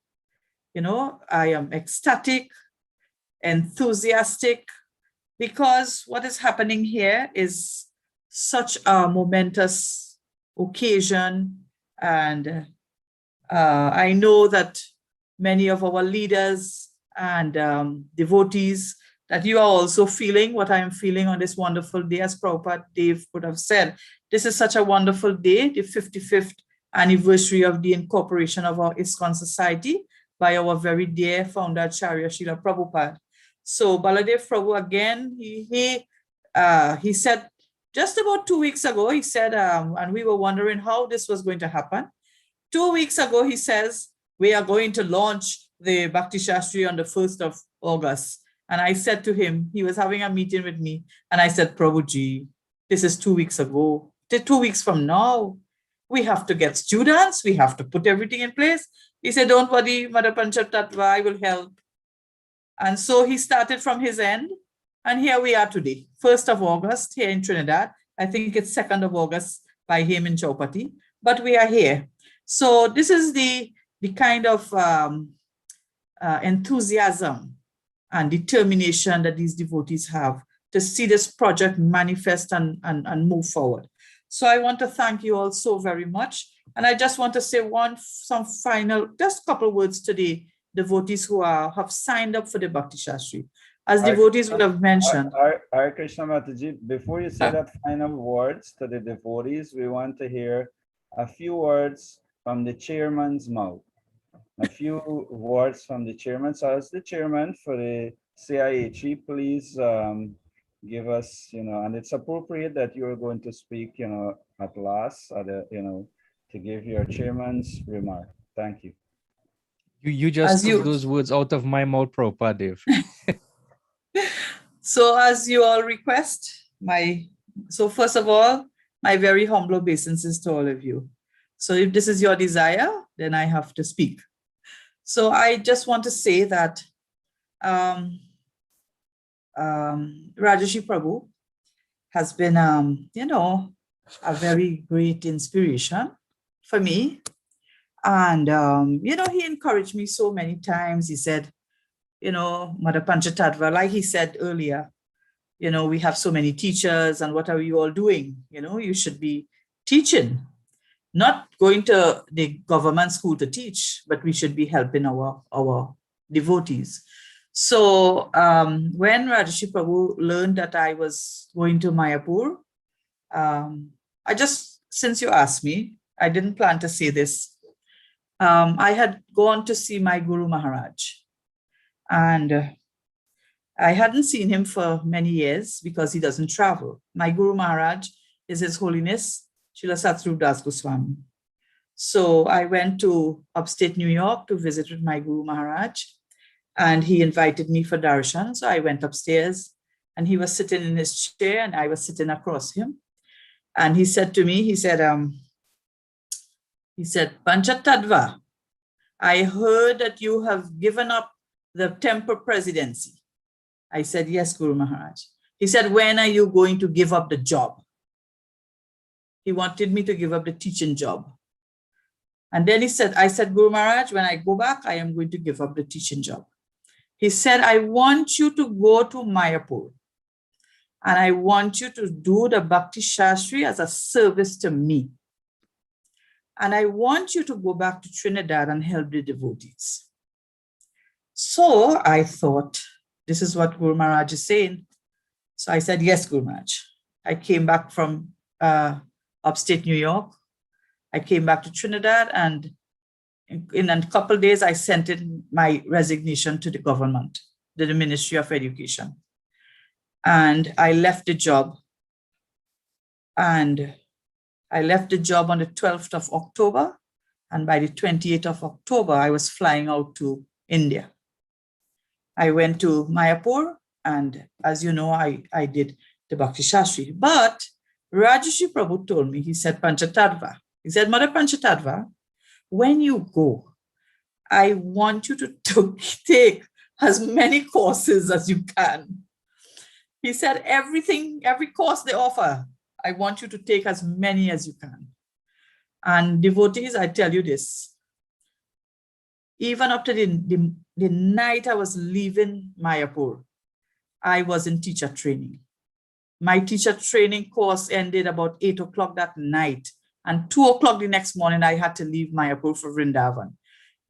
You know, I am ecstatic, enthusiastic, because what is happening here is such a momentous occasion and I know that many of our leaders and devotees, that you are also feeling what I am feeling on this wonderful day. As Prabhupada Dev would have said, this is such a wonderful day, the 55th anniversary of the incorporation of our ISKCON society by our very dear founder, Acharya Srila Prabhupada. So Baladev Prabhu, again, he said just about 2 weeks ago, he said, and we were wondering how this was going to happen. 2 weeks ago, he says, we are going to launch the Bhakti Sastri on the 1st of August. And I said to him, he was having a meeting with me, and I said, Prabhuji, this is 2 weeks ago. 2 weeks from now, we have to get students, we have to put everything in place. He said, don't worry, Mother Panchatattva, I will help. And so he started from his end, and here we are today, 1st of August here in Trinidad. I think it's 2nd of August by him in Chowpatty, but we are here. So this is the kind of enthusiasm and determination that these devotees have to see this project manifest and move forward. So I want to thank you all so very much. And I just want to say some final, just a couple of words to the devotees who have signed up for the Bhakti Sastri. As devotees would have mentioned. Hare Krishna Mataji, before you say that final words to the devotees, we want to hear a few words from the chairman's mouth. A few words from the chairman. So as the chairman for the CIHE, please give us, and it's appropriate that you're going to speak, at last, to give your chairman's remark. Thank you. You just took those words out of my mouth, Prabhupada Dev. So as you all request, so first of all, my very humble obeisances to all of you. So if this is your desire, then I have to speak. So I just want to say that Rajarishi Prabhu has been, a very great inspiration for me. And, he encouraged me so many times. He said, Mother Panchatattva, like he said earlier, we have so many teachers, and what are you all doing? You should be teaching, not going to the government school to teach, but we should be helping our devotees. So when Rajarishi Prabhu learned that I was going to Mayapur, since you asked me, I didn't plan to say this. I had gone to see my Guru Maharaj, and I hadn't seen him for many years because he doesn't travel. My Guru Maharaj is His Holiness Srila Satsvarup Das Goswami. So I went to upstate New York to visit with my Guru Maharaj, and he invited me for darshan. So I went upstairs, and he was sitting in his chair, and I was sitting across him. And he said to me, he said, Panchatattva, I heard that you have given up the temple presidency. I said, yes, Guru Maharaj. He said, when are you going to give up the job? He wanted me to give up the teaching job. And then I said, Guru Maharaj, when I go back, I am going to give up the teaching job. He said, I want you to go to Mayapur, and I want you to do the Bhakti Sastri as a service to me. And I want you to go back to Trinidad and help the devotees. So I thought, this is what Guru Maharaj is saying. So I said, yes, Guru Maharaj. I came back from upstate New York. I came back to Trinidad, and in a couple of days, I sent in my resignation to the government, to the Ministry of Education. And I left the job. And I left the job on the 12th of October. And by the 28th of October, I was flying out to India. I went to Mayapur, and as you know, I did the Bhakti Sastri. But Rajarishi Prabhu told me, he said, Panchatattva. He said, Mother Panchatattva, when you go, I want you to take as many courses as you can. He said, every course they offer, I want you to take as many as you can. And devotees, I tell you this, even up to the night I was leaving Mayapur, I was in teacher training. My teacher training course ended about 8 o'clock that night, And 2 o'clock the next morning, I had to leave Mayapur for Vrindavan.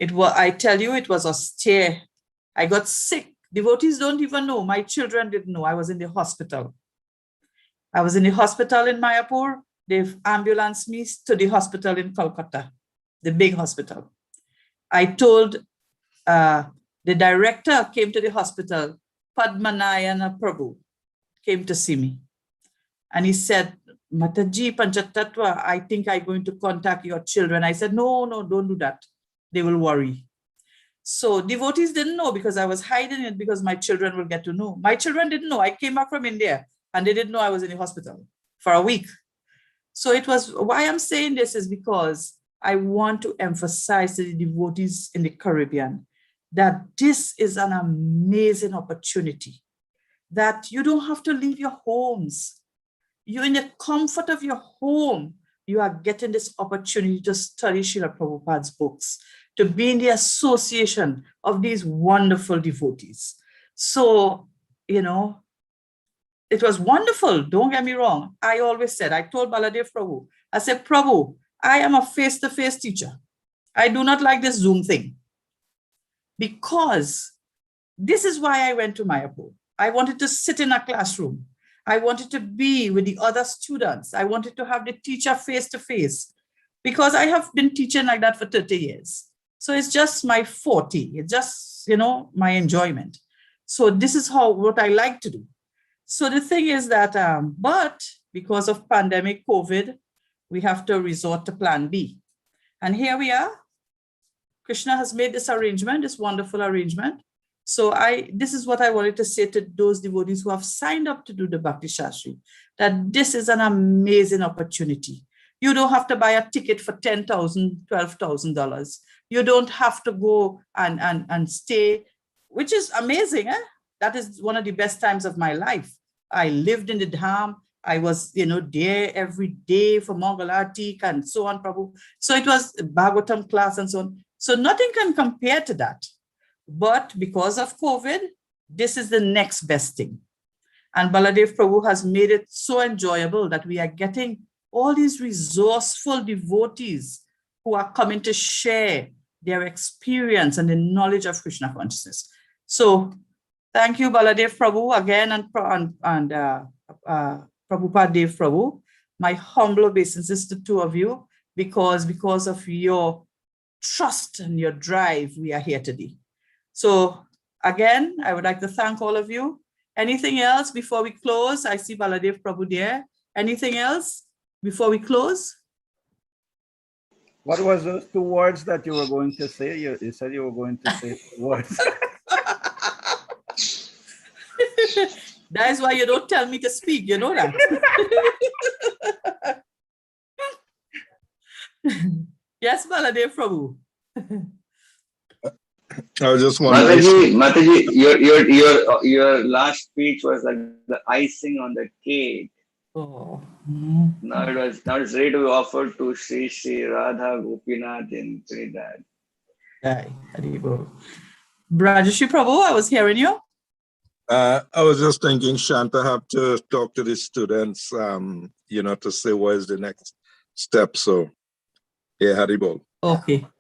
I tell you, it was austere. I got sick. Devotees don't even know. My children didn't know. I was in the hospital. I was in the hospital in Mayapur. They've ambulanced me to the hospital in Kolkata, the big hospital. I told the director came to the hospital, Padma Prabhu came to see me. And he said, Mataji Panchatattva, I think I'm going to contact your children. I said, no, don't do that. They will worry. So devotees didn't know because I was hiding it because my children will get to know. My children didn't know. I came back from India and they didn't know I was in the hospital for a week. So it was, why I'm saying this is because I want to emphasize to the devotees in the Caribbean that this is an amazing opportunity, that you don't have to leave your homes. You're in the comfort of your home. You are getting this opportunity to study Srila Prabhupada's books, to be in the association of these wonderful devotees. So, you know, it was wonderful. Don't get me wrong. I always said, I told Baladev Prabhu, I said, Prabhu, I am a face-to-face teacher. I do not like this Zoom thing. Because this is why I went to Mayapur. I wanted to sit in a classroom. I wanted to be with the other students. I wanted to have the teacher face-to-face because I have been teaching like that for 30 years. So it's just my forte. It's just, you know, my enjoyment. So this is what I like to do. So the thing is that, but because of pandemic COVID, we have to resort to plan B. And here we are. Krishna has made this arrangement, this wonderful arrangement. So this is what I wanted to say to those devotees who have signed up to do the Bhakti Sastri, that this is an amazing opportunity. You don't have to buy a ticket for $10,000, $12,000. You don't have to go and stay, which is amazing. That is one of the best times of my life. I lived in the Dham. I was, you know, there every day for Mangalartik and so on, Prabhu. So it was Bhagavatam class and so on. So nothing can compare to that. But because of COVID, this is the next best thing. And Baladev Prabhu has made it so enjoyable that we are getting all these resourceful devotees who are coming to share their experience and the knowledge of Krishna consciousness. So thank you, Baladev Prabhu, again, and Prabhupada Dev Prabhu. My humble obeisances to two of you, because of your trust and your drive, we are here today. So again, I would like to thank all of you. Anything else before we close? I see Baladev Prabhu there. Anything else before we close? What was those 2 words that you were going to say? You said you were going to say words. That is why you don't tell me to speak, you know that. Yes, Baladev Prabhu. I was just wondering. Mataji, your last speech was like the icing on the cake. Oh. Now it's ready to be offered to Sri Radha Gopinath in Trinidad. Rajarishi Prabhu, I was hearing you. I was just thinking, Shanta have to talk to the students, you know, to say what is the next step. So, yeah, Haribol. Okay.